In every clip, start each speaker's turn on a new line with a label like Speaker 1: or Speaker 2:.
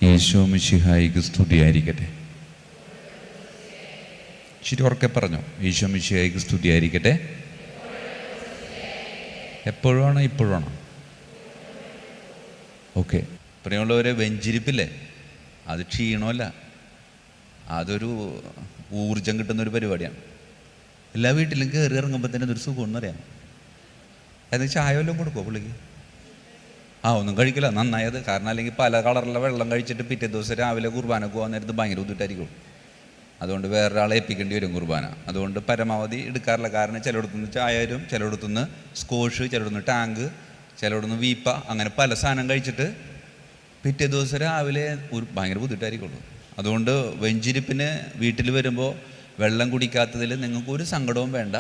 Speaker 1: യേശോ മിശിഹായിക്ക് സ്തുതിയായിരിക്കട്ടെ. ശരി, ഉറക്കെ പറഞ്ഞോ. യേശോ മിശിഹായിക്ക് സ്തുതിയായിരിക്കട്ടെ. എപ്പോഴുമാണോ ഇപ്പോഴാണോ? ഓക്കെ. പ്രിയമുള്ളവരെ, വെഞ്ചിരിപ്പില്ലേ, അത് ക്ഷീണമല്ല, അതൊരു ഊർജം കിട്ടുന്നൊരു പരിപാടിയാണ്. എല്ലാ വീട്ടിലും കയറി ഇറങ്ങുമ്പോൾ തന്നെ അതൊരു സുഖമെന്ന് അറിയാം. അതായത് ചായ വല്ലതും കൊടുക്കുമോ പുള്ളിക്ക്? ഒന്നും കഴിക്കില്ല, നന്നായത്. കാരണം അല്ലെങ്കിൽ പല കളറിലുള്ള വെള്ളം കഴിച്ചിട്ട് പിറ്റേ ദിവസം രാവിലെ കുർബാനക്ക് പോകാൻ നേരത്ത് ഭയങ്കര ബുദ്ധിമുട്ടായിരിക്കും. അതുകൊണ്ട് വേറൊരാളെ ഏൽപ്പിക്കേണ്ടി വരും കുർബാന. അതുകൊണ്ട് പരമാവധി എടുക്കാറില്ല. കാരണം ചിലയിടത്തുനിന്ന് ചായ വരും, ചിലയിടത്തുനിന്ന് സ്കോഷ്, ചിലയിടത്തുനിന്ന് ടാങ്ക്, ചിലയിടത്തുനിന്ന് വീപ്പ, അങ്ങനെ പല സാധനം കഴിച്ചിട്ട് പിറ്റേ ദിവസം രാവിലെ ഭയങ്കര ബുദ്ധിമുട്ടായിരിക്കുള്ളൂ. അതുകൊണ്ട് വെഞ്ചിരിപ്പിന് വീട്ടിൽ വരുമ്പോൾ വെള്ളം കുടിക്കാത്തതിൽ നിങ്ങൾക്കൊരു സങ്കടവും വേണ്ട.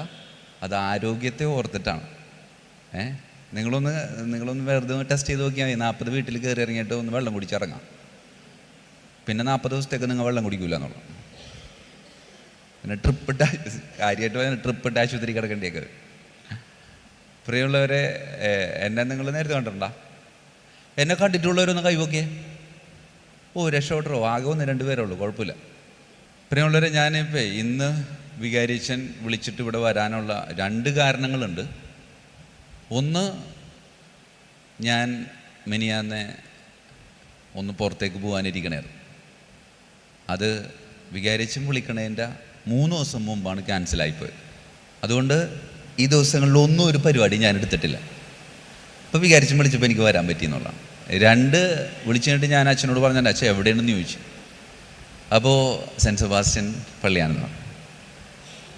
Speaker 1: അത് ആരോഗ്യത്തെ ഓർത്തിട്ടാണ്. നിങ്ങളൊന്ന് വെറുതെ ടെസ്റ്റ് ചെയ്ത് നോക്കിയാൽ 40 വീട്ടിൽ കയറി ഇറങ്ങിയിട്ട് ഒന്ന് വെള്ളം കുടിച്ചിറങ്ങാം. പിന്നെ 40 ദിവസത്തേക്ക് നിങ്ങൾ വെള്ളം കുടിക്കില്ല എന്നുള്ളത്. പിന്നെ കാര്യമായിട്ട് ട്രിപ്പിട്ട് ആശുപത്രി കിടക്കേണ്ടിയൊക്കെ. പ്രിയമുള്ളവരെ, എന്നെ നിങ്ങൾ നേരത്തെ കണ്ടിട്ടുണ്ടോ? എന്നെ കണ്ടിട്ടുള്ളവരൊന്ന് കൈവോക്കിയേ. രക്ഷപ്പെട്ടോ, ആകെ 1-2 പേരേ ഉള്ളൂ, കുഴപ്പമില്ല. പ്രിയമുള്ളവരെ, ഞാനിപ്പോൾ ഇന്ന് വികാരിച്ചൻ വിളിച്ചിട്ട് ഇവിടെ വരാനുള്ള 2 കാരണങ്ങളുണ്ട്. ഒന്ന്, ഞാൻ മിനിയാന്നെ ഒന്ന് പുറത്തേക്ക് പോകാനിരിക്കണമായിരുന്നു. അത് വികാരിച്ചൻ വിളിക്കണതിൻ്റെ 3 ദിവസം മുമ്പാണ് ക്യാൻസലായിപ്പോയത്. അതുകൊണ്ട് ഈ ദിവസങ്ങളിലൊന്നും ഒരു പരിപാടി ഞാൻ എടുത്തിട്ടില്ല. അപ്പോൾ വികാരിച്ചൻ വിളിച്ചപ്പോൾ എനിക്ക് വരാൻ പറ്റിയെന്നുള്ളതാണ്. 2, വിളിച്ചു കഴിഞ്ഞിട്ട് ഞാൻ അച്ഛനോട് പറഞ്ഞിട്ട് അച്ഛൻ എവിടെയാണെന്ന് ചോദിച്ചു. അപ്പോൾ സെൻറ്റ് സെബാസ്റ്റ്യൻ പള്ളിയാണെന്ന് പറഞ്ഞു.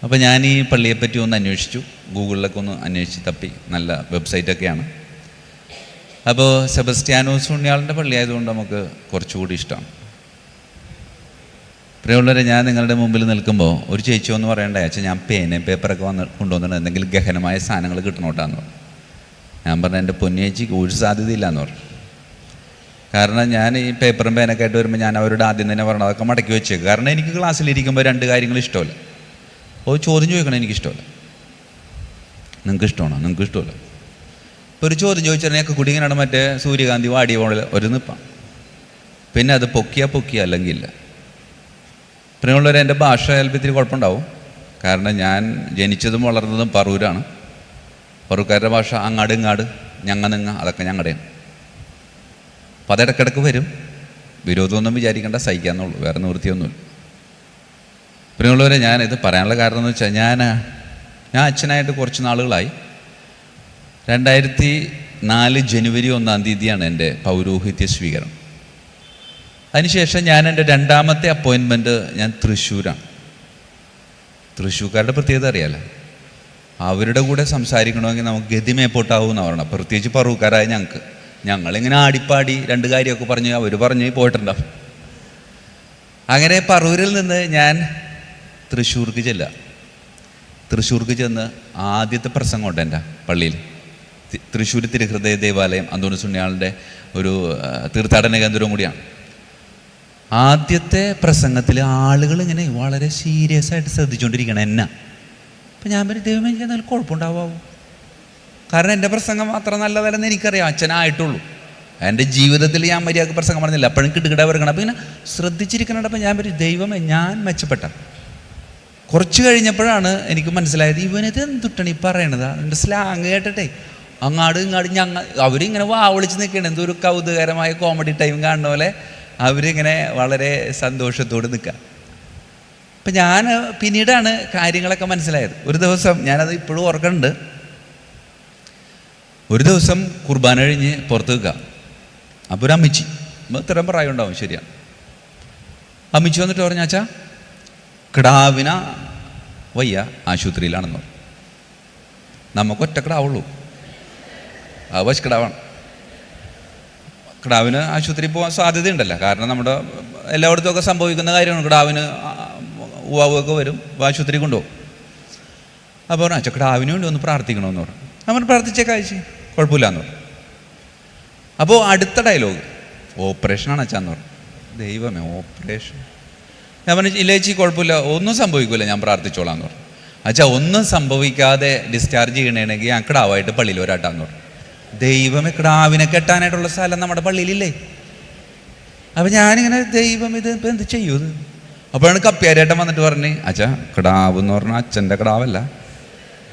Speaker 1: അപ്പോൾ ഞാൻ ഈ പള്ളിയെപ്പറ്റി ഒന്ന് അന്വേഷിച്ചു, ഗൂഗിളിലൊക്കെ ഒന്ന് അന്വേഷിച്ച് തപ്പി. നല്ല വെബ്സൈറ്റൊക്കെയാണ്. അപ്പോൾ സെബസ്ത്യാനോസ് പുണ്യാളൻ്റെ പള്ളി ആയതുകൊണ്ട് നമുക്ക് കുറച്ചുകൂടി ഇഷ്ടമാണ്. പ്രിയമുള്ളവരെ, ഞാൻ നിങ്ങളുടെ മുമ്പിൽ നിൽക്കുമ്പോൾ ഒരു ചേച്ചി ഒന്ന് പറയണ്ടേ, അച്ഛൻ ഞാൻ പേപ്പറൊക്കെ കൊണ്ടുവന്നിട്ട് എന്തെങ്കിലും ഗഹനമായ സാധനങ്ങൾ കിട്ടണോട്ടാന്ന് പറഞ്ഞു. ഞാൻ പറഞ്ഞു, എൻ്റെ പൊന്നേച്ചിക്ക് ഒരു സാധ്യതയില്ല എന്ന് പറഞ്ഞു. കാരണം ഞാൻ ഈ പേപ്പറും പേനൊക്കെ ആയിട്ട് വരുമ്പോൾ ഞാൻ അവരോട് ആദ്യം തന്നെ പറഞ്ഞു അതൊക്കെ മടക്കി വെച്ചേക്ക്. കാരണം എനിക്ക് ക്ലാസ്സിലിരിക്കുമ്പോൾ 2 കാര്യങ്ങൾ ഇഷ്ടമല്ല. ചോദ്യം ചോദിക്കണം എനിക്കിഷ്ടമല്ല. നിങ്ങൾക്ക് ഇഷ്ടമാണോ? നിങ്ങൾക്ക് ഇഷ്ടമല്ല. ഇപ്പോൾ ഒരു ചോദ്യം ചോദിച്ചാൽ ഞങ്ങൾക്ക് കൂടി ഇങ്ങനെയാണ് മറ്റേ സൂര്യകാന്തി വാടിയ പോലെ ഒരു നിപ്പാം. പിന്നെ അത് പൊക്കിയ അല്ലെങ്കിൽ ഇല്ല. പ്രിയമുള്ളവരെ, എൻ്റെ ഭാഷ ചിലപ്പോൾ ഇത്തിരി കുഴപ്പമുണ്ടാവും. കാരണം ഞാൻ ജനിച്ചതും വളർന്നതും പറൂരാണ്. പറൂക്കാരുടെ ഭാഷ അങ്ങാട് ഇങ്ങാട്, ഞങ്ങ നിങ്ങ, അതൊക്കെ ഞങ്ങളുടെയാണ്. അപ്പോൾ അതിടക്കിടക്ക് വരും. വിരോധമൊന്നും വിചാരിക്കേണ്ട, സഹിക്കാന്നുള്ളൂ, വേറെ നിവൃത്തിയൊന്നുമില്ല. പ്രിയമുള്ളവരെ, ഞാനിത് പറയാനുള്ള കാരണം എന്ന് വെച്ചാൽ ഞാൻ അച്ഛനായിട്ട് കുറച്ച് നാളുകളായി. 2004 ജനുവരി 1-ാം തീയതിയാണ് എൻ്റെ പൗരോഹിത്യ സ്വീകരണം. അതിനുശേഷം ഞാൻ എൻ്റെ 2ാമത്തെ അപ്പോയിൻമെൻറ്റ് ഞാൻ തൃശ്ശൂരാണ്. തൃശ്ശൂർക്കാരുടെ പ്രത്യേകത അറിയാമല്ലോ. അവരുടെ കൂടെ സംസാരിക്കണമെങ്കിൽ നമുക്ക് ഗതിമേപ്പോട്ടാവും എന്ന് പറയണം. പ്രത്യേകിച്ച് പറൂക്കാരായ ഞങ്ങളിങ്ങനെ ആടിപ്പാടി 2 കാര്യമൊക്കെ പറഞ്ഞ് അവർ പറഞ്ഞ് പോയിട്ടുണ്ടാവും. അങ്ങനെ പറൂരിൽ നിന്ന് ഞാൻ തൃശ്ശൂർക്ക് ചെന്ന് ആദ്യത്തെ പ്രസംഗമുണ്ട് എൻ്റെ പള്ളിയിൽ. തൃശ്ശൂർ തിരുഹൃദയ ദേവാലയം അന്തോണിസ് പുണ്യാളൻ്റെ ഒരു തീർത്ഥാടന കേന്ദ്രവും കൂടിയാണ്. ആദ്യത്തെ പ്രസംഗത്തിൽ ആളുകൾ ഇങ്ങനെ വളരെ സീരിയസ് ആയിട്ട് ശ്രദ്ധിച്ചുകൊണ്ടിരിക്കണം എന്നെ. അപ്പം ഞാൻ പറഞ്ഞു, ദൈവമേ എനിക്ക് എന്തെങ്കിലും കുഴപ്പമുണ്ടാവുമോ? കാരണം എൻ്റെ പ്രസംഗം അത്ര നല്ലതല്ലെന്ന് എനിക്കറിയാം. അച്ഛനായിട്ടുള്ളൂ. എൻ്റെ ജീവിതത്തിൽ ഞാൻ മര്യാദക്ക് പ്രസംഗം പറഞ്ഞില്ല. അപ്പോഴും കിട്ടുകിട വരണം. അപ്പം ഇങ്ങനെ ശ്രദ്ധിച്ചിരിക്കണപ്പോൾ ഞാൻ പറഞ്ഞു, ദൈവമേ ഞാൻ മെച്ചപ്പെട്ട. കുറച്ച് കഴിഞ്ഞപ്പോഴാണ് എനിക്ക് മനസ്സിലായത്, ഇവനത് എന്തുട്ടാണ് ഈ പറയണത്? എൻ്റെ സ്ലാങ് കേട്ടിട്ടെ അങ്ങാട് അവരിങ്ങനെ വിളിച്ച് നിൽക്കണം. എന്തൊരു കൗതുകരമായ കോമഡി ടൈം കാണുന്ന പോലെ അവരിങ്ങനെ വളരെ സന്തോഷത്തോട് നിൽക്കുക. അപ്പം ഞാൻ പിന്നീടാണ് കാര്യങ്ങളൊക്കെ മനസ്സിലായത്. ഒരു ദിവസം ഞാനത് ഇപ്പോഴും ഓർക്കുന്നുണ്ട്. ഒരു ദിവസം കുർബാന കഴിഞ്ഞ് പുറത്ത് നിൽക്കുക. അപ്പോൾ ഒരു അമ്മിച്ചി, ഇത്രയും പ്രായമുണ്ടാവും, ശരിയാണ്. അമ്മിച്ചി വന്നിട്ട് പറഞ്ഞു, അച്ഛാ കിടാവിന വയ്യ, ആശുപത്രിയിലാണെന്ന് പറഞ്ഞു. നമുക്ക് ഒറ്റ കിടാവുള്ളൂ, പശു കിടാവാണ്. കിടാവിന് ആശുപത്രിയിൽ പോകാൻ സാധ്യതയുണ്ടല്ലോ. കാരണം നമ്മുടെ എല്ലായിടത്തുമൊക്കെ സംഭവിക്കുന്ന കാര്യമാണ്. കിടാവിന് ഉവാവൊക്കെ വരും, ആശുപത്രി കൊണ്ടുപോകും. അപ്പോൾ പറഞ്ഞു, അച്ഛാ കിടാവിന് വേണ്ടി ഒന്ന് പ്രാർത്ഥിക്കണമെന്ന് പറഞ്ഞു. അവൻ പ്രാർത്ഥിച്ചേക്കാഴ്ച കുഴപ്പമില്ല എന്ന് പറഞ്ഞു. അപ്പോൾ അടുത്ത ഡയലോഗ്, ഓപ്പറേഷനാണ് അച്ഛാന്ന് പറഞ്ഞു. ദൈവമേ, ഓപ്പറേഷൻ? ഞാൻ പറഞ്ഞു, ഇല്ലേച്ചി കുഴപ്പമില്ല, ഒന്നും സംഭവിക്കില്ല, ഞാൻ പ്രാർത്ഥിച്ചോളാം എന്ന് പറഞ്ഞു. അച്ഛാ ഒന്നും സംഭവിക്കാതെ ഡിസ്ചാർജ് ചെയ്യണമെങ്കിൽ ഞാൻ കിടാവായിട്ട് പള്ളിയിൽ വരാട്ടാന്ന് പറഞ്ഞു. ദൈവമേ, കിടാവിനെ കെട്ടാനായിട്ടുള്ള സ്ഥലം നമ്മുടെ പള്ളിയിലില്ലേ? അപ്പം ഞാനിങ്ങനെ ദൈവം ഇത് ഇപ്പം എന്ത് ചെയ്യൂത്. അപ്പോഴാണ് കപ്പ്യാരേട്ടൻ വന്നിട്ട് പറഞ്ഞ്, അച്ഛാ കിടാവ് എന്ന് പറഞ്ഞാൽ അച്ഛൻ്റെ കിടാവല്ല,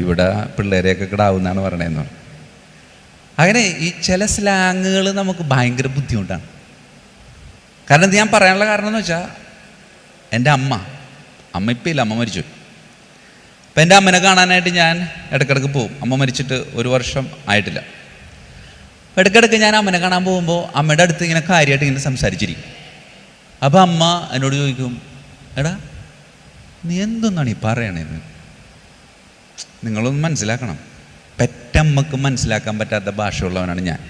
Speaker 1: ഇവിടെ പിള്ളേരെയൊക്കെ കിടാവെന്നാണ് പറയണതെന്ന് പറഞ്ഞു. അങ്ങനെ ഈ ചില സ്ലാങ്ങുകൾ നമുക്ക് ഭയങ്കര ബുദ്ധിമുട്ടാണ്. കാരണം ഞാൻ പറയാനുള്ള കാരണം എന്ന് വെച്ചാൽ, എൻ്റെ അമ്മ ഇപ്പം ഇല്ല, അമ്മ മരിച്ചു. അപ്പം എൻ്റെ അമ്മനെ കാണാനായിട്ട് ഞാൻ ഇടയ്ക്കിടയ്ക്ക് പോകും. അമ്മ മരിച്ചിട്ട് 1 വർഷം ആയിട്ടില്ല. ഇടയ്ക്കിടയ്ക്ക് ഞാൻ അമ്മനെ കാണാൻ പോകുമ്പോൾ അമ്മയുടെ അടുത്ത് ഇങ്ങനെ കാര്യമായിട്ട് ഇങ്ങനെ സംസാരിച്ചിരിക്കും. അപ്പോൾ അമ്മ എന്നോട് ചോദിക്കും, എടാ നീ എന്തൊന്നാണ് ഈ പറയണേന്ന്? നിങ്ങളൊന്ന് മനസ്സിലാക്കണം, പെറ്റമ്മക്ക് മനസ്സിലാക്കാൻ പറ്റാത്ത ഭാഷയുള്ളവനാണ് ഞാൻ.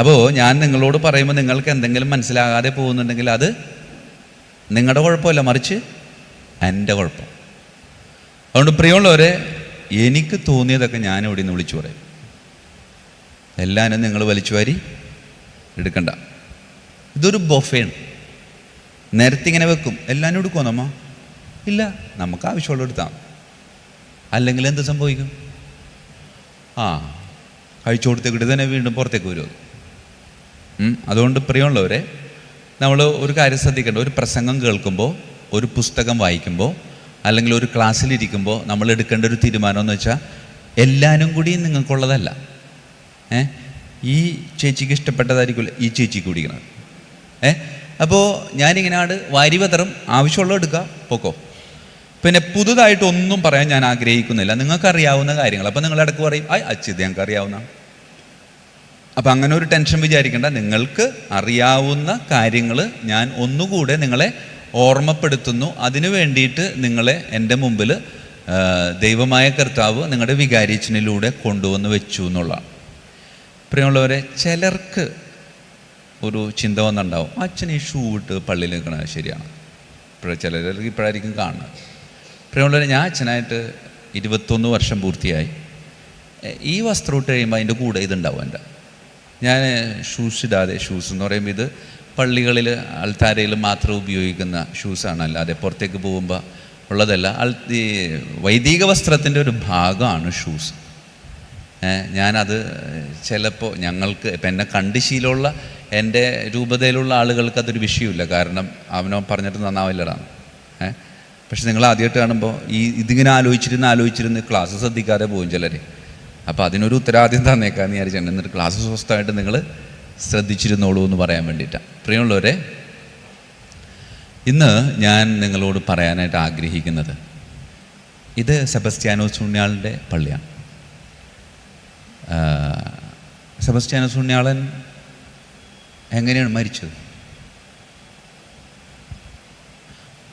Speaker 1: അപ്പോൾ ഞാൻ നിങ്ങളോട് പറയുമ്പോൾ നിങ്ങൾക്ക് എന്തെങ്കിലും മനസ്സിലാകാതെ പോകുന്നുണ്ടെങ്കിൽ അത് നിങ്ങളുടെ കുഴപ്പമല്ല, മറിച്ച് എൻ്റെ കുഴപ്പം. അതുകൊണ്ട് പ്രിയമുള്ളവരെ, എനിക്ക് തോന്നിയതൊക്കെ ഞാൻ ഇവിടെ നിന്ന് വിളിച്ചു പറയും. എല്ലാവരും നിങ്ങൾ വലിച്ചു വാരി എടുക്കണ്ട. ഇതൊരു ബൊഫയാണ്. നേരത്തെ ഇങ്ങനെ വെക്കും, എല്ലാവരും എടുക്കുമോ നമ്മ? ഇല്ല, നമുക്ക് ആവശ്യമുള്ള എടുത്താൽ. അല്ലെങ്കിൽ എന്ത് സംഭവിക്കും? കഴിച്ചു കൊടുത്തേക്കിട്ട് തന്നെ വീണ്ടും പുറത്തേക്ക് വരുമോ? അതുകൊണ്ട് പ്രിയമുള്ളവരെ, നമ്മൾ ഒരു കാര്യം ശ്രദ്ധിക്കേണ്ട. ഒരു പ്രസംഗം കേൾക്കുമ്പോൾ, ഒരു പുസ്തകം വായിക്കുമ്പോൾ, അല്ലെങ്കിൽ ഒരു ക്ലാസ്സിലിരിക്കുമ്പോൾ നമ്മൾ എടുക്കേണ്ട ഒരു തീരുമാനം എന്ന് വെച്ചാൽ, എല്ലാവരും കൂടി നിങ്ങൾക്കുള്ളതല്ല. ഈ ചേച്ചിക്ക് ഇഷ്ടപ്പെട്ടതായിരിക്കില്ല ഈ ചേച്ചിക്ക് കുടിക്കണം. അപ്പോൾ ഞാനിങ്ങനെ വാരിപത്രം ആവശ്യമുള്ള എടുക്കുക, പോക്കോ. പിന്നെ പുതുതായിട്ടൊന്നും പറയാൻ ഞാൻ ആഗ്രഹിക്കുന്നില്ല. നിങ്ങൾക്കറിയാവുന്ന കാര്യങ്ങൾ. അപ്പോൾ നിങ്ങൾ ഇടയ്ക്ക് പറയും, അച്ഛത് ഞങ്ങൾക്ക് അറിയാവുന്ന. അപ്പം അങ്ങനെ ഒരു ടെൻഷൻ വിചാരിക്കേണ്ട. നിങ്ങൾക്ക് അറിയാവുന്ന കാര്യങ്ങൾ ഞാൻ ഒന്നുകൂടെ നിങ്ങളെ ഓർമ്മപ്പെടുത്തുന്നു. അതിനു വേണ്ടിയിട്ട് നിങ്ങളെ എൻ്റെ മുമ്പിൽ ദൈവമായ കർത്താവ് നിങ്ങളുടെ വികാരിച്ചനിലൂടെ കൊണ്ടുവന്ന് വെച്ചു എന്നുള്ളതാണ്. പ്രിയമുള്ളവരെ, ചിലർക്ക് ഒരു ചിന്ത വന്നുണ്ടാവും, അച്ഛൻ ഈ ഷൂ ഇട്ട് പള്ളിയിൽ നിൽക്കണത് ശരിയാണ്. ചിലർക്ക് ഇപ്പോഴായിരിക്കും കാണുന്നത്. പ്രിയമുള്ളവരെ, ഞാൻ അച്ഛനായിട്ട് 21 വർഷം പൂർത്തിയായി. ഈ വസ്ത്രം ഇട്ട് കഴിയുമ്പോൾ അതിൻ്റെ കൂടെ ഇതുണ്ടാവും. എൻ്റെ ഞാൻ ഷൂസ് ഇടാതെ, ഷൂസ് എന്ന് പറയുമ്പോൾ ഇത് പള്ളികളിൽ അൾത്താരയിൽ മാത്രം ഉപയോഗിക്കുന്ന ഷൂസാണ്, അല്ലാതെ പുറത്തേക്ക് പോകുമ്പോൾ ഉള്ളതല്ല. ഈ വൈദിക വസ്ത്രത്തിൻ്റെ ഒരു ഭാഗമാണ് ഷൂസ്. ഞാനത് ചിലപ്പോൾ ഞങ്ങൾക്ക് ഇപ്പം എന്നെ കണ്ട് ശീലമുള്ള എൻ്റെ രൂപതയിലുള്ള ആളുകൾക്ക് അതൊരു വിഷയമില്ല. കാരണം അവനോ പറഞ്ഞിട്ട് നന്നാവില്ലടാണ്. പക്ഷെ നിങ്ങൾ ആദ്യമായിട്ട് കാണുമ്പോൾ ഇതിങ്ങനെ ആലോചിച്ചിരുന്ന് ക്ലാസ് ശ്രദ്ധിക്കാതെ പോകും ചിലർ. അപ്പോൾ അതിനൊരു ഉത്തരവാദിത്യം തന്നേക്കാന്ന് വിചാരിച്ചാണ്. എന്നിട്ട് ക്ലാസ് സ്വസ്ഥമായിട്ട് നിങ്ങൾ ശ്രദ്ധിച്ചിരുന്നോളൂ എന്ന് പറയാൻ വേണ്ടിയിട്ടാണ്. പ്രിയമുള്ളവരെ, ഇന്ന് ഞാൻ നിങ്ങളോട് പറയാനായിട്ട് ആഗ്രഹിക്കുന്നത്, ഇത് സെബസ്ത്യാനോസ് പുണ്യാളൻ്റെ പള്ളിയാണ്. സെബസ്ത്യാനോസ് പുണ്യാളൻ എങ്ങനെയാണ് മരിച്ചത്?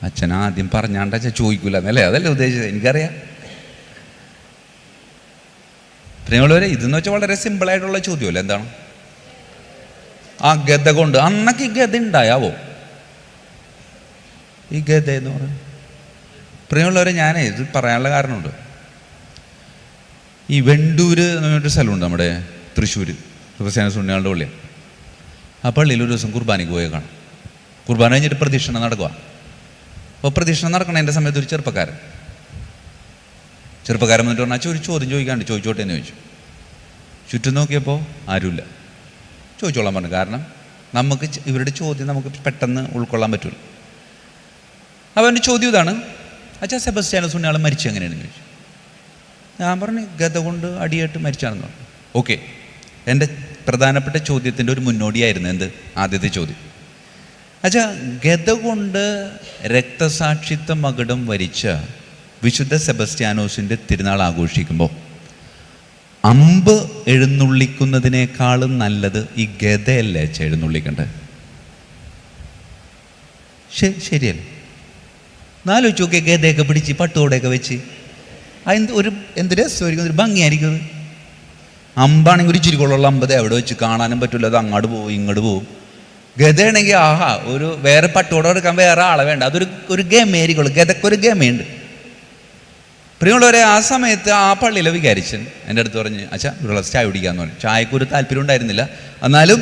Speaker 1: അച്ഛൻ ആദ്യം പറഞ്ഞാണ്ട് അച്ഛൻ ചോദിക്കൂല എന്നല്ലേ? അതല്ലേ ഉദ്ദേശിച്ചത്? എനിക്കറിയാം. പ്രിയമുള്ളവരെ, ഇതെന്ന് വെച്ചാൽ വളരെ സിമ്പിളായിട്ടുള്ള ചോദ്യമല്ലേ? എന്താണ് ഗത കൊണ്ട്? അന്നൊക്കെ ഈ ഗത ഉണ്ടായാവോ? ഈ ഗത എന്ന് പറയുന്നത്, പ്രിയമുള്ളവരെ, ഞാൻ ഇത് പറയാനുള്ള കാരണമുണ്ട്. ഈ വെണ്ടൂര് എന്ന് പറഞ്ഞൊരു സ്ഥലമുണ്ട് നമ്മുടെ തൃശ്ശൂർ, സെബസ്ത്യാനോസ് പുണ്യാളൻ്റെ പള്ളി. ആ പള്ളിയിൽ ഒരു ദിവസം കുർബാനയ്ക്ക് പോയ കാണും. കുർബാന കഴിഞ്ഞിട്ട് പ്രദക്ഷിണം നടക്കുക. അപ്പോൾ പ്രദക്ഷിണം നടക്കണതിൻ്റെ സമയത്ത് ഒരു ചെറുപ്പക്കാരൻ വന്നിട്ട് പറഞ്ഞാൽ ഒരു ചോദ്യം ചോദിക്കാണ്ട്, ചോദിച്ചോട്ടെ എന്ന് ചോദിച്ചു. ചുറ്റും നോക്കിയപ്പോൾ ആരുമില്ല. ചോദിച്ചോളാൻ പറഞ്ഞു. കാരണം നമുക്ക് ഇവരുടെ ചോദ്യം നമുക്ക് പെട്ടെന്ന് ഉൾക്കൊള്ളാൻ പറ്റില്ല. അപ്പോൾ എൻ്റെ ചോദ്യം ഇതാണ്, അച്ഛാ സെബസ്ത്യാനോസ് പുണ്യാളൻ മരിച്ചു എങ്ങനെയാണെന്ന് ചോദിച്ചു. ഞാൻ പറഞ്ഞു, ഗത കൊണ്ട് അടിയായിട്ട് മരിച്ചാണെന്ന് പറഞ്ഞു. ഓക്കെ, എൻ്റെ പ്രധാനപ്പെട്ട ചോദ്യത്തിൻ്റെ ഒരു മുന്നോടിയായിരുന്നു എന്ത്? ആദ്യത്തെ ചോദ്യം. അച്ഛാ, ഗത കൊണ്ട് രക്തസാക്ഷിത്വ മകുടം വരിച്ച വിശുദ്ധ സെബസ്ത്യാനോസിൻ്റെ തിരുനാൾ ആഘോഷിക്കുമ്പോൾ അമ്പ് എഴുന്നള്ളിക്കുന്നതിനേക്കാളും നല്ലത് ഈ ഗതയല്ലേ അച്ഛ എഴുന്നള്ളിക്കണ്ടേ? ശരിയല്ലേ? നാലോചിച്ച് നോക്കിയ ഗതയൊക്കെ പിടിച്ച് പട്ടുകൂടെയൊക്കെ വെച്ച് എന്ത് രസമായിരിക്കും, ഒരു ഭംഗിയായിരിക്കും അത്. അമ്പാണെങ്കിൽ ഒരു ചിരികൊള്ളുള്ള അമ്പത് എവിടെ വെച്ച് കാണാനും പറ്റില്ല. അത് അങ്ങോട്ട് പോകും ഇങ്ങോട്ട് പോകും. ഗതയാണെങ്കിൽ ഒരു വേറെ പട്ടുകൂടെ എടുക്കാൻ വേറെ ആളെ വേണ്ട. ഒരു ഗമയായിരിക്കുള്ളൂ. ഗതക്കൊരു ഗമയുണ്ട്. പ്രിയമുള്ളവരെ, ആ സമയത്ത് ആ പള്ളിയിലെ വികാരിച്ചൻ എൻ്റെ അടുത്ത് പറഞ്ഞ്, അച്ഛാ ഒരു ഗ്ലാസ് ചായ കുടിക്കാമെന്ന് പറഞ്ഞു. ചായക്കൊരു താല്പര്യം ഉണ്ടായിരുന്നില്ല. എന്നാലും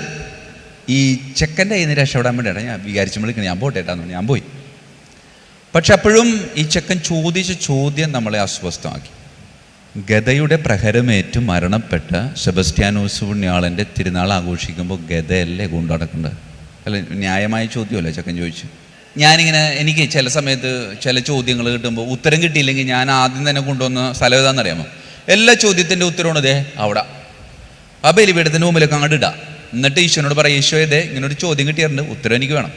Speaker 1: ഈ ചെക്കൻ്റെ കയ്യിൽ നിന്ന് രക്ഷപ്പെടാൻ വേണ്ടിയാണ് ഞാൻ വികാരിച്ച് വിളിക്കണം. ഞാൻ പോട്ടേട്ടാന്ന് പറഞ്ഞു. ഞാൻ പോയി. പക്ഷെ അപ്പോഴും ഈ ചെക്കൻ ചോദിച്ച ചോദ്യം നമ്മളെ അസ്വസ്ഥമാക്കി. ഗതയുടെ പ്രഹരമേറ്റ് മരണപ്പെട്ട സെബസ്ത്യാനോസ് പുണ്യാളൻ്റെ തിരുനാൾ ആഘോഷിക്കുമ്പോൾ ഗതയല്ലേ കൊണ്ടു നടക്കേണ്ടത്? അല്ല, ന്യായമായ ചോദ്യമല്ലേ ചക്കൻ ചോദിച്ചു. ഞാനിങ്ങനെ എനിക്ക് ചില സമയത്ത് ചില ചോദ്യങ്ങൾ കിട്ടുമ്പോൾ ഉത്തരം കിട്ടിയില്ലെങ്കിൽ ഞാൻ ആദ്യം തന്നെ കൊണ്ടുവന്ന സ്ഥലം ഏതാണെന്നറിയാമോ? എല്ലാ ചോദ്യത്തിൻ്റെ ഉത്തരവാണ് ഇതേ അവിടെ ആ ബലിപീഠത്തിൻ്റെ മുമ്പിലൊക്കെ അങ്ങോട്ട് ഇടാം. എന്നിട്ട് ഈശോനോട് പറയാം, ഈശോ ഇതേ ഇങ്ങനൊരു ചോദ്യം കിട്ടിയിട്ടുണ്ട്, ഉത്തരം എനിക്ക് വേണം.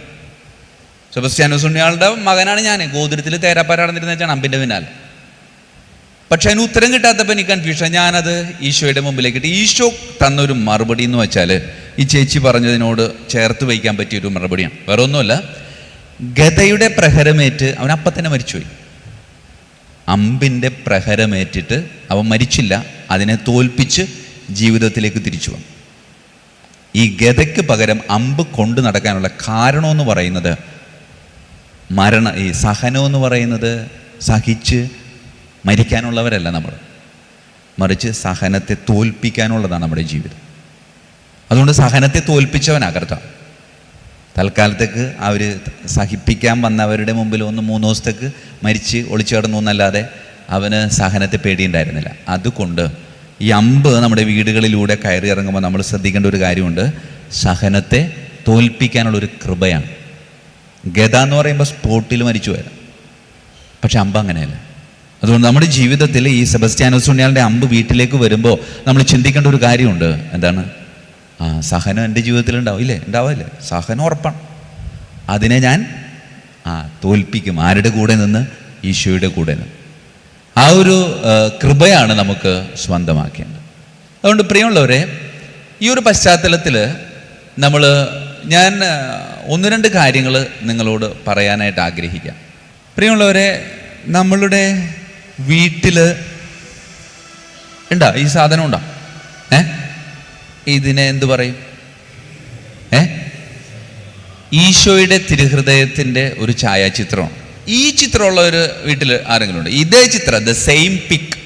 Speaker 1: സെബസ്ത്യാനോസ് ഉണ്ണിയാളുടെ മകനാണ് ഞാൻ. ഗോകുലത്തിൽ തേരാപ്പാരാണെന്നിരുന്ന വെച്ചാണ് അമ്പിൻ്റെ പിന്നാലെ. പക്ഷെ അതിന് ഉത്തരം കിട്ടാത്തപ്പോൾ എനിക്ക് കൺഫ്യൂഷൻ. ഞാനത് ഈശോയുടെ മുമ്പിലേക്ക് ഇട്ട് ഈശോ തന്നൊരു മറുപടി എന്ന് വെച്ചാൽ ഈ ചേച്ചി പറഞ്ഞതിനോട് ചേർത്ത് വയ്ക്കാൻ പറ്റിയൊരു മറുപടിയാണ്. വേറെ ഒന്നുമല്ല, ഗദയുടെ പ്രഹരമേറ്റ് അവൻ അപ്പം തന്നെ മരിച്ചുപോയി. അമ്പിൻ്റെ പ്രഹരമേറ്റിട്ട് അവൻ മരിച്ചില്ല, അതിനെ തോൽപ്പിച്ച് ജീവിതത്തിലേക്ക് തിരിച്ചു വന്നു. ഈ ഗദയ്ക്ക് പകരം അമ്പ് കൊണ്ടു നടക്കാനുള്ള കാരണമെന്ന് പറയുന്നത് ഈ സഹനമെന്ന് പറയുന്നത് സഹിച്ച് മരിക്കാനുള്ളവരല്ല നമ്മൾ, മറിച്ച് സഹനത്തെ തോൽപ്പിക്കാനുള്ളതാണ് നമ്മുടെ ജീവിതം. അതുകൊണ്ട് സഹനത്തെ തോൽപ്പിച്ചവനാ കർത്താവ്. തൽക്കാലത്തേക്ക് അവർ സഹിപ്പിക്കാൻ വന്നവരുടെ മുമ്പിൽ 1-3 ദിവസത്തേക്ക് മരിച്ച് ഒളിച്ചു കിടന്നു എന്നല്ലാതെ അവന് സഹനത്തെ പേടിയുണ്ടായിരുന്നില്ല. അതുകൊണ്ട് ഈ അമ്പ് നമ്മുടെ വീടുകളിലൂടെ കയറി ഇറങ്ങുമ്പോൾ നമ്മൾ ശ്രദ്ധിക്കേണ്ട ഒരു കാര്യമുണ്ട്. സഹനത്തെ തോൽപ്പിക്കാനുള്ളൊരു കൃപയാണ്. ഗദ എന്ന് പറയുമ്പോൾ സ്പോട്ടിൽ മരിച്ചു വരാം, പക്ഷെ അമ്പ് അങ്ങനെയല്ല. അതുകൊണ്ട് നമ്മുടെ ജീവിതത്തിൽ ഈ സെബസ്ത്യാനോസ് ഉണ്ണിയാളുടെ അമ്പ് വീട്ടിലേക്ക് വരുമ്പോൾ നമ്മൾ ചിന്തിക്കേണ്ട ഒരു കാര്യമുണ്ട്. എന്താണ്? സഹനം എൻ്റെ ജീവിതത്തിൽ ഉണ്ടാവില്ലേ? ഉണ്ടാവില്ലേ? സഹനം ഉറപ്പാണ്. അതിനെ ഞാൻ തോൽപ്പിക്കും. ആരുടെ കൂടെ നിന്ന്? ഈശോയുടെ കൂടെ നിന്ന്. ആ ഒരു കൃപയാണ് നമുക്ക് സ്വന്തമാക്കേണ്ടത്. അതുകൊണ്ട് പ്രിയമുള്ളവരെ, ഈ ഒരു പശ്ചാത്തലത്തിൽ ഞാൻ 1-2 കാര്യങ്ങൾ നിങ്ങളോട് പറയാനായിട്ട് ആഗ്രഹിക്കാം. പ്രിയമുള്ളവരെ, നമ്മളുടെ വീട്ടിൽ ഉണ്ടാ ഈ സാധനം ഉണ്ടാ ഇതിനെ എന്തു പറയും? ഈശോയുടെ തിരുഹൃദയത്തിൻ്റെ ഒരു ഛായാചിത്രമാണ്. ഈ ചിത്രമുള്ള ഒരു വീട്ടിൽ ആരെങ്കിലും ഉണ്ട്? ഇതേ ചിത്രം, ദ സെയിം പിക്ക്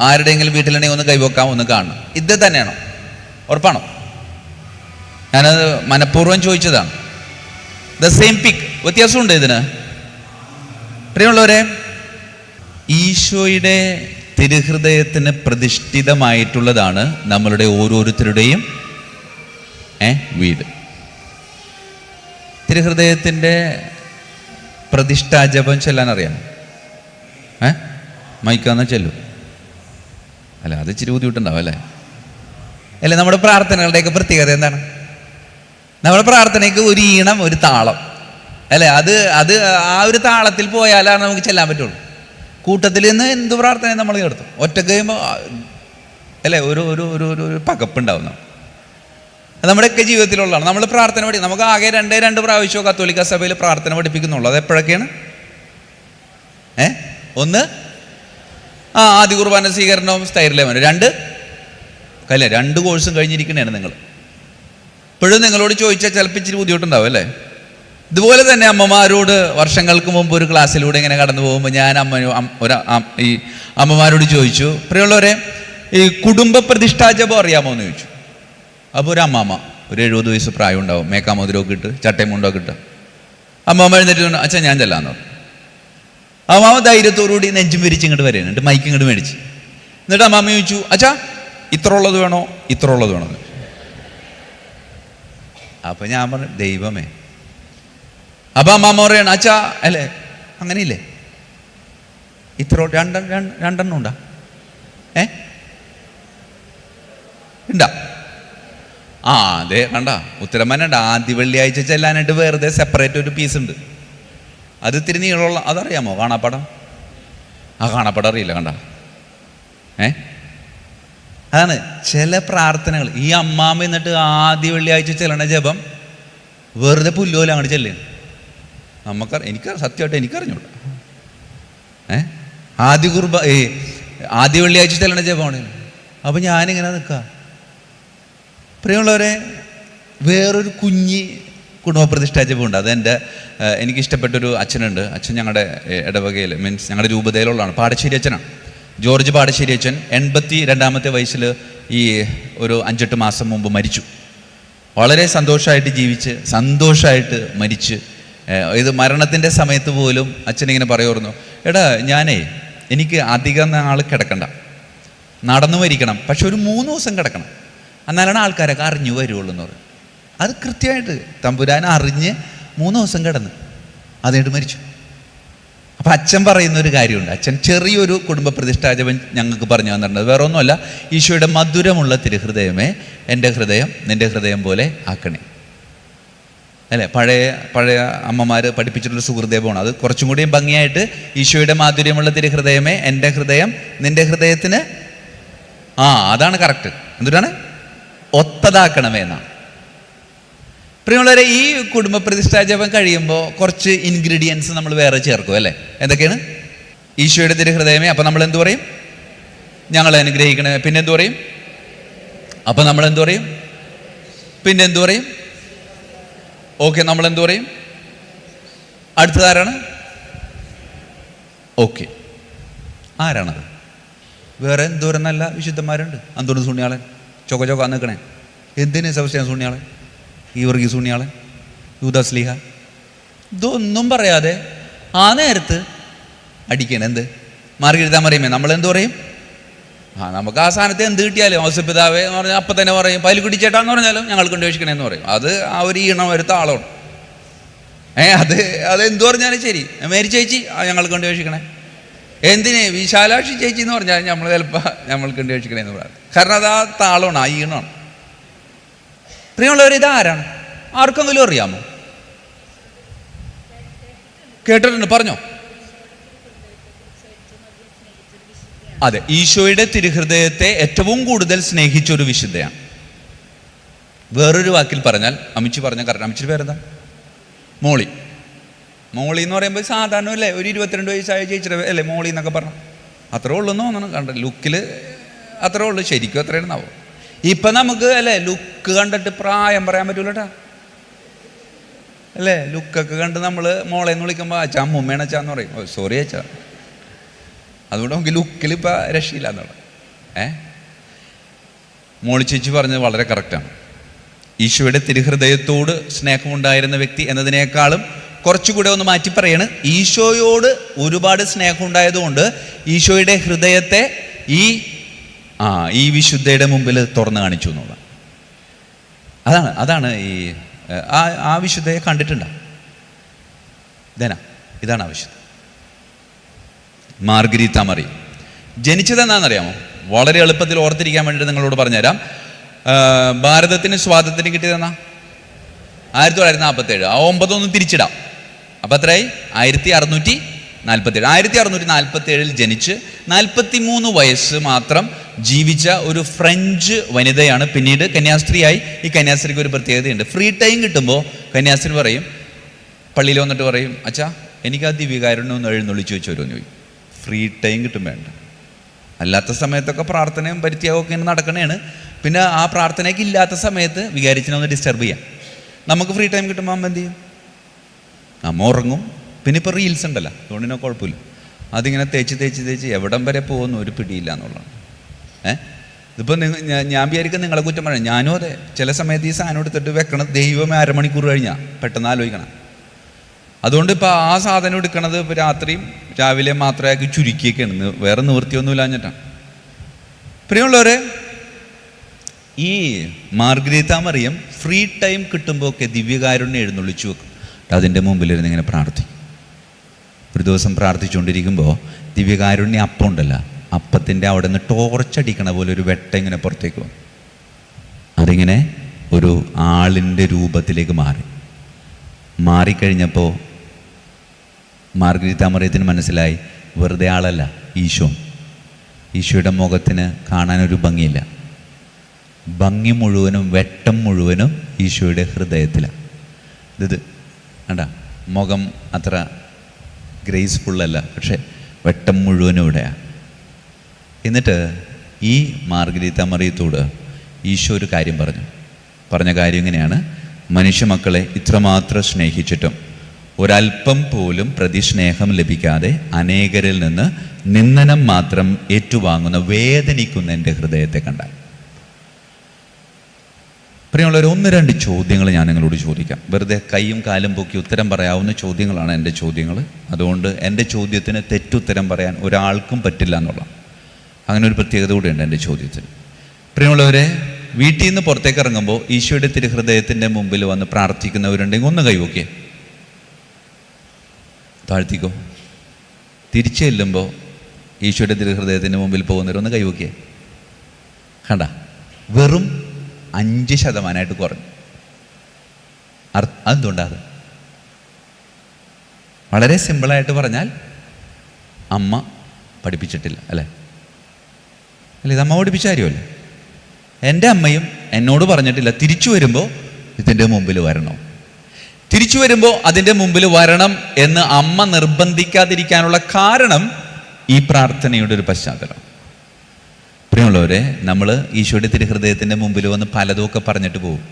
Speaker 1: ആരുടെയെങ്കിലും വീട്ടിലുണ്ടെങ്കിൽ ഒന്ന് കൈവക്കാം, ഒന്ന് കാണണം. ഇത് തന്നെയാണോ? ഉറപ്പാണോ? ഞാനത് മനഃപൂർവ്വം ചോദിച്ചതാണ്. ദ സെയിം പിക്ക്. വ്യത്യാസമുണ്ട് ഇതിന്. പ്രിയമുള്ളവരെ, ഈശോയുടെ തിരുഹൃദയത്തിന് പ്രതിഷ്ഠിതമായിട്ടുള്ളതാണ് നമ്മളുടെ ഓരോരുത്തരുടെയും വീട്. തിരുഹൃദയത്തിൻ്റെ പ്രതിഷ്ഠാജപം ചൊല്ലാൻ അറിയാം? മൈക്കാന്ന് ചെല്ലു. അല്ല, അത് ഇച്ചിരി ബുദ്ധിമുട്ടുണ്ടാവും അല്ലേ? അല്ലേ, നമ്മുടെ പ്രാർത്ഥനകളുടെയൊക്കെ പ്രത്യേകത എന്താണ്? നമ്മുടെ പ്രാർത്ഥനയ്ക്ക് ഒരു ഈണം, ഒരു താളം അല്ലേ? അത് ആ ഒരു താളത്തിൽ പോയാലാണ് നമുക്ക് ചെല്ലാൻ പറ്റുള്ളൂ. കൂട്ടത്തിൽ നിന്ന് എന്ത് പ്രാർത്ഥനയും നമ്മൾ കേൾക്കും. ഒറ്റക്ക് കഴിയുമ്പോൾ അല്ലേ ഒരു ഒരു ഒരു ഒരു പകപ്പുണ്ടാവുന്ന നമ്മുടെയൊക്കെ ജീവിതത്തിലുള്ളതാണ്. നമ്മൾ പ്രാർത്ഥന നമുക്ക് ആകെ 2 പ്രാവശ്യമോ കത്തോലിക്ക സഭയിൽ പ്രാർത്ഥന പഠിപ്പിക്കുന്നുള്ളൂ. അത് എപ്പോഴൊക്കെയാണ്? ഒന്ന് ആദ്യ കുർബാന സ്വീകരണവും സ്ഥൈര്യലേവനും. 2 കോഴ്സും കഴിഞ്ഞിരിക്കണേണ് നിങ്ങൾ. ഇപ്പോഴും നിങ്ങളോട് ചോദിച്ചാൽ ചിലപ്പോൾ ഇച്ചിരി ബുദ്ധിമുട്ടുണ്ടാവും അല്ലേ? ഇതുപോലെ തന്നെ അമ്മമാരോട് വർഷങ്ങൾക്ക് മുമ്പ് ഒരു ക്ലാസ്സിലൂടെ ഇങ്ങനെ കടന്നു പോകുമ്പോൾ ഞാൻ ഈ അമ്മമാരോട് ചോദിച്ചു, പ്രിയമുള്ളവരെ, ഈ കുടുംബ പ്രതിഷ്ഠാജപം അറിയാമോ എന്ന് ചോദിച്ചു. അപ്പോൾ ഒരു അമ്മാമ്മ, ഒരു 70 വയസ്സ് പ്രായം ഉണ്ടാവും, മേക്കാമോതിരമൊക്കെ ഇട്ട് ചട്ടയും മുണ്ടൊക്കെ ഇട്ട് അമ്മാമ്മ എഴുന്നേറ്റ് അച്ഛൻ ഞാൻ ചെല്ലാന്ന് പറഞ്ഞു. അമ്മാമ്മ ധൈര്യത്തോടുകൂടി നെഞ്ചും വിരിച്ച് ഇങ്ങോട്ട് വരാനുണ്ട്, മൈക്ക് ഇങ്ങോട്ട് മേടിച്ച്. എന്നിട്ട് അമ്മാമ്മ ചോദിച്ചു, അച്ഛാ ഇത്ര ഉള്ളത് വേണോ ഇത്ര ഉള്ളത് വേണോ? അപ്പം ഞാൻ പറഞ്ഞു, ദൈവമേ. അപ്പം അമ്മാമ്മ പറയണം, അച്ഛാ അല്ലേ അങ്ങനെയില്ലേ, ഇത്ര രണ്ടെണ്ണം ഉണ്ടാ ഉണ്ടാ? അതെ കണ്ട ഉത്തരം പറഞ്ഞ ആദ്യ വെള്ളിയാഴ്ച ചെല്ലാനായിട്ട് വെറുതെ സെപ്പറേറ്റ് ഒരു പീസ് ഉണ്ട്. അത് ഇത്തിരി നീളമുള്ള, അതറിയാമോ? കാണാപ്പാടം. കാണാപ്പാടം അറിയില്ല. കണ്ട അതാണ് ചില പ്രാർത്ഥനകൾ. ഈ അമ്മാമ്മ എന്നിട്ട് ആദ്യ വെള്ളിയാഴ്ച ചെല്ലണ ജപം വെറുതെ പുല്ലുപോലെ അങ്ങോട്ട് ചെല്ലുക. എനിക്ക് സത്യമായിട്ട് എനിക്കറിഞ്ഞൂടാ. ആദ്യ വെള്ളിയാഴ്ച ചെല്ലണ ജപമാണ്. അപ്പം ഞാനിങ്ങനെ നിൽക്കാം. പ്രിയമുള്ളവരെ, വേറൊരു കുഞ്ഞി കുടുംബ പ്രതിഷ്ഠാ ജപമുണ്ട്. അത് എനിക്കിഷ്ടപ്പെട്ടൊരു അച്ഛനുണ്ട്. അച്ഛൻ ഞങ്ങളുടെ ഇടവകയിൽ, മീൻസ് ഞങ്ങളുടെ രൂപതയിലുള്ളതാണ്. പാടശ്ശേരി അച്ഛനാണ്, ജോർജ് പാടശ്ശേരി അച്ഛൻ. 82-ാമത്തെ വയസ്സിൽ ഈ ഒരു 5-8 മാസം മുമ്പ് മരിച്ചു. വളരെ സന്തോഷമായിട്ട് ജീവിച്ച് സന്തോഷമായിട്ട് മരിച്ച്. ഇത് മരണത്തിൻ്റെ സമയത്ത് പോലും അച്ഛനിങ്ങനെ പറയുമായിരുന്നു, എടാ എനിക്ക് അധികം നാൾ കിടക്കണ്ട, നടന്നു മരിക്കണം, പക്ഷെ ഒരു 3 ദിവസം കിടക്കണം, എന്നാലാണ് ആൾക്കാരൊക്കെ അറിഞ്ഞു വരുള്ളൂ എന്ന് പറയും. അത് കൃത്യമായിട്ട് തമ്പുരാൻ അറിഞ്ഞ് 3 ദിവസം കിടന്ന് അതുകൊണ്ട് മരിച്ചു. അപ്പം അച്ഛൻ പറയുന്ന ഒരു കാര്യമുണ്ട്. അച്ഛൻ ചെറിയൊരു കുടുംബ പ്രതിഷ്ഠാജപം ഞങ്ങൾക്ക് പറഞ്ഞു തന്നിട്ടുണ്ട്. വേറെ ഒന്നുമല്ല, ഈശോയുടെ മധുരമുള്ള തിരുഹൃദയമേ എൻ്റെ ഹൃദയം നിൻ്റെ ഹൃദയം പോലെ ആക്കണേ. അല്ലേ, പഴയ അമ്മമാർ പഠിപ്പിച്ചിട്ടുള്ള സുഹൃദേവമാണ്. അത് കുറച്ചും കൂടിയും ഭംഗിയായിട്ട് ഈശോയുടെ മാധുര്യമുള്ള തിരുഹൃദയമേ എൻ്റെ ഹൃദയം നിൻ്റെ ഹൃദയത്തിന് അതാണ് കറക്റ്റ്. എന്തിനാണ്? ഒത്തതാക്കണമേ എന്നാണ്. പ്രിയമുള്ളവരെ, ഈ കുടുംബ പ്രതിഷ്ഠാജപം കഴിയുമ്പോൾ കുറച്ച് ഇൻഗ്രീഡിയൻസ് നമ്മൾ വേറെ ചേർക്കും. അല്ലേ, എന്തൊക്കെയാണ്? ഈശോയുടെ തിരുഹൃദയമേ, അപ്പം നമ്മൾ എന്തു പറയും? ഞങ്ങളെ അനുഗ്രഹിക്കണേ. പിന്നെ എന്തു പറയും? അപ്പം നമ്മൾ എന്തു പറയും? പിന്നെ എന്തു പറയും? ഓക്കെ, നമ്മൾ എന്തു പറയും? അടുത്തതാരാണ്? ഓക്കെ, ആരാണത്? വേറെ എന്തോരം നല്ല വിശുദ്ധന്മാരുണ്ട്. അന്തോണി സൂണ്യാളൻ, ചൊക്ക നിൽക്കണേ. എന്തിനു സെബസ്ത്യാൻ സൂണ്യാളൻ, ഈ വർഗീസ് സൂണ്യാളൻ, യൂദാസ്ലീഹ, ഇതൊന്നും പറയാതെ ആ നേരത്ത് അടിക്കണം. എന്ത് മാർഗരിത്താൻ പറയുമേ നമ്മളെന്ത് പറയും? നമുക്ക് ആ സ്ഥാനത്ത് എന്ത് കിട്ടിയാലും ഔസപിതാവേ എന്ന് പറഞ്ഞാൽ അപ്പം തന്നെ പറയും. പൈല് കുടിച്ചേട്ടാന്ന് പറഞ്ഞാലും ഞങ്ങൾക്ക് അന്വേഷിക്കണേന്ന് പറയും. അത് ആ ഒരു ഈണം ഒരു താളമാണ്. അതെന്തു പറഞ്ഞാലും ശരി. മേരി ചേച്ചി ഞങ്ങൾക്ക് അന്വേഷിക്കണേ. എന്തിന് വിശാലാക്ഷി ചേച്ചി എന്ന് പറഞ്ഞാൽ നമ്മൾ ചിലപ്പോൾ നമ്മൾക്ക് അന്വേഷിക്കണേന്ന് പറയാം. കാരണം അത് ആ താളമാണ്, ആ ഈണമാണ്. പ്രിയമുള്ളവർ, ഇതാരാണ്? ആർക്കെങ്കിലും അറിയാമോ? കേട്ടിട്ടുണ്ട്, പറഞ്ഞോ. അതെ, ഈശോയുടെ തിരുഹൃദയത്തെ ഏറ്റവും കൂടുതൽ സ്നേഹിച്ചൊരു വിശുദ്ധയാണ്. വേറൊരു വാക്കിൽ പറഞ്ഞാൽ, അമ്മച്ചി പറഞ്ഞ കറക്റ്റ്. അമ്മച്ചിയുടെ പേരെന്താ? മോളി. മോളി എന്ന് പറയുമ്പോൾ സാധാരണ അല്ലേ, ഒരു 22 വയസ്സായ ചേച്ചിയുടെ അല്ലേ മോളി എന്നൊക്കെ പറഞ്ഞു. അത്രേ ഉള്ളൂ എന്ന് തോന്നണം. കണ്ട ലുക്കിൽ അത്രേ ഉള്ളൂ. ശരിക്കും അത്രയാണെന്നാവും. ഇപ്പം നമുക്ക് അല്ലേ ലുക്ക് കണ്ടിട്ട് പ്രായം പറയാൻ പറ്റൂല കേട്ടാ. അല്ലേ, ലുക്കൊക്കെ കണ്ട് നമ്മൾ മോളെന്ന് വിളിക്കുമ്പോൾ അച്ഛാ അമ്മൂമ്മയാണ് അച്ഛാന്ന് പറയും. സോറി അച്ഛാ. അതുകൊണ്ട് നമുക്ക് ലുക്കിൽ ഇപ്പം രക്ഷയില്ല എന്നുള്ള. മോളി ചേച്ചി പറഞ്ഞത് വളരെ കറക്റ്റാണ്. ഈശോയുടെ തിരുഹൃദയത്തോട് സ്നേഹമുണ്ടായിരുന്ന വ്യക്തി എന്നതിനേക്കാളും കുറച്ചുകൂടെ ഒന്ന് മാറ്റി പറയാണ്, ഈശോയോട് ഒരുപാട് സ്നേഹം ഉണ്ടായതുകൊണ്ട് ഈശോയുടെ ഹൃദയത്തെ ഈ വിശുദ്ധയുടെ മുമ്പിൽ തുറന്നു കാണിച്ചു എന്നുള്ളത്. അതാണ് ഈ ആ വിശുദ്ധയെ കണ്ടിട്ടുണ്ടോ? ഇതാണ് ആ വിശുദ്ധ മാർഗരീത്ത മറി. ജനിച്ചതെന്നാണെന്നറിയാമോ? വളരെ എളുപ്പത്തിൽ ഓർത്തിരിക്കാൻ വേണ്ടിയിട്ട് നിങ്ങളോട് പറഞ്ഞുതരാം. ഭാരതത്തിന് സ്വാതന്ത്ര്യം കിട്ടിയതെന്നാ 1947. ആ 9 തിരിച്ചിടാം. അപ്പം എത്രയായി? 1647. 1647 ജനിച്ച് 43 വയസ്സ് മാത്രം ജീവിച്ച ഒരു ഫ്രഞ്ച് വനിതയാണ് പിന്നീട് കന്യാസ്ത്രീയായി. ഈ കന്യാസ്ത്രീക്ക് ഒരു പ്രത്യേകതയുണ്ട്. ഫ്രീ ടൈം കിട്ടുമ്പോൾ കന്യാസ്ത്രീ പറയും, പള്ളിയിൽ വന്നിട്ട് പറയും, അച്ഛാ എനിക്ക് ആ ദിവ്യകാരുണ്യം ഒന്ന് എഴുന്നള്ളിച്ച് വെച്ച് വരുമെന്ന് ചോദിക്കും. ഫ്രീ ടൈം കിട്ടും വേണ്ട. അല്ലാത്ത സമയത്തൊക്കെ പ്രാർത്ഥനയും പരിത്യാഗമൊക്കെ ഇങ്ങനെ നടക്കണേണ്. പിന്നെ ആ പ്രാർത്ഥനയ്ക്ക് ഇല്ലാത്ത സമയത്ത് വികാരിച്ചിനെ ഒന്ന് ഡിസ്റ്റർബ് ചെയ്യാം. നമുക്ക് ഫ്രീ ടൈം കിട്ടുമ്പോൾ അമ്മ എന്ത് ചെയ്യും? അമ്മ ഉറങ്ങും. പിന്നെ ഇപ്പോൾ റീൽസ് ഉണ്ടല്ലോ, അതുകൊണ്ടിനെ കുഴപ്പമില്ല. അതിങ്ങനെ തേച്ച് എവിടം വരെ പോകുന്നു ഒരു പിടിയില്ല എന്നുള്ളതാണ്. ഇതിപ്പോൾ ഞാൻ വിചാരിക്കും നിങ്ങളെ കുറ്റം പറയാം. ഞാനും അതെ, ചില സമയത്ത് ഈ സാധനം എടുത്തിട്ട് വെക്കണം ദൈവമേ 1/2 മണിക്കൂർ കഴിഞ്ഞാൽ പെട്ടെന്ന് ആലോചിക്കണം. അതുകൊണ്ട് ഇപ്പോൾ ആ സാധനം എടുക്കണത് ഇപ്പോൾ രാത്രിയും രാവിലെ മാത്രമാക്കി ചുരുക്കിയൊക്കെയാണ്. വേറെ നിവൃത്തിയൊന്നുമില്ല എന്നിട്ടാണ്. പ്രിയമുള്ളവരെ, ഈ മാർഗരീത്ത മറിയം ഫ്രീ ടൈം കിട്ടുമ്പോഴൊക്കെ ദിവ്യകാരുണ്യം എഴുന്നള്ളിച്ചു വെക്കും. അതിൻ്റെ മുമ്പിലിരുന്ന് ഇങ്ങനെ പ്രാർത്ഥിക്കും. ഒരു ദിവസം പ്രാർത്ഥിച്ചുകൊണ്ടിരിക്കുമ്പോൾ ദിവ്യകാരുണ്യ അപ്പം ഉണ്ടല്ലോ, അപ്പത്തിൻ്റെ അവിടെ നിന്ന് ടോർച്ചടിക്കണ പോലെ ഒരു വെട്ടം ഇങ്ങനെ പുറത്തേക്ക് വന്നു. അതിങ്ങനെ ഒരു ആളിൻ്റെ രൂപത്തിലേക്ക് മാറിക്കഴിഞ്ഞപ്പോൾ മാർഗരീത്ത മറിയത്തിന് മനസ്സിലായി, വെറുതെ ആളല്ല, ഈശോയുടെ മുഖത്തിന് കാണാനൊരു ഭംഗിയില്ല. ഭംഗി മുഴുവനും വെട്ടം മുഴുവനും ഈശോയുടെ ഹൃദയത്തിലാണ്. ഇത് കണ്ട, മുഖം അത്ര ഗ്രേസ്ഫുള്ളല്ല, പക്ഷെ വെട്ടം മുഴുവനും ഇവിടെയാണ്. എന്നിട്ട് ഈ മാർഗരീത്ത മറിയത്തോട് ഈശോ ഒരു കാര്യം പറഞ്ഞ കാര്യം ഇങ്ങനെയാണ്: മനുഷ്യ മക്കളെ ഇത്രമാത്രം സ്നേഹിച്ചിട്ടും ഒരൽപ്പം പോലും പ്രതിസ്നേഹം ലഭിക്കാതെ അനേകരിൽ നിന്ന് നിന്ദനം മാത്രം ഏറ്റുവാങ്ങുന്ന വേദനിക്കുന്ന എൻ്റെ ഹൃദയത്തെ കണ്ടാൽ. പ്രിയമുള്ളവർ, 1-2 ചോദ്യങ്ങൾ ഞാൻ നിങ്ങളോട് ചോദിക്കാം. വെറുതെ കൈയും കാലും പൊക്കി ഉത്തരം പറയാവുന്ന ചോദ്യങ്ങളാണ് എൻ്റെ ചോദ്യങ്ങൾ. അതുകൊണ്ട് എൻ്റെ ചോദ്യത്തിന് തെറ്റുത്തരം പറയാൻ ഒരാൾക്കും പറ്റില്ല എന്നുള്ള അങ്ങനെ ഒരു പ്രത്യേകത കൂടിയുണ്ട് എൻ്റെ ചോദ്യത്തിന്. പ്രിയമുള്ളവരെ, വീട്ടിൽ നിന്ന് പുറത്തേക്ക് ഇറങ്ങുമ്പോൾ ഈശോയുടെ തിരുഹൃദയത്തിൻ്റെ മുമ്പിൽ വന്ന് പ്രാർത്ഥിക്കുന്നവരുണ്ടെങ്കിൽ ഒന്ന് കൈവോക്കേ, താഴ്ത്തിക്കോ. തിരിച്ചു ചെല്ലുമ്പോൾ ഈശോയുടെ തിരുഹൃദയത്തിൻ്റെ മുമ്പിൽ പോകുന്നവരൊന്ന് കൈവോക്കേ. കണ്ട, വെറും 5% കുറഞ്ഞു. അതെന്തുകൊണ്ടാണ്? വളരെ സിമ്പിളായിട്ട് പറഞ്ഞാൽ അമ്മ പഠിപ്പിച്ചിട്ടില്ല, അല്ലേ? അല്ല, ഇത് അമ്മ പഠിപ്പിച്ച കാര്യമല്ലേ? എൻ്റെ അമ്മയും എന്നോട് പറഞ്ഞിട്ടില്ല തിരിച്ചു വരുമ്പോൾ ഇതിൻ്റെ മുമ്പിൽ വരണം, തിരിച്ചു വരുമ്പോൾ അതിൻ്റെ മുമ്പിൽ വരണം എന്ന് അമ്മ നിർബന്ധിക്കാതിരിക്കാനുള്ള കാരണം ഈ പ്രാർത്ഥനയുടെ ഒരു പശ്ചാത്തലം. പ്രിയമുള്ളവരെ, നമ്മൾ ഈശോയുടെ തിരുഹൃദയത്തിൻ്റെ മുമ്പിൽ വന്ന് പലതുമൊക്കെ പറഞ്ഞിട്ട് പോകും.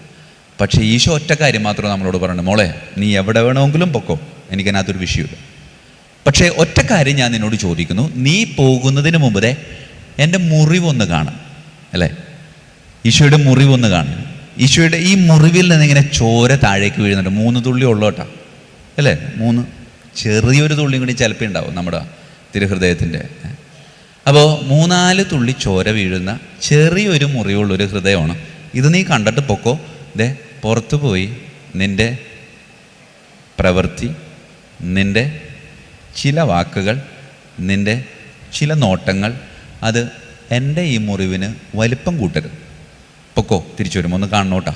Speaker 1: പക്ഷേ ഈശോ ഒറ്റ കാര്യം മാത്രം നമ്മളോട് പറഞ്ഞു, മോളെ നീ എവിടെ വേണമെങ്കിലും പൊക്കോ, എനിക്കതിനകത്തൊരു വിഷയമില്ല. പക്ഷേ ഒറ്റ കാര്യം ഞാൻ നിന്നോട് ചോദിക്കുന്നു, നീ പോകുന്നതിന് മുമ്പേ എൻ്റെ മുറിവൊന്ന് കാണാം, അല്ലേ? ഈശോയുടെ മുറിവൊന്ന് കാണും. ഈശോയുടെ ഈ മുറിവിൽ നിന്ന് ഇങ്ങനെ ചോര താഴേക്ക് വീഴുന്നുണ്ട്. 3 തുള്ളി ഉള്ളോട്ടാ, അല്ലേ? 3 ചെറിയൊരു തുള്ളിയും കൂടി ചിലപ്പോൾ ഉണ്ടാവും നമ്മുടെ തിരുഹൃദയത്തിൻ്റെ. അപ്പോൾ 3-4 തുള്ളി ചോര വീഴുന്ന ചെറിയൊരു മുറിവുള്ളൊരു ഹൃദയമാണ് ഇത്. നീ കണ്ടിട്ട് പൊക്കോ. ദേ പുറത്തു പോയി നിൻ്റെ പ്രവൃത്തി, നിൻ്റെ ചില വാക്കുകൾ, നിൻ്റെ ചില നോട്ടങ്ങൾ, അത് എൻ്റെ ഈ മുറിവിന് വലിപ്പം കൂട്ടരുത്. പൊക്കോ, തിരിച്ചു വരുമ്പോൾ ഒന്ന് കാണണോട്ടാ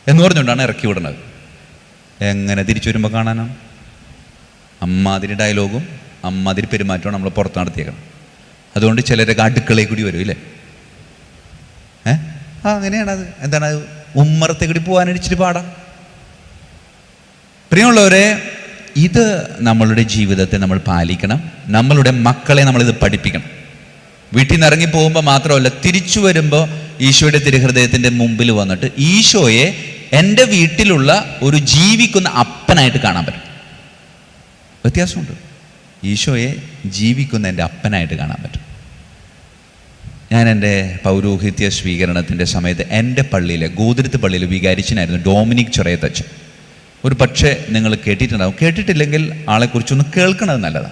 Speaker 1: എന്ന് പറഞ്ഞുകൊണ്ടാണ് ഇറക്കി വിടുന്നത്. എങ്ങനെ തിരിച്ചു വരുമ്പോൾ കാണാനാണ്? അമ്മാതിരി ഡയലോഗും അമ്മാതിരി പെരുമാറ്റവും നമ്മൾ പുറത്ത് നടത്തിയേക്കണം. അതുകൊണ്ട് ചിലരൊക്കെ അടുക്കളയിൽ കൂടി വരും, ഇല്ലേ? അങ്ങനെയാണത്. എന്താണ് അത്? ഉമ്മറത്തെ കൂടി പോകാനിച്ചിട്ട് പാടാം. പ്രിയമുള്ളവരെ, ഇത് നമ്മളുടെ ജീവിതത്തെ നമ്മൾ പാലിക്കണം. നമ്മളുടെ മക്കളെ നമ്മളിത് പഠിപ്പിക്കണം. വീട്ടിൽ നിന്ന് ഇറങ്ങി പോകുമ്പോൾ മാത്രമല്ല, തിരിച്ചു വരുമ്പോൾ ഈശോയുടെ തിരുഹൃദയത്തിൻ്റെ മുമ്പിൽ വന്നിട്ട് ഈശോയെ എൻ്റെ വീട്ടിലുള്ള ഒരു ജീവിക്കുന്ന അപ്പനായിട്ട് കാണാൻ പറ്റും. വ്യത്യാസമുണ്ട്. ഈശോയെ ജീവിക്കുന്ന എൻ്റെ അപ്പനായിട്ട് കാണാൻ പറ്റും. ഞാൻ എൻ്റെ പൗരോഹിത്യ സ്വീകരണത്തിൻ്റെ സമയത്ത് എൻ്റെ പള്ളിയിലെ ഗോതിരത്ത് പള്ളിയിൽ വികാരിച്ചനായിരുന്നു ഡൊമിനിക് ചൊറയത്തച്ഛൻ. ഒരു പക്ഷേ നിങ്ങൾ കേട്ടിട്ടുണ്ടാവും. കേട്ടിട്ടില്ലെങ്കിൽ ആളെക്കുറിച്ചൊന്ന് കേൾക്കണത് നല്ലതാണ്.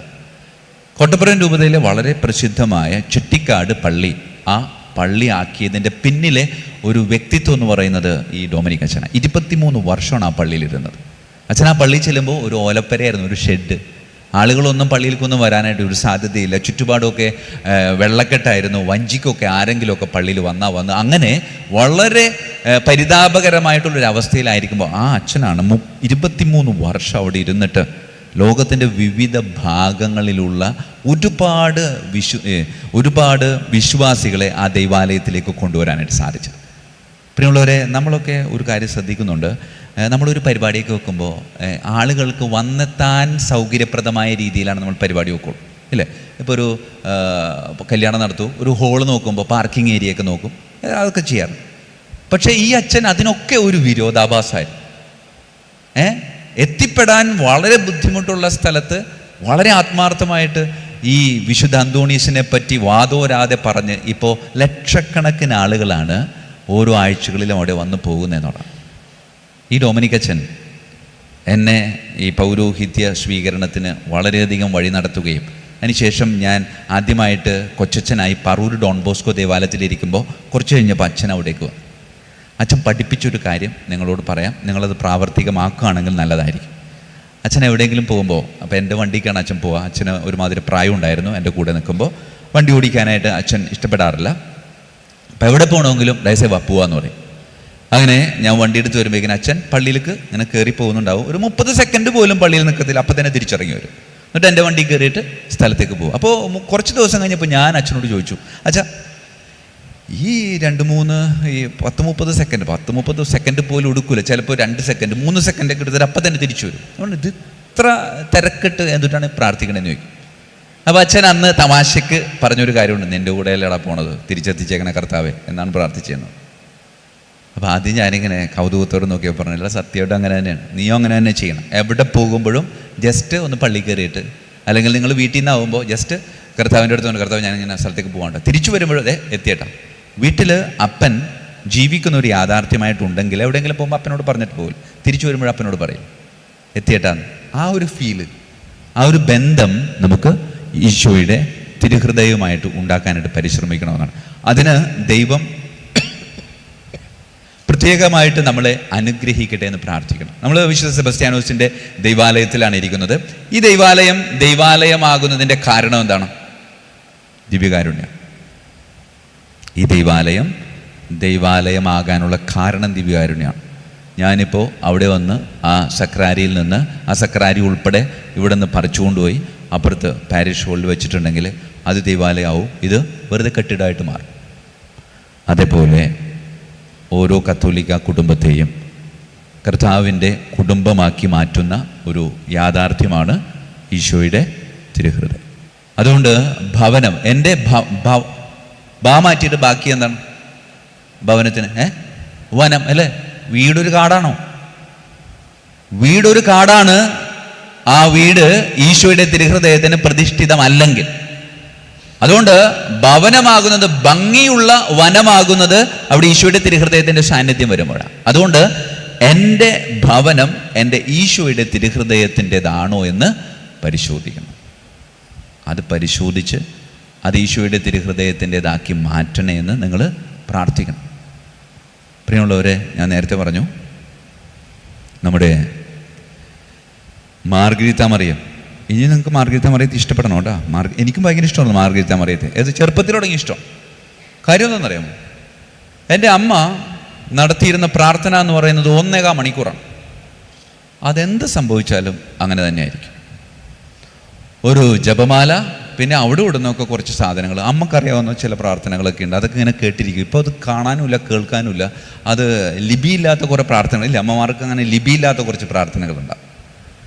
Speaker 1: കോട്ടപ്പുറം രൂപതയിലെ വളരെ പ്രസിദ്ധമായ ചെട്ടിക്കാട് പള്ളി, ആ പള്ളി ആക്കിയതിൻ്റെ പിന്നിലെ ഒരു വ്യക്തിത്വം എന്ന് പറയുന്നത് ഈ ഡൊമിനിക് അച്ഛനാണ്. 23 വർഷമാണ് ആ പള്ളിയിലിരുന്നത്. അച്ഛൻ ആ പള്ളിയിൽ ചെല്ലുമ്പോൾ ഒരു ഓലപ്പരയായിരുന്നു, ഒരു ഷെഡ്. ആളുകളൊന്നും പള്ളിയിലേക്കൊന്നും വരാനായിട്ട് ഒരു സാധ്യതയില്ല. ചുറ്റുപാടുമൊക്കെ വെള്ളക്കെട്ടായിരുന്നു. വഞ്ചിക്കൊക്കെ ആരെങ്കിലുമൊക്കെ പള്ളിയിൽ വന്ന് അങ്ങനെ വളരെ പരിതാപകരമായിട്ടുള്ളൊരവസ്ഥയിലായിരിക്കുമ്പോൾ ആ അച്ഛനാണ് 23 വർഷം അവിടെ ഇരുന്നിട്ട് ലോകത്തിൻ്റെ വിവിധ ഭാഗങ്ങളിലുള്ള ഒരുപാട് വിശ്വാസികളെ ആ ദൈവാലയത്തിലേക്ക് കൊണ്ടുവരാനായിട്ട് സാധിച്ചത്. പ്രിയമുള്ളവരെ, നമ്മളൊക്കെ ഒരു കാര്യം ശ്രദ്ധിക്കുന്നുണ്ട്. നമ്മളൊരു പരിപാടിയൊക്കെ വെക്കുമ്പോൾ ആളുകൾക്ക് വന്നെത്താൻ സൗകര്യപ്രദമായ രീതിയിലാണ് നമ്മൾ പരിപാടി വെക്കുള്ളൂ, ഇല്ലേ? ഇപ്പോൾ ഒരു കല്യാണം നടത്തും, ഒരു ഹോള് നോക്കുമ്പോൾ പാർക്കിംഗ് ഏരിയ ഒക്കെ നോക്കും, അതൊക്കെ ചെയ്യാറ്. പക്ഷേ ഈ അച്ഛൻ അതിനൊക്കെ ഒരു വിരോധാഭാസമായിരുന്നു. എത്തിപ്പെടാൻ വളരെ ബുദ്ധിമുട്ടുള്ള സ്ഥലത്ത് വളരെ ആത്മാർത്ഥമായിട്ട് ഈ വിശുദ്ധ അന്തോണീസിനെ പറ്റി വാദോരാതെ പറഞ്ഞ് ഇപ്പോൾ ലക്ഷക്കണക്കിന് ആളുകളാണ് ഓരോ ആഴ്ചകളിലും അവിടെ വന്നു പോകുന്നതെന്നുള്ളതാണ്. ഈ ഡൊമിനിക് അച്ഛൻ എന്നെ ഈ പൗരോഹിത്യ സ്വീകരണത്തിന് വളരെയധികം വഴി നടത്തുകയും അതിനുശേഷം ഞാൻ ആദ്യമായിട്ട് കൊച്ചച്ഛനായി പറൂർ ഡോൺ ബോസ്കോ ദേവാലയത്തിലിരിക്കുമ്പോൾ കുറച്ച് കഴിഞ്ഞപ്പോൾ അച്ഛൻ അവിടേക്ക് വന്നു. അച്ഛൻ പഠിപ്പിച്ചൊരു കാര്യം നിങ്ങളോട് പറയാം, നിങ്ങളത് പ്രാവർത്തികമാക്കുകയാണെങ്കിൽ നല്ലതായിരിക്കും. അച്ഛൻ എവിടെയെങ്കിലും പോകുമ്പോൾ, അപ്പോൾ എൻ്റെ വണ്ടിക്കാണ് അച്ഛൻ പോവുക. അച്ഛന് ഒരുമാതിരി പ്രായം ഉണ്ടായിരുന്നു. എൻ്റെ കൂടെ നിൽക്കുമ്പോൾ വണ്ടി ഓടിക്കാനായിട്ട് അച്ഛൻ ഇഷ്ടപ്പെടാറില്ല. അപ്പോൾ എവിടെ പോകണമെങ്കിലും ദയസേവ പോവാന്ന് പറയും. അങ്ങനെ ഞാൻ വണ്ടി എടുത്ത് വരുമ്പോഴേക്കും അച്ഛൻ പള്ളിയിലേക്ക് ഇങ്ങനെ കയറി പോകുന്നുണ്ടാവും. ഒരു 30 സെക്കൻഡ് പോലും പള്ളിയിൽ നിൽക്കത്തില്ല, അപ്പം തന്നെ തിരിച്ചിറങ്ങി വരും. എന്നിട്ട് എൻ്റെ വണ്ടി കയറിയിട്ട് സ്ഥലത്തേക്ക് പോകും. അപ്പോൾ കുറച്ച് ദിവസം കഴിഞ്ഞപ്പോൾ ഞാൻ അച്ഛനോട് ചോദിച്ചു, അച്ഛാ ഈ 10-30 സെക്കൻഡ് പോലും എടുക്കില്ല, ചിലപ്പോൾ 2 സെക്കൻഡ് 3 സെക്കൻഡൊക്കെ എടുത്തിട്ട് അപ്പം തന്നെ തിരിച്ചു വരും. അതുകൊണ്ട് ഇത് ഇത്ര തിരക്കിട്ട് എന്തിട്ടാണ് പ്രാർത്ഥിക്കണമെന്ന് ചോദിക്കും. അപ്പോൾ അച്ഛൻ അന്ന് തമാശയ്ക്ക് പറഞ്ഞൊരു കാര്യമുണ്ട്, നിൻ്റെ കൂടെയല്ലേടാ പോണത്, തിരിച്ചെത്തിച്ചേക്കണ കർത്താവേ എന്നാണ് പ്രാർത്ഥിച്ചതെന്ന്. അപ്പോൾ ആദ്യം ഞാനിങ്ങനെ കൗതുകത്തോടെ നോക്കിയപ്പോൾ പറഞ്ഞില്ല, സത്യമായിട്ട് അങ്ങനെ തന്നെയാണ്, നീയോ അങ്ങനെ തന്നെ ചെയ്യണം. എവിടെ പോകുമ്പോഴും ജസ്റ്റ് ഒന്ന് പള്ളി കയറിയിട്ട്, അല്ലെങ്കിൽ നിങ്ങൾ വീട്ടിൽ നിന്നാവുമ്പോൾ ജസ്റ്റ് കർത്താവിൻ്റെ അടുത്ത് കർത്താവ് ഞാനിങ്ങനെ സ്ഥലത്തേക്ക് പോകാണ്ട് തിരിച്ചു വരുമ്പോഴും എത്തിയേട്ടാ. വീട്ടിൽ അപ്പൻ ജീവിക്കുന്ന ഒരു യാഥാർത്ഥ്യമായിട്ടുണ്ടെങ്കിൽ എവിടെയെങ്കിലും പോകുമ്പോൾ അപ്പനോട് പറഞ്ഞിട്ട് പോകില്ല, തിരിച്ചു വരുമ്പോഴും അപ്പനോട് പറയും എത്തിയേട്ടാന്ന്. ആ ഒരു ഫീല്, ആ ഒരു ബന്ധം നമുക്ക് ഈശോയുടെ തിരുഹൃദയവുമായിട്ട് ഉണ്ടാക്കാനായിട്ട് പരിശ്രമിക്കണമെന്നാണ്. അതിന് ദൈവം പ്രത്യേകമായിട്ട് നമ്മളെ അനുഗ്രഹിക്കട്ടെ എന്ന് പ്രാർത്ഥിക്കണം. നമ്മൾ വിശുദ്ധ സെബസ്ത്യാനോസിൻ്റെ ദൈവാലയത്തിലാണ് ഇരിക്കുന്നത്. ഈ ദൈവാലയമാകുന്നതിൻ്റെ കാരണം എന്താണ്? ദിവ്യകാരുണ്യം. ഈ ദൈവാലയമാകാനുള്ള കാരണം ദിവ്യകാരുണ്യമാണ്. ഞാനിപ്പോൾ അവിടെ വന്ന് ആ സക്രാരിയിൽ നിന്ന് ആ സക്രാരി ഉൾപ്പെടെ ഇവിടെ നിന്ന് പറിച്ചുകൊണ്ടുപോയി അപ്പുറത്ത് പാരിഷ് ഹോളിൽ വെച്ചിട്ടുണ്ടെങ്കിൽ അത് ദൈവാലയമാവും. ഇത് വെറുതെ കെട്ടിടമായിട്ട് മാറും. അതേപോലെ ഓരോ കത്തോലിക്ക കുടുംബത്തെയും കർത്താവിൻ്റെ കുടുംബമാക്കി മാറ്റുന്ന ഒരു യാഥാർത്ഥ്യമാണ് ഈശോയുടെ തിരുഹൃദയം. അതുകൊണ്ട് ഭവനം, എൻ്റെ മാറ്റിയിട്ട് ബാക്കി എന്താണ്? ഭവനത്തിന് വനം അല്ലേ? വീടൊരു കാടാണോ? വീടൊരു കാടാണ്. ആ വീട് ഈശോയുടെ തിരുഹൃദയത്തിന് പ്രതിഷ്ഠിതമല്ലെങ്കിൽ, അതുകൊണ്ട് ഭവനമാകുന്നത്, ഭംഗിയുള്ള വനമാകുന്നത് അവിടെ ഈശോയുടെ തിരുഹൃദയത്തിൻ്റെ സാന്നിധ്യം വരുമ്പോഴാണ്. അതുകൊണ്ട് എൻ്റെ ഭവനം എൻ്റെ ഈശോയുടെ തിരുഹൃദയത്തിൻ്റെതാണോ എന്ന് പരിശോധിക്കണം. അത് പരിശോധിച്ച് അത് ഈശോയുടെ തിരുഹൃദയത്തിൻ്റെതാക്കി മാറ്റണേ എന്ന് നിങ്ങൾ പ്രാർത്ഥിക്കണം. പ്രിയമുള്ളവരെ, ഞാൻ നേരത്തെ പറഞ്ഞു, നമ്മുടെ മാർഗരീത്ത മറിയം, ഇനി നിങ്ങൾക്ക് മാർഗരീത്ത മറിയത്തെ ഇഷ്ടപ്പെടണം കേട്ടോ. എനിക്കും ഭയങ്കര ഇഷ്ടമാണ് മാർഗരീത്ത മറിയത്തെ. അത് ചെറുപ്പത്തിൽ തുടങ്ങി ഇഷ്ടം. കാര്യം എന്താണെന്നറിയാമോ? എൻ്റെ അമ്മ നടത്തിയിരുന്ന പ്രാർത്ഥന എന്ന് പറയുന്നത് 1.25 മണിക്കൂറാണ്. അതെന്ത് സംഭവിച്ചാലും അങ്ങനെ തന്നെയായിരിക്കും. ഒരു ജപമാല, പിന്നെ അവിടെ ഇടുന്നൊക്കെ കുറച്ച് സാധനങ്ങൾ, അമ്മക്കറിയാവുന്ന ചില പ്രാർത്ഥനകളൊക്കെ ഉണ്ട്. അതൊക്കെ ഇങ്ങനെ കേട്ടിരിക്കും. ഇപ്പോൾ അത് കാണാനുമില്ല, കേൾക്കാനുമില്ല. അത് ലിപിയില്ലാത്ത കുറേ പ്രാർത്ഥനകളില്ല. അമ്മമാർക്ക് അങ്ങനെ ലിപിയില്ലാത്ത കുറച്ച് പ്രാർത്ഥനകളുണ്ടാകും.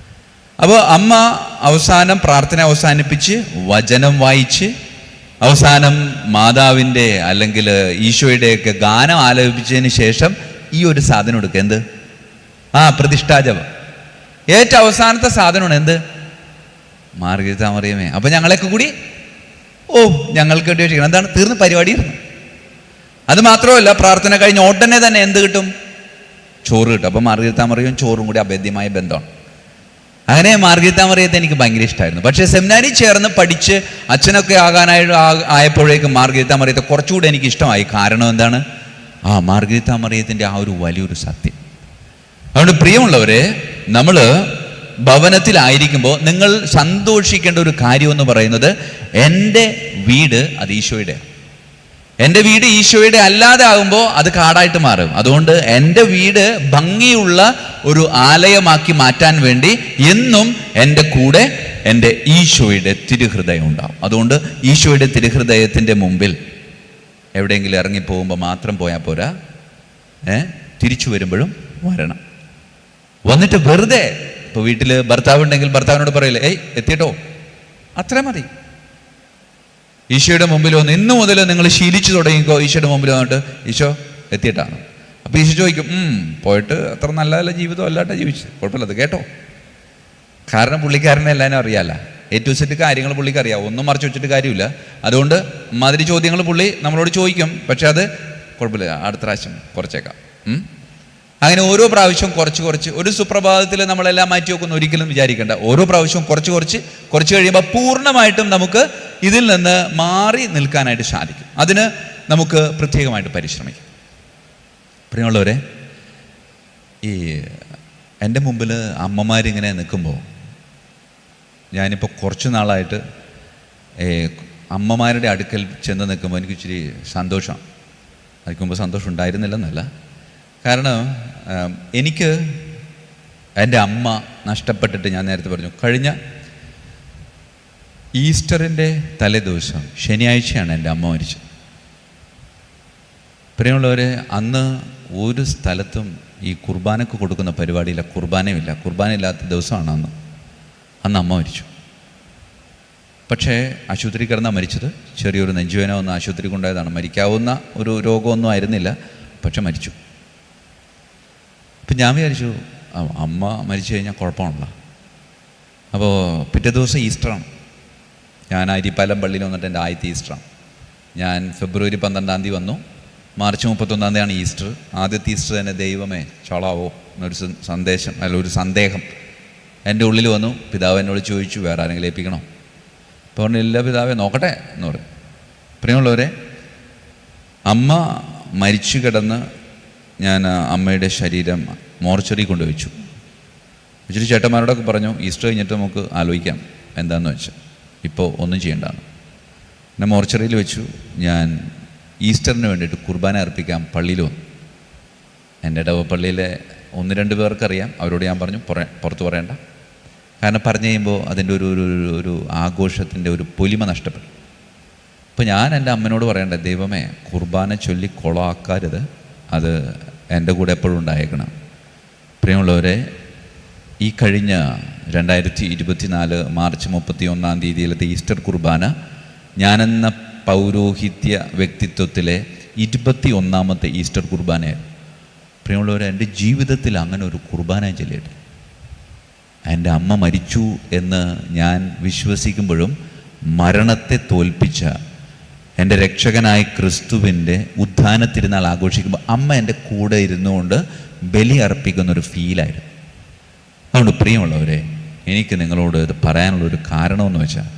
Speaker 1: അപ്പോൾ അമ്മ അവസാനം പ്രാർത്ഥന അവസാനിപ്പിച്ച് വചനം വായിച്ച് അവസാനം മാതാവിൻ്റെ അല്ലെങ്കിൽ ഈശോയുടെയൊക്കെ ഗാനം ആലപിച്ചതിന് ശേഷം ഈ ഒരു സാധനം എടുക്കുക. എന്ത്? പ്രതിഷ്ഠാജപം. ഏറ്റവും അവസാനത്തെ സാധനമാണ് എന്ത്? മാർഗരീത്ത മറിയമേ. അപ്പം ഞങ്ങളൊക്കെ കൂടി ഞങ്ങൾക്ക് വേണ്ടി വെച്ചിരിക്കണം. എന്താണ്? തീർന്ന് പരിപാടിയിരുന്നു. അത് മാത്രമല്ല, പ്രാർത്ഥന കഴിഞ്ഞ് ഉടനെ തന്നെ എന്ത് കിട്ടും? ചോറ് കിട്ടും. അപ്പം മാർഗരീത്ത മറിയവും ചോറും കൂടി അഭേദ്യമായ ബന്ധമാണ്. അങ്ങനെ മാർഗരീത്ത മറിയത്തെ എനിക്ക് ഭയങ്കര ഇഷ്ടമായിരുന്നു. പക്ഷേ സെമിനാരി ചേർന്ന് പഠിച്ച് അച്ഛനൊക്കെ ആയപ്പോഴേക്കും മാർഗരീത്ത മറിയത്തെ കുറച്ചുകൂടി എനിക്ക് ഇഷ്ടമായി. കാരണം എന്താണ്? മാർഗരീത്ത മറിയത്തിൻ്റെ ആ ഒരു വലിയൊരു സത്യം. അതുകൊണ്ട് പ്രിയമുള്ളവരെ, നമ്മൾ ഭവനത്തിലായിരിക്കുമ്പോൾ നിങ്ങൾ സന്തോഷിക്കേണ്ട ഒരു കാര്യം എന്ന് പറയുന്നത്, എൻ്റെ വീട് അത് ഈശോയുടെ, എൻ്റെ വീട് ഈശോയുടെ അല്ലാതെ ആകുമ്പോൾ അത് കാടായിട്ട് മാറും. അതുകൊണ്ട് എൻ്റെ വീട് ഭംഗിയുള്ള ഒരു ആലയമാക്കി മാറ്റാൻ വേണ്ടി എന്നും എൻ്റെ കൂടെ എൻ്റെ ഈശോയുടെ തിരുഹൃദയം ഉണ്ടാവും. അതുകൊണ്ട് ഈശോയുടെ തിരുഹൃദയത്തിൻ്റെ മുമ്പിൽ എവിടെയെങ്കിലും ഇറങ്ങിപ്പോകുമ്പോൾ മാത്രം പോയാൽ പോരാ, തിരിച്ചു വരുമ്പോഴും വരണം. വന്നിട്ട് വെറുതെ, ഇപ്പോൾ വീട്ടിൽ ഭർത്താവ് ഉണ്ടെങ്കിൽ ഭർത്താവിനോട് പറയില്ലേ, എത്തിയിട്ടോ, അത്ര മതി. ഈശോയുടെ മുമ്പിൽ വന്ന് ഇന്നു മുതൽ നിങ്ങൾ ശീലിച്ചു തുടങ്ങിക്കോ. ഈശോയുടെ മുമ്പിൽ വന്നിട്ട്, ഈശോ എത്തിയിട്ടാണ്. അപ്പോൾ ഈശോ ചോദിക്കും, പോയിട്ട് അത്ര നല്ല ജീവിതം അല്ലാട്ടോ ജീവിച്ചത്, കുഴപ്പമില്ല, അത് കേട്ടോ. കാരണം പുള്ളിക്കാരനെ എല്ലാവരും അറിയാമല്ല, ഏറ്റവും സെറ്റ് കാര്യങ്ങൾ പുള്ളിക്ക് അറിയാം, ഒന്നും മറച്ചു വെച്ചിട്ട് കാര്യമില്ല. അതുകൊണ്ട് മാതിരി ചോദ്യങ്ങൾ പുള്ളി നമ്മളോട് ചോദിക്കും. പക്ഷെ അത് കുഴപ്പമില്ല, അടുത്ത പ്രാവശ്യം കുറച്ചേക്കാം. അങ്ങനെ ഓരോ പ്രാവശ്യവും കുറച്ച് ഒരു സുപ്രഭാതത്തിൽ നമ്മളെല്ലാം മാറ്റി വെക്കുന്ന ഒരിക്കലും വിചാരിക്കേണ്ട. ഓരോ പ്രാവശ്യവും കുറച്ച് കഴിയുമ്പോൾ പൂർണ്ണമായിട്ടും നമുക്ക് ഇതിൽ നിന്ന് മാറി നിൽക്കാനായിട്ട് സാധിക്കും. അതിന് നമുക്ക് പ്രത്യേകമായിട്ട് പരിശ്രമിക്കാം. പ്രിയമുള്ളവരെ, ഈ എൻ്റെ മുമ്പിൽ അമ്മമാരിങ്ങനെ നിൽക്കുമ്പോൾ, ഞാനിപ്പോൾ കുറച്ച് നാളായിട്ട് അമ്മമാരുടെ അടുക്കൽ ചെന്ന് നിൽക്കുമ്പോൾ എനിക്ക് ഇച്ചിരി സന്തോഷം. അതിന് മുമ്പ് സന്തോഷം ഉണ്ടായിരുന്നില്ലെന്നല്ല, കാരണം എനിക്ക് എൻ്റെ അമ്മ നഷ്ടപ്പെട്ടിട്ട്, ഞാൻ നേരത്തെ പറഞ്ഞു, കഴിഞ്ഞ ഈസ്റ്ററിൻ്റെ തലേദിവസം ശനിയാഴ്ചയാണ് എൻ്റെ അമ്മ മരിച്ചത്. പ്രിയമുള്ളവരെ, അന്ന് ഒരു സ്ഥലത്തും ഈ കുർബാനക്ക് കൊടുക്കുന്ന പരിപാടിയില്ല, കുർബാനയില്ലാത്ത ദിവസമാണ് അന്ന് അമ്മ മരിച്ചു. പക്ഷേ ആശുപത്രി കിടന്നാണ് മരിച്ചത്. ചെറിയൊരു നെഞ്ചുവേന ഒന്ന് ആശുപത്രി കൊണ്ടായതാണ്. മരിക്കാവുന്ന ഒരു രോഗമൊന്നും ആയിരുന്നില്ല, പക്ഷെ മരിച്ചു. അപ്പം ഞാൻ വിചാരിച്ചു, അമ്മ മരിച്ചു കഴിഞ്ഞാൽ കുഴപ്പമാണല്ലോ. അപ്പോൾ പിറ്റേ ദിവസം ഈസ്റ്ററാണ്. ഞാൻ അരിപ്പാലം പള്ളിയിൽ വന്നിട്ട് എൻ്റെ ആദ്യത്തെ ഈസ്റ്ററാണ്. ഞാൻ ഫെബ്രുവരി 12-ാം തീയതി വന്നു. മാർച്ച് 31-ാം തീയതിയാണ് ഈസ്റ്റർ. ആദ്യത്തെ ഈസ്റ്റർ തന്നെ ദൈവമേ ചോളാവോ എന്നൊരു ഒരു സന്ദേഹം എൻ്റെ ഉള്ളിൽ വന്നു. പിതാവ് എന്നോട് ചോദിച്ചു, വേറെ ആരെങ്കിലും ഏൽപ്പിക്കണോ? അപ്പോൾ പറഞ്ഞു, ഇല്ല പിതാവേ, നോക്കട്ടെ എന്ന് പറഞ്ഞു. പ്രിയമുള്ളവരെ, അമ്മ മരിച്ചു കിടന്ന് ഞാൻ അമ്മയുടെ ശരീരം മോർച്ചറി കൊണ്ടുവച്ചു. വെച്ചിട്ട് ചേട്ടന്മാരോടൊക്കെ പറഞ്ഞു, ഈസ്റ്റർ കഴിഞ്ഞിട്ട് നമുക്ക് ആലോചിക്കാം എന്താണെന്ന് വെച്ചാൽ, ഇപ്പോൾ ഒന്നും ചെയ്യേണ്ടതാണ്. എന്നെ മോർച്ചറിയിൽ വെച്ചു. ഞാൻ ഈസ്റ്ററിന് വേണ്ടിയിട്ട് കുർബാന അർപ്പിക്കാൻ പള്ളിയിൽ വന്നു. എൻ്റെ ഇടവപ്പള്ളിയിലെ 1-2 പേർക്കറിയാം. അവരോട് ഞാൻ പറഞ്ഞു പുറത്ത് പറയണ്ട, കാരണം പറഞ്ഞു കഴിയുമ്പോൾ അതിൻ്റെ ഒരു ആഘോഷത്തിൻ്റെ ഒരു പൊലിമ നഷ്ടപ്പെടും. അപ്പോൾ ഞാൻ എൻ്റെ അമ്മനോട് പറയണ്ടേ, ദൈവമേ കുർബാന ചൊല്ലി കൊളാക്കരുത്, അത് എൻ്റെ കൂടെ എപ്പോഴും ഉണ്ടായേക്കണം. പ്രിയമുള്ളവരെ, ഈ കഴിഞ്ഞ 2024 മാർച്ച് 31 തീയതിയിലത്തെ ഈസ്റ്റർ കുർബാന ഞാനെന്ന പൗരോഹിത്യ വ്യക്തിത്വത്തിലെ 21ാമത്തെ ഈസ്റ്റർ കുർബാനയായിരുന്നു. പ്രിയമുള്ളവരെ, എൻ്റെ ജീവിതത്തിൽ അങ്ങനെ ഒരു കുർബാന ചൊല്ലിയിട്ട് എൻ്റെ അമ്മ മരിച്ചു എന്ന് ഞാൻ വിശ്വസിക്കുമ്പോഴും മരണത്തെ തോൽപ്പിച്ച എൻ്റെ രക്ഷകനായ ക്രിസ്തുവിൻ്റെ ഉത്ഥാന തിരുനാൾ ആഘോഷിക്കുമ്പോൾ അമ്മ എൻ്റെ കൂടെ ഇരുന്നുകൊണ്ട് ബലി അർപ്പിക്കുന്നൊരു ഫീലായിരുന്നു. അതുകൊണ്ട് പ്രിയമുള്ളവരെ, എനിക്ക് നിങ്ങളോട് ഇത് പറയാനുള്ളൊരു കാരണമെന്ന് വെച്ചാൽ,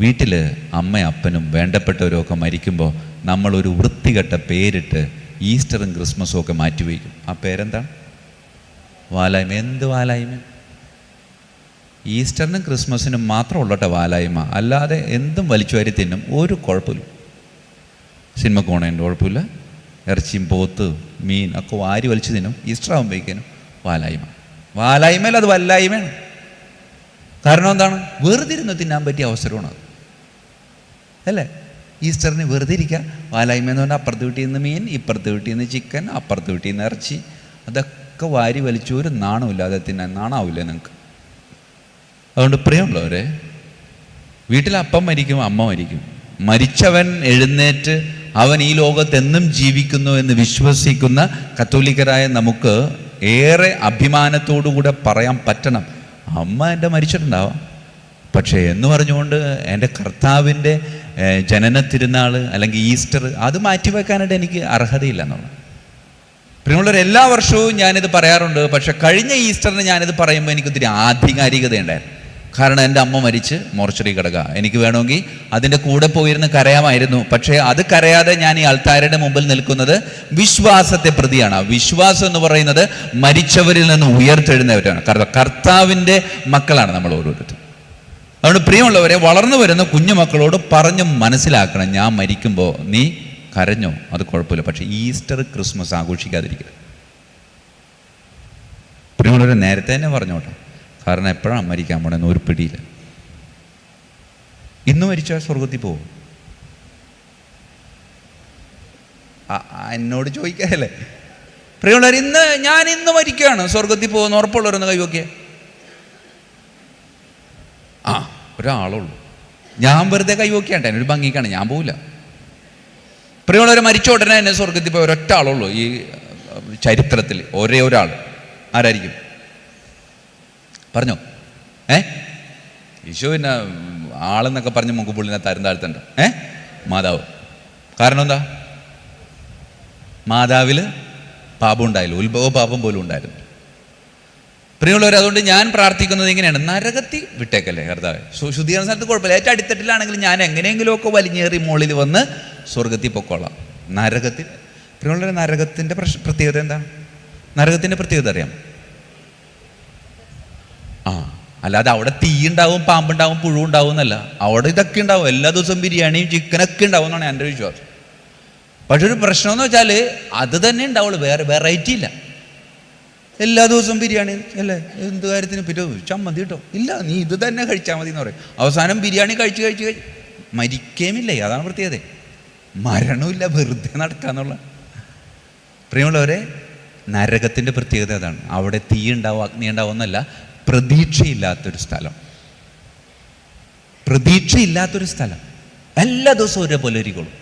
Speaker 1: വീട്ടിൽ അമ്മയും അപ്പനും വേണ്ടപ്പെട്ടവരും ഒക്കെ മരിക്കുമ്പോൾ നമ്മളൊരു വൃത്തികെട്ട പേരിട്ട് ഈസ്റ്ററും ക്രിസ്മസും ഒക്കെ മാറ്റിവയ്ക്കും. ആ പേരെന്താണ്? വാലായ്മ. എന്ത് വാലായ്മ? ഈസ്റ്ററിനും ക്രിസ്മസിനും മാത്രം ഉള്ളട്ടെ വാലായ്മ, അല്ലാതെ എന്തും വലിച്ചു വാരി തിന്നും, ഒരു കുഴപ്പമില്ല. സിനിമക്ക് പോണതിൻ്റെ കുഴപ്പമില്ല, ഇറച്ചിയും പോത്ത് മീൻ ഒക്കെ വാരി വലിച്ചു തിന്നും. ഈസ്റ്റർ ആകുമ്പോഴേക്കും വാലായ്മ. വാലായ്മയിൽ അത് വല്ലായ്മയാണ്. കാരണം എന്താണ്? വെറുതെ ഇരുന്ന് തിന്നാൻ പറ്റിയ അവസരമാണ് അത്, അല്ലേ? ഈസ്റ്ററിന് വെറുതെ ഇരിക്കുക. വാലായ്മ എന്ന് പറഞ്ഞാൽ അപ്പുറത്ത് വീട്ടിൽ നിന്ന് മീൻ, ഇപ്പുറത്ത് വീട്ടിൽ നിന്ന് ചിക്കൻ, അപ്പുറത്ത് വീട്ടിൽ നിന്ന് ഇറച്ചി, അതൊക്കെ വാരി വലിച്ചു ഒരു നാണമില്ലാതെ തിന്നാൻ. നാണാവില്ലേ നിങ്ങൾക്ക്? അതുകൊണ്ട് പ്രിയമുള്ളവരെ, വീട്ടിൽ അപ്പം മരിക്കും, അമ്മ മരിക്കും. മരിച്ചവൻ എഴുന്നേറ്റ് അവൻ ഈ ലോകത്ത് എന്നും ജീവിക്കുന്നു എന്ന് വിശ്വസിക്കുന്ന കത്തോലിക്കരായ നമുക്ക് ഏറെ അഭിമാനത്തോടുകൂടെ പറയാൻ പറ്റണം, അമ്മ എൻ്റെ മരിച്ചിട്ടുണ്ടാവാം, പക്ഷേ എന്ന് പറഞ്ഞുകൊണ്ട് എൻ്റെ കർത്താവിൻ്റെ ജനന തിരുനാൾ അല്ലെങ്കിൽ ഈസ്റ്റർ അത് മാറ്റിവെക്കാനായിട്ട് എനിക്ക് അർഹതയില്ല എന്നുള്ളത്. പ്രിയമുള്ളവർ, എല്ലാ വർഷവും ഞാനിത് പറയാറുണ്ട്. പക്ഷെ കഴിഞ്ഞ ഈസ്റ്ററിന് ഞാനിത് പറയുമ്പോൾ എനിക്കൊത്തിരി ആധികാരികതയുണ്ടായിരുന്നു. കാരണം എൻ്റെ അമ്മ മരിച്ച് മോർച്ചറി കിടക്കുക, എനിക്ക് വേണമെങ്കിൽ അതിൻ്റെ കൂടെ പോയിരുന്ന് കരയാമായിരുന്നു. പക്ഷേ അത് കരയാതെ ഞാൻ ഈ അൾത്താരയുടെ മുമ്പിൽ നിൽക്കുന്നത് വിശ്വാസത്തെ പ്രതിയാണ്. വിശ്വാസം എന്ന് പറയുന്നത് മരിച്ചവരിൽ നിന്ന് ഉയർത്തെഴുന്നവരാണ്. കാരണം കർത്താവിൻ്റെ മക്കളാണ് നമ്മൾ ഓരോരുത്തരും. അതുകൊണ്ട് പ്രിയമുള്ളവരെ, വളർന്നു വരുന്ന കുഞ്ഞുമക്കളോട് പറഞ്ഞ് മനസ്സിലാക്കണം, ഞാൻ മരിക്കുമ്പോൾ നീ കരഞ്ഞോ, അത് കുഴപ്പമില്ല, പക്ഷേ ഈസ്റ്റർ ക്രിസ്മസ് ആഘോഷിക്കാതിരിക്കുക. പ്രിയമുള്ളവരെ, നേരത്തെ തന്നെ പറഞ്ഞോട്ടെ, കാരണം എപ്പോഴാണ് മരിക്കാൻ പോണെന്ന് ഒരു പിടിയില്ല. ഇന്ന് മരിച്ചാൽ സ്വർഗത്തിൽ പോകും. എന്നോട് ചോദിക്കാല്ലേ പ്രിയമുള്ളവർ, ഞാൻ ഇന്ന് മരിക്കുകയാണ്, സ്വർഗത്തിൽ പോകുന്ന ഉറപ്പുള്ളവരൊന്ന് കൈവക്കിയ ഒരാളുള്ളൂ. ഞാൻ വെറുതെ കൈവക്കിയാട്ടെ, ഒരു ഭംഗിക്കാണ്, ഞാൻ പോവില്ല. പ്രിയമുള്ളവരെ, മരിച്ച ഉടനെ തന്നെ സ്വർഗത്തിൽ പോയ ഒരൊറ്റ ആളുള്ളൂ ഈ ചരിത്രത്തിൽ, ഒരേ ഒരാൾ. ആരായിരിക്കും? പറഞ്ഞോ? ഈശോവിനെ ആളെന്നൊക്കെ പറഞ്ഞ് മുമ്പ് പുള്ളിനെ താഴ്ത്തണ്ട. മാതാവ്. കാരണം എന്താ? മാതാവിൽ പാപം ഉണ്ടായില്ല, ഉത്ഭവ പാപം പോലും ഉണ്ടായിരുന്നു. പ്രിയമുള്ളവർ, അതുകൊണ്ട് ഞാൻ പ്രാർത്ഥിക്കുന്നത് ഇങ്ങനെയാണ്, നരകത്തിൽ വിട്ടേക്കല്ലേ കർത്താവേ. ശുദ്ധീകരണ സ്ഥലത്ത് കുഴപ്പമില്ല, ഏറ്റവും അടിത്തട്ടിലാണെങ്കിൽ ഞാൻ എങ്ങനെയെങ്കിലുമൊക്കെ വലിഞ്ഞേറി മുകളിൽ വന്ന് സ്വർഗത്തിൽ പൊക്കോളാം. നരകത്തിൽ, പ്രിയമുള്ളവർ, നരകത്തിൻ്റെ പ്രത്യേകത എന്താണ്? നരകത്തിൻ്റെ പ്രത്യേകത അറിയാം? അല്ലാതെ അവിടെ തീ ഉണ്ടാവും, പാമ്പുണ്ടാവും, പുഴു ഉണ്ടാവും എന്നല്ല. അവിടെ ഇതൊക്കെ ഉണ്ടാവും, എല്ലാ ദിവസവും ബിരിയാണിയും ചിക്കനൊക്കെ ഉണ്ടാവും എന്നാണ് എൻ്റെ വിശ്വാസം. പക്ഷെ ഒരു പ്രശ്നമെന്ന് വെച്ചാൽ അത് തന്നെ ഉണ്ടാവുള്ളൂ, വേറെ വെറൈറ്റി ഇല്ല. എല്ലാ ദിവസവും ബിരിയാണി അല്ലേ, എന്ത് കാര്യത്തിന് പിന്നെ ചമ്മന്തി കിട്ടോ? ഇല്ല, നീ ഇത് തന്നെ കഴിച്ചാൽ മതി എന്ന് പറയും. അവസാനം ബിരിയാണി കഴിച്ച് മരിക്കേമില്ലേ, അതാണ് പ്രത്യേകത. മരണമില്ല, വെറുതെ നടക്കാന്നുള്ള. പ്രിയമുള്ളവരെ, നരകത്തിൻ്റെ പ്രത്യേകത അതാണ്. അവിടെ തീ ഉണ്ടാവും, അഗ്നി ഉണ്ടാവും എന്നല്ല, പ്രതീക്ഷയില്ലാത്തൊരു സ്ഥലം. പ്രതീക്ഷയില്ലാത്തൊരു സ്ഥലം. എല്ലാ ദിവസവും ഒരേപോലെ ഇരിക്കുള്ളൂ.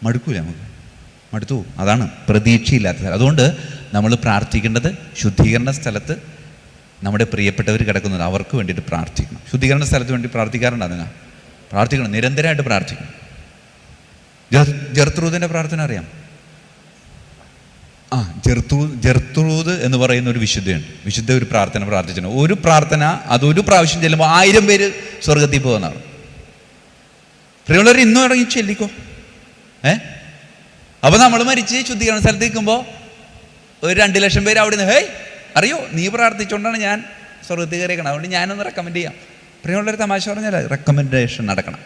Speaker 1: മടുക്കൂല, നമുക്ക് മടുത്തു. അതാണ് പ്രതീക്ഷയില്ലാത്ത സ്ഥലം. അതുകൊണ്ട് നമ്മൾ പ്രാർത്ഥിക്കേണ്ടത് ശുദ്ധീകരണ സ്ഥലത്ത് നമ്മുടെ പ്രിയപ്പെട്ടവർ കിടക്കുന്നത്, അവർക്ക് വേണ്ടിയിട്ട് പ്രാർത്ഥിക്കണം. ശുദ്ധീകരണ സ്ഥലത്ത് വേണ്ടി പ്രാർത്ഥിക്കാറുണ്ടോ നിങ്ങൾ? പ്രാർത്ഥിക്കണം, നിരന്തരമായിട്ട് പ്രാർത്ഥിക്കണം. ജർത്രൂദിൻ്റെ പ്രാർത്ഥന അറിയാം? ജർത്രൂദ് എന്ന് പറയുന്ന ഒരു വിശുദ്ധയുണ്ട്. വിശുദ്ധ ഒരു പ്രാർത്ഥന പ്രാർത്ഥിച്ചിട്ടുണ്ട്. ഒരു പ്രാർത്ഥന അതൊരു പ്രാവശ്യം ചെല്ലുമ്പോൾ 1000 പേര് സ്വർഗത്തിൽ പോകുന്നതാണ്. പ്രിയമുള്ളവർ, ഇന്നും ഇറങ്ങി ചെല്ലിക്കോ. അപ്പോൾ നമ്മൾ മരിച്ച് ശുദ്ധീകരണ സ്ഥലത്ത് നിൽക്കുമ്പോൾ ഒരു 2 ലക്ഷം പേര് അവിടെ നിന്ന് ഹേയ് അറിയോ നീ പ്രാർത്ഥിച്ചുകൊണ്ടാണ് ഞാൻ സ്വർഗത്തിൽ കയറിയേക്കണം, അതുകൊണ്ട് ഞാനൊന്ന് റെക്കമെൻഡ് ചെയ്യാം. പ്രിയമുള്ളൊരു തമാശ പറഞ്ഞാൽ റെക്കമെൻഡേഷൻ നടക്കണം.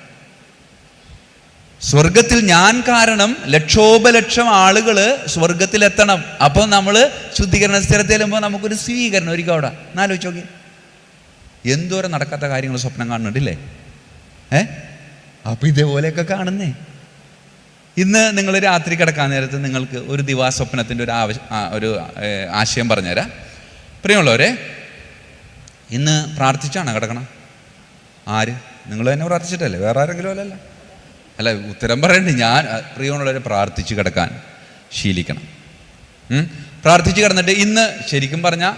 Speaker 1: സ്വർഗത്തിൽ ഞാൻ കാരണം ലക്ഷോപലക്ഷം ആളുകൾ സ്വർഗത്തിലെത്തണം. അപ്പോൾ നമ്മൾ ശുദ്ധീകരണ സ്ഥലത്ത് ചെല്ലുമ്പോൾ നമുക്കൊരു സ്വീകരണം ഒരിക്കലും അവിടെ എന്നാലോചിച്ച് നോക്കി. എന്തോരം നടക്കാത്ത കാര്യങ്ങൾ സ്വപ്നം കാണുന്നുണ്ടല്ലേ? അപ്പോൾ ഇതേപോലെയൊക്കെ കാണുന്നേ. ഇന്ന് നിങ്ങൾ രാത്രി കിടക്കാൻ നേരത്ത് നിങ്ങൾക്ക് ഒരു ദിവാസ്വപ്നത്തിൻ്റെ ഒരു ആശയം പറഞ്ഞുതരാം. പ്രിയമുള്ളവരെ, ഇന്ന് പ്രാർത്ഥിച്ചാണ് കിടക്കണം. ആര്? നിങ്ങൾ തന്നെ പ്രാർത്ഥിച്ചിട്ടല്ലേ? വേറെ ആരെങ്കിലും അല്ല ഉത്തരം പറയണ്ടേ? ഞാൻ പ്രിയമുള്ളവരെ പ്രാർത്ഥിച്ച് കിടക്കാൻ ശീലിക്കണം. പ്രാർത്ഥിച്ച് കിടന്നിട്ട് ഇന്ന് ശരിക്കും പറഞ്ഞാൽ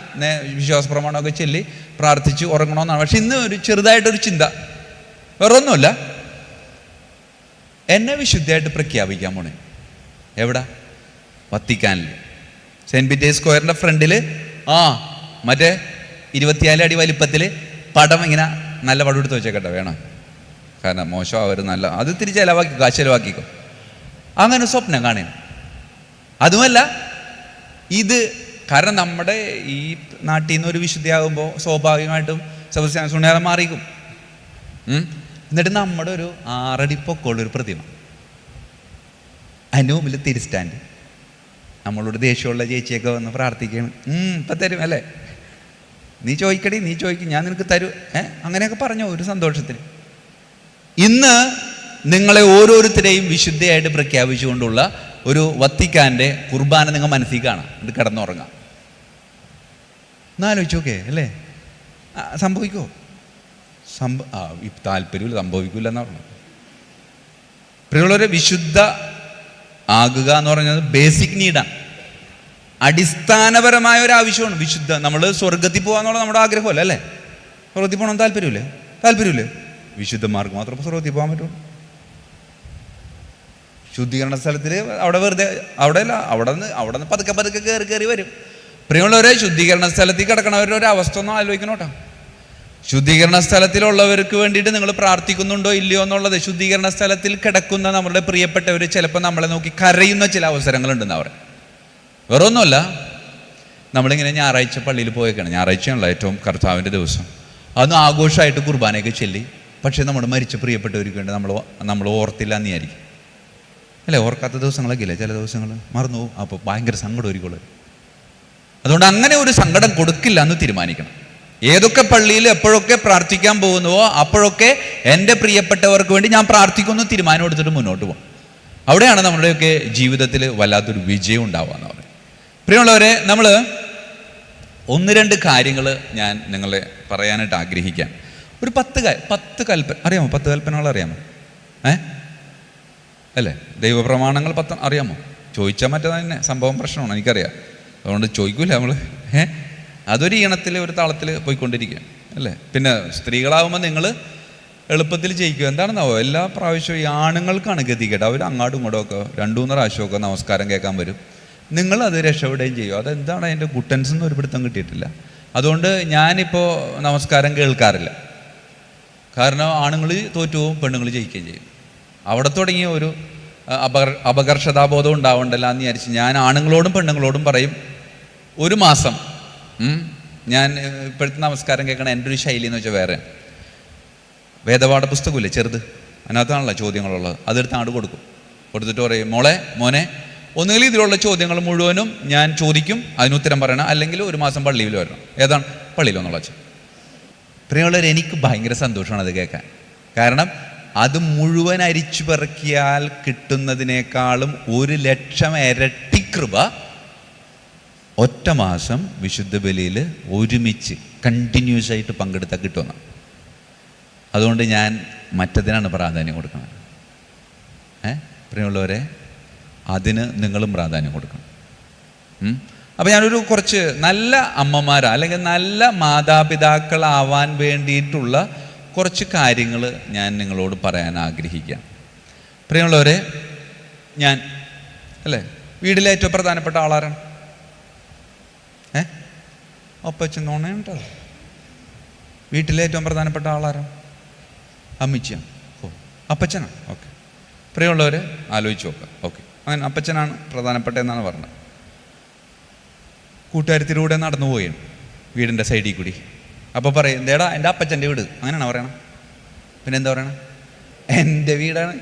Speaker 1: വിശ്വാസ പ്രമാണമൊക്കെ ചൊല്ലി പ്രാർത്ഥിച്ച് ഉറങ്ങണമെന്നാണ്. പക്ഷെ ഇന്ന് ഒരു ചെറുതായിട്ടൊരു ചിന്ത, വേറെ ഒന്നുമില്ല. എന്നെ വിശുദ്ധയായിട്ട് പ്രഖ്യാപിക്കാൻ പോണേ. എവിടെ? വത്തിക്കാനിൽ സെൻറ്റ് പീറ്റേഴ്സ് സ്ക്വയറിൻ്റെ ഫ്രണ്ടിൽ മറ്റേ 24 അടി വലിപ്പത്തിൽ പടം ഇങ്ങനെ നല്ല പടം എടുത്ത് വെച്ചേക്കട്ടെ. വേണം, കാരണം മോശം അവർ നല്ല അത് തിരിച്ച് കാശ് ചിലവാക്കിക്കോ. അങ്ങനെ സ്വപ്നം കാണുക. അതുമല്ല ഇത് കാരണം നമ്മുടെ ഈ നാട്ടിൽ നിന്ന് ഒരു വിശുദ്ധിയാകുമ്പോൾ സ്വാഭാവികമായിട്ടും സെബസ്ത്യാനോസ് പുണ്യാളൻ മാറിക്കും. എന്നിട്ട് നമ്മുടെ ഒരു 6 അടി പൊക്കമുള്ളൊരു പ്രതിമ, അതിൻ്റെ മുമ്പിൽ തിരിസ്റ്റാൻഡ്. നമ്മളോട് ദേഷ്യമുള്ള ചേച്ചിയൊക്കെ വന്ന് പ്രാർത്ഥിക്കണം, ഇപ്പം തരും അല്ലേ, നീ ചോദിക്കടി, നീ ചോദിക്കും, ഞാൻ നിനക്ക് തരും, അങ്ങനെയൊക്കെ പറഞ്ഞോ ഒരു സന്തോഷത്തിന്. ഇന്ന് നിങ്ങളെ ഓരോരുത്തരെയും വിശുദ്ധയായിട്ട് പ്രഖ്യാപിച്ചുകൊണ്ടുള്ള ഒരു വത്തിക്കാൻ്റെ കുർബാന നിങ്ങൾ മനസ്സിൽ കാണാം. ഇത് കിടന്നുറങ്ങാം. എന്നാലോചിച്ച് നോക്കേ അല്ലേ? സംഭവിക്കുമോ? താല്പര്യമില്ല, സംഭവിക്കില്ല എന്നാ പറഞ്ഞു. പ്രിയമുള്ളവരെ, വിശുദ്ധ ആകുക എന്ന് പറഞ്ഞത് ബേസിക് നീഡാണ്, അടിസ്ഥാനപരമായ ഒരു ആവശ്യമാണ് വിശുദ്ധ. നമ്മൾ സ്വർഗത്തിൽ പോകാന്നുള്ള നമ്മുടെ ആഗ്രഹമല്ല അല്ലേ? സ്വർഗത്തിൽ പോകണം താല്പര്യമില്ലേ? വിശുദ്ധന്മാർക്ക് മാത്രമേ സ്വർഗത്തിൽ പോകാൻ പറ്റുള്ളൂ. ശുദ്ധീകരണ സ്ഥലത്തിൽ അവിടെ വെറുതെ അവിടെ നിന്ന് പതുക്കെ കയറി വരും. പ്രിയമുള്ളവരെ, ശുദ്ധീകരണ സ്ഥലത്തിൽ കിടക്കണവരുടെ ഒരു അവസ്ഥ ഒന്നും ആലോചിക്കണം കേട്ടോ. ശുദ്ധീകരണ സ്ഥലത്തിലുള്ളവർക്ക് വേണ്ടിയിട്ട് നിങ്ങൾ പ്രാർത്ഥിക്കുന്നുണ്ടോ ഇല്ലയോ എന്നുള്ളത്. ശുദ്ധീകരണ സ്ഥലത്തിൽ കിടക്കുന്ന നമ്മുടെ പ്രിയപ്പെട്ടവർ ചിലപ്പോൾ നമ്മളെ നോക്കി കരയുന്ന ചില അവസരങ്ങളുണ്ടെന്ന് അവർ. വേറെ ഒന്നുമല്ല, നമ്മളിങ്ങനെ ഞായറാഴ്ച പള്ളിയിൽ പോയേക്കാണ്. ഞായറാഴ്ചയാണല്ലോ ഏറ്റവും കർത്താവിൻ്റെ ദിവസം. അതൊന്ന് ആഘോഷമായിട്ട് കുർബാനയൊക്കെ ചൊല്ലി. പക്ഷേ നമ്മുടെ മരിച്ച പ്രിയപ്പെട്ടവർക്ക് വേണ്ടി നമ്മൾ ഓർത്തില്ല എന്നായിരിക്കും അല്ലേ? ഓർക്കാത്ത ദിവസങ്ങളൊക്കെ ഇല്ലേ? ചില ദിവസങ്ങൾ മറന്നു പോകും. അപ്പോൾ ഭയങ്കര സങ്കടം ഒരുക്കുള്ളൂ. അതുകൊണ്ട് അങ്ങനെ ഒരു സങ്കടം കൊടുക്കില്ല എന്ന് തീരുമാനിക്കണം. ഏതൊക്കെ പള്ളിയിൽ എപ്പോഴൊക്കെ പ്രാർത്ഥിക്കാൻ പോകുന്നുവോ അപ്പോഴൊക്കെ എൻ്റെ പ്രിയപ്പെട്ടവർക്ക് വേണ്ടി ഞാൻ പ്രാർത്ഥിക്കുമെന്ന് തീരുമാനം എടുത്തിട്ട് മുന്നോട്ട് പോകും. അവിടെയാണ് നമ്മുടെയൊക്കെ ജീവിതത്തിൽ വല്ലാത്തൊരു വിജയം ഉണ്ടാവുക എന്ന് പറയും. പ്രിയമുള്ളവരെ, നമ്മൾ 1-2 കാര്യങ്ങൾ ഞാൻ നിങ്ങളെ പറയാനായിട്ട് ആഗ്രഹിക്കാം. ഒരു 10 കൽപ്പന അറിയാമോ? 10 കൽപ്പനകൾ അറിയാമോ? അല്ലേ? ദൈവപ്രമാണങ്ങൾ 10 അറിയാമോ? ചോദിച്ചാൽ മറ്റേ തന്നെ സംഭവം പ്രശ്നമാണ്, എനിക്കറിയാം. അതുകൊണ്ട് ചോദിക്കൂല നമ്മൾ. അതൊരു ഈണത്തിൽ ഒരു താളത്തിൽ പോയിക്കൊണ്ടിരിക്കുക അല്ലേ? പിന്നെ സ്ത്രീകളാവുമ്പോൾ നിങ്ങൾ എളുപ്പത്തിൽ ജയിക്കുക. എന്താണെന്നാവോ, എല്ലാ പ്രാവശ്യവും ഈ ആണുങ്ങൾക്കാണ് ഗതികേട്. അവർ അങ്ങോട്ടും ഇങ്ങോട്ടും ഒക്കെ 2-3 പ്രാവശ്യമൊക്കെ നമസ്കാരം കേൾക്കാൻ വരും. നിങ്ങളത് രക്ഷപ്പെടുകയും ചെയ്യും. അതെന്താണ് അതിൻ്റെ ഗുട്ടൻസ് ഒന്നും ഒരു പിടുത്തം കിട്ടിയിട്ടില്ല. അതുകൊണ്ട് ഞാനിപ്പോൾ നമസ്കാരം കേൾക്കാറില്ല. കാരണം ആണുങ്ങൾ തോറ്റുപോകും, പെണ്ണുങ്ങൾ ജയിക്കുകയും ചെയ്യും. അവിടെ തുടങ്ങിയ ഒരു അപകർഷതാബോധം ഉണ്ടാവണ്ടല്ല എന്ന് വിചാരിച്ച് ഞാൻ ആണുങ്ങളോടും പെണ്ണുങ്ങളോടും പറയും, 1 മാസം ഞാൻ ഇപ്പോഴത്തെ നമസ്കാരം കേൾക്കണം. എൻ്റെ ഒരു ശൈലി എന്ന് വെച്ചാൽ വേറെ. വേദപാഠ പുസ്തകമില്ലേ ചെറുത്, അതിനകത്താണല്ലോ ചോദ്യങ്ങളുള്ളത്. അതെടുത്ത് അങ്ങോട്ട് കൊടുത്തിട്ട് പറയും, മോനെ ഒന്നുകിൽ ഇതിലുള്ള ചോദ്യങ്ങൾ മുഴുവനും ഞാൻ ചോദിക്കും, അതിനുത്തരം പറയണം, അല്ലെങ്കിൽ 1 മാസം പള്ളിയിൽ വരണം. ഏതാണ്? പള്ളിയിൽ ഒന്നുള്ള അച്ഛൻ. പ്രിയമുള്ളവർ, എനിക്ക് ഭയങ്കര സന്തോഷമാണ് അത് കേൾക്കാൻ. കാരണം അത് മുഴുവൻ അരിച്ചു പെറുക്കിയാൽ കിട്ടുന്നതിനേക്കാളും 1,00,000 ഇരട്ടി കൃപ ഒറ്റ മാസം വിശുദ്ധ ബലിയിൽ ഒരുമിച്ച് കണ്ടിന്യൂസ് ആയിട്ട് പങ്കെടുത്താൽ കിട്ടുമെന്ന്. അതുകൊണ്ട് ഞാൻ മറ്റതിനാണ് പ്രാധാന്യം കൊടുക്കുന്നത്. പ്രിയമുള്ളവരെ, അതിന് നിങ്ങളും പ്രാധാന്യം കൊടുക്കണം. അപ്പോൾ ഞാനൊരു കുറച്ച് നല്ല അമ്മമാരാ അല്ലെങ്കിൽ നല്ല മാതാപിതാക്കളാവാൻ വേണ്ടിയിട്ടുള്ള കുറച്ച് കാര്യങ്ങൾ ഞാൻ നിങ്ങളോട് പറയാൻ ആഗ്രഹിക്കാം. പ്രിയമുള്ളവരെ, ഞാൻ അല്ലേ വീട്ടിലെ ഏറ്റവും പ്രധാനപ്പെട്ട ആളാരാണ്? അപ്പച്ചൻ തോണയുണ്ടോ? വീട്ടിലെ ഏറ്റവും പ്രധാനപ്പെട്ട ആളാരാണ്? അമ്മച്ചിയാണ്. അപ്പച്ചനാണ്. ഓക്കെ. പ്രിയമുള്ളവർ ആലോചിച്ച് നോക്കാം. ഓക്കെ, അങ്ങനെ അപ്പച്ചനാണ് പ്രധാനപ്പെട്ട എന്നാണ് പറഞ്ഞത്. കൂട്ടുകാരത്തിലൂടെ നടന്നു പോയാണ് വീടിൻ്റെ സൈഡിൽ കൂടി. അപ്പോൾ പറയും, എന്തേടാ എൻ്റെ അപ്പച്ചൻ്റെ വീട്, അങ്ങനെയാണോ പറയണം? പിന്നെ എന്താ പറയണം? എൻ്റെ വീടാണ്.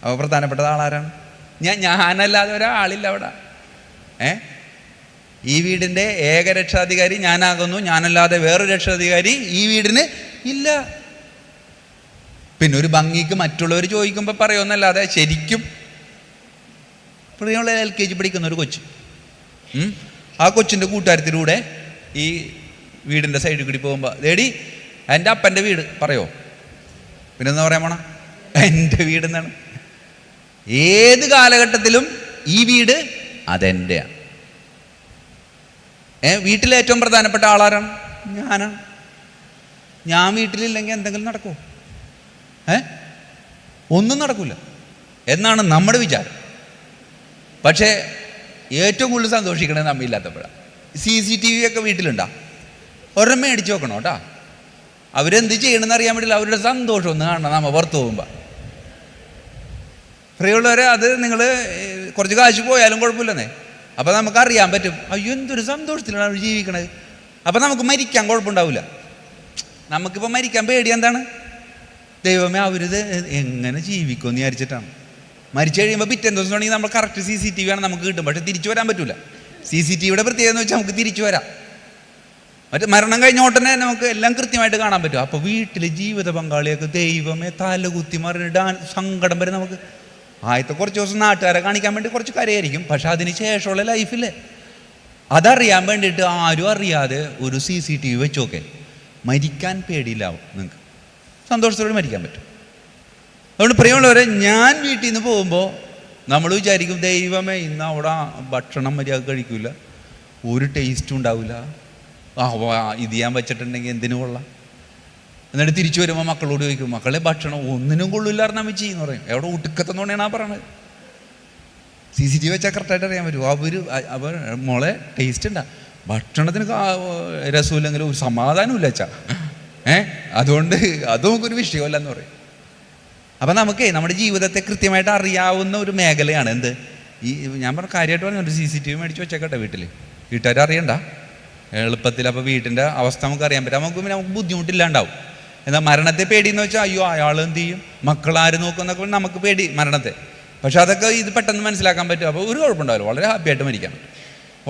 Speaker 1: അപ്പോൾ പ്രധാനപ്പെട്ടത് ആളാരാണ്? ഞാനല്ലാതെ ഒരാളില്ല അവിടെ. ഈ വീടിൻ്റെ ഏക രക്ഷാധികാരി ഞാനാകുന്നു, ഞാനല്ലാതെ വേറൊരു രക്ഷാധികാരി ഈ വീടിന് ഇല്ല. പിന്നെ ഒരു ഭംഗിക്ക് മറ്റുള്ളവർ ചോദിക്കുമ്പോൾ പറയുമെന്നല്ലാതെ ശരിക്കും പ്രിയമുള്ള LKG പഠിക്കുന്ന ഒരു കൊച്ച്, ആ കൊച്ചിൻ്റെ കൂട്ടുകാരത്തിലൂടെ ഈ വീടിൻ്റെ സൈഡിൽ കൂടി പോകുമ്പോൾ, ദേടി എൻ്റെ അപ്പൻ്റെ വീട് പറയോ? പിന്നെ എന്താ പറയാൻ പോണ? എൻ്റെ വീടെന്നാണ്. ഏത് കാലഘട്ടത്തിലും ഈ വീട് അതെൻ്റെയാണ്. വീട്ടിലെ ഏറ്റവും പ്രധാനപ്പെട്ട ആളാരാണ്? ഞാനാണ്. ഞാൻ വീട്ടിലില്ലെങ്കിൽ എന്തെങ്കിലും നടക്കുമോ? ഒന്നും നടക്കില്ല എന്നാണ് നമ്മുടെ വിചാരം. പക്ഷേ ഏറ്റവും കൂടുതൽ സന്തോഷിക്കണത് നമ്മില്ലാത്തപ്പോഴാണ്. CCTV ഒക്കെ വീട്ടിലുണ്ടാ, ഒരെണ്ണം മേടിച്ച് വെക്കണം കേട്ടോ. അവരെന്ത് ചെയ്യണമെന്ന് അറിയാൻ വേണ്ടിയില്ല, അവരുടെ സന്തോഷം ഒന്ന് കാണണം നമ്മൾ പുറത്ത് പോകുമ്പോൾ. പ്രിയമുള്ളവരെ, അത് നിങ്ങൾ കുറച്ച് കാശ് പോയാലും കുഴപ്പമില്ലെന്നേ. അപ്പോൾ നമുക്ക് അറിയാൻ പറ്റും, അയ്യോ എന്തൊരു സന്തോഷത്തിലാണ് അവർ ജീവിക്കണത്. അപ്പോൾ നമുക്ക് മരിക്കാൻ കുഴപ്പമുണ്ടാവില്ല. നമുക്കിപ്പോൾ മരിക്കാൻ പേടി എന്താണ്? ദൈവമേ അവരിത് എങ്ങനെ ജീവിക്കുമെന്ന് വിചാരിച്ചിട്ടാണ്. മരിച്ചു കഴിയുമ്പോൾ പിറ്റേന്ന് ദിവസം ആണെങ്കിൽ നമ്മൾ കറക്റ്റ് CCTV ആണ് നമുക്ക് കിട്ടും. പക്ഷെ തിരിച്ചു വരാൻ പറ്റില്ല. CCTVയുടെ പ്രത്യേകത എന്ന് വെച്ചാൽ നമുക്ക് തിരിച്ചു വരാം. മറ്റേ മരണം കഴിഞ്ഞ ഉടനെ നമുക്ക് എല്ലാം കൃത്യമായിട്ട് കാണാൻ പറ്റും. അപ്പോൾ വീട്ടിലെ ജീവിത പങ്കാളിയൊക്കെ ദൈവമേ തലകുത്തി മറിഞ്ഞിട്ട് സങ്കടം വരെ നമുക്ക്. ആദ്യത്തെ കുറച്ച് ദിവസം നാട്ടുകാരെ കാണിക്കാൻ വേണ്ടി കുറച്ച് കരയായിരിക്കും. പക്ഷെ അതിന് ശേഷമുള്ള ലൈഫില്ലേ, അതറിയാൻ വേണ്ടിയിട്ട് ആരും അറിയാതെ ഒരു CCTV വെച്ചോക്കെ മരിക്കാൻ പേടിയില്ലാവും. നിങ്ങൾക്ക് സന്തോഷത്തോടെ മരിക്കാൻ പറ്റും. അതുകൊണ്ട് പ്രിയമുള്ളവരെ, ഞാൻ വീട്ടിൽ നിന്ന് പോകുമ്പോൾ നമ്മൾ വിചാരിക്കും, ദൈവമേ ഇന്ന് അവിടെ ഭക്ഷണം മര്യാദ കഴിക്കില്ല, ഒരു ടേസ്റ്റും ഉണ്ടാവില്ല, ഇത് ഞാൻ വെച്ചിട്ടുണ്ടെങ്കിൽ എന്തിനു കൊള്ളാം. എന്നിട്ട് തിരിച്ചു വരുമ്പോൾ മക്കളോട് ചോദിക്കും, മക്കളെ ഭക്ഷണം ഒന്നിനും കൊള്ളില്ലായിരുന്നു അമ്മച്ചി എന്ന് പറയും. എവിടെ ഒടുക്കത്തെന്നോണ്ടാണ് ആ പറയണത്. CCTV വെച്ചാൽ കറക്റ്റായിട്ട് അറിയാൻ പറ്റും. അവർ മോളെ ടേസ്റ്റ് ഉണ്ടാ, ഭക്ഷണത്തിന് രസമില്ലെങ്കിലും ഒരു സമാധാനമില്ല അച്ഛാ. അതുകൊണ്ട് അത് നമുക്കൊരു വിഷയമല്ല എന്ന് പറയും. അപ്പം നമുക്ക് നമ്മുടെ ജീവിതത്തെ കൃത്യമായിട്ട് അറിയാവുന്ന ഒരു മേഖലയാണ് എന്ത് ഈ ഞാൻ പറഞ്ഞ കാര്യമായിട്ട് പറഞ്ഞു. ഒരു CCTV മേടിച്ച് വെച്ചേക്കട്ടെ വീട്ടുകാർ അറിയണ്ട എളുപ്പത്തിൽ. അപ്പോൾ വീട്ടിൻ്റെ അവസ്ഥ നമുക്ക് അറിയാൻ പറ്റും. നമുക്ക് ബുദ്ധിമുട്ടില്ലാണ്ടാവും. എന്നാൽ മരണത്തെ പേടിയെന്ന് വെച്ചാൽ അയ്യോ അയാൾ എന്ത് ചെയ്യും, മക്കളാര് നോക്കുന്നൊക്കെ നമുക്ക് പേടി മരണത്തെ. പക്ഷെ അതൊക്കെ ഇത് പെട്ടെന്ന് മനസ്സിലാക്കാൻ പറ്റും. അപ്പോൾ ഒരു കുഴപ്പമുണ്ടാവില്ല, വളരെ ഹാപ്പിയായിട്ട് മരിക്കാൻ പറ്റും.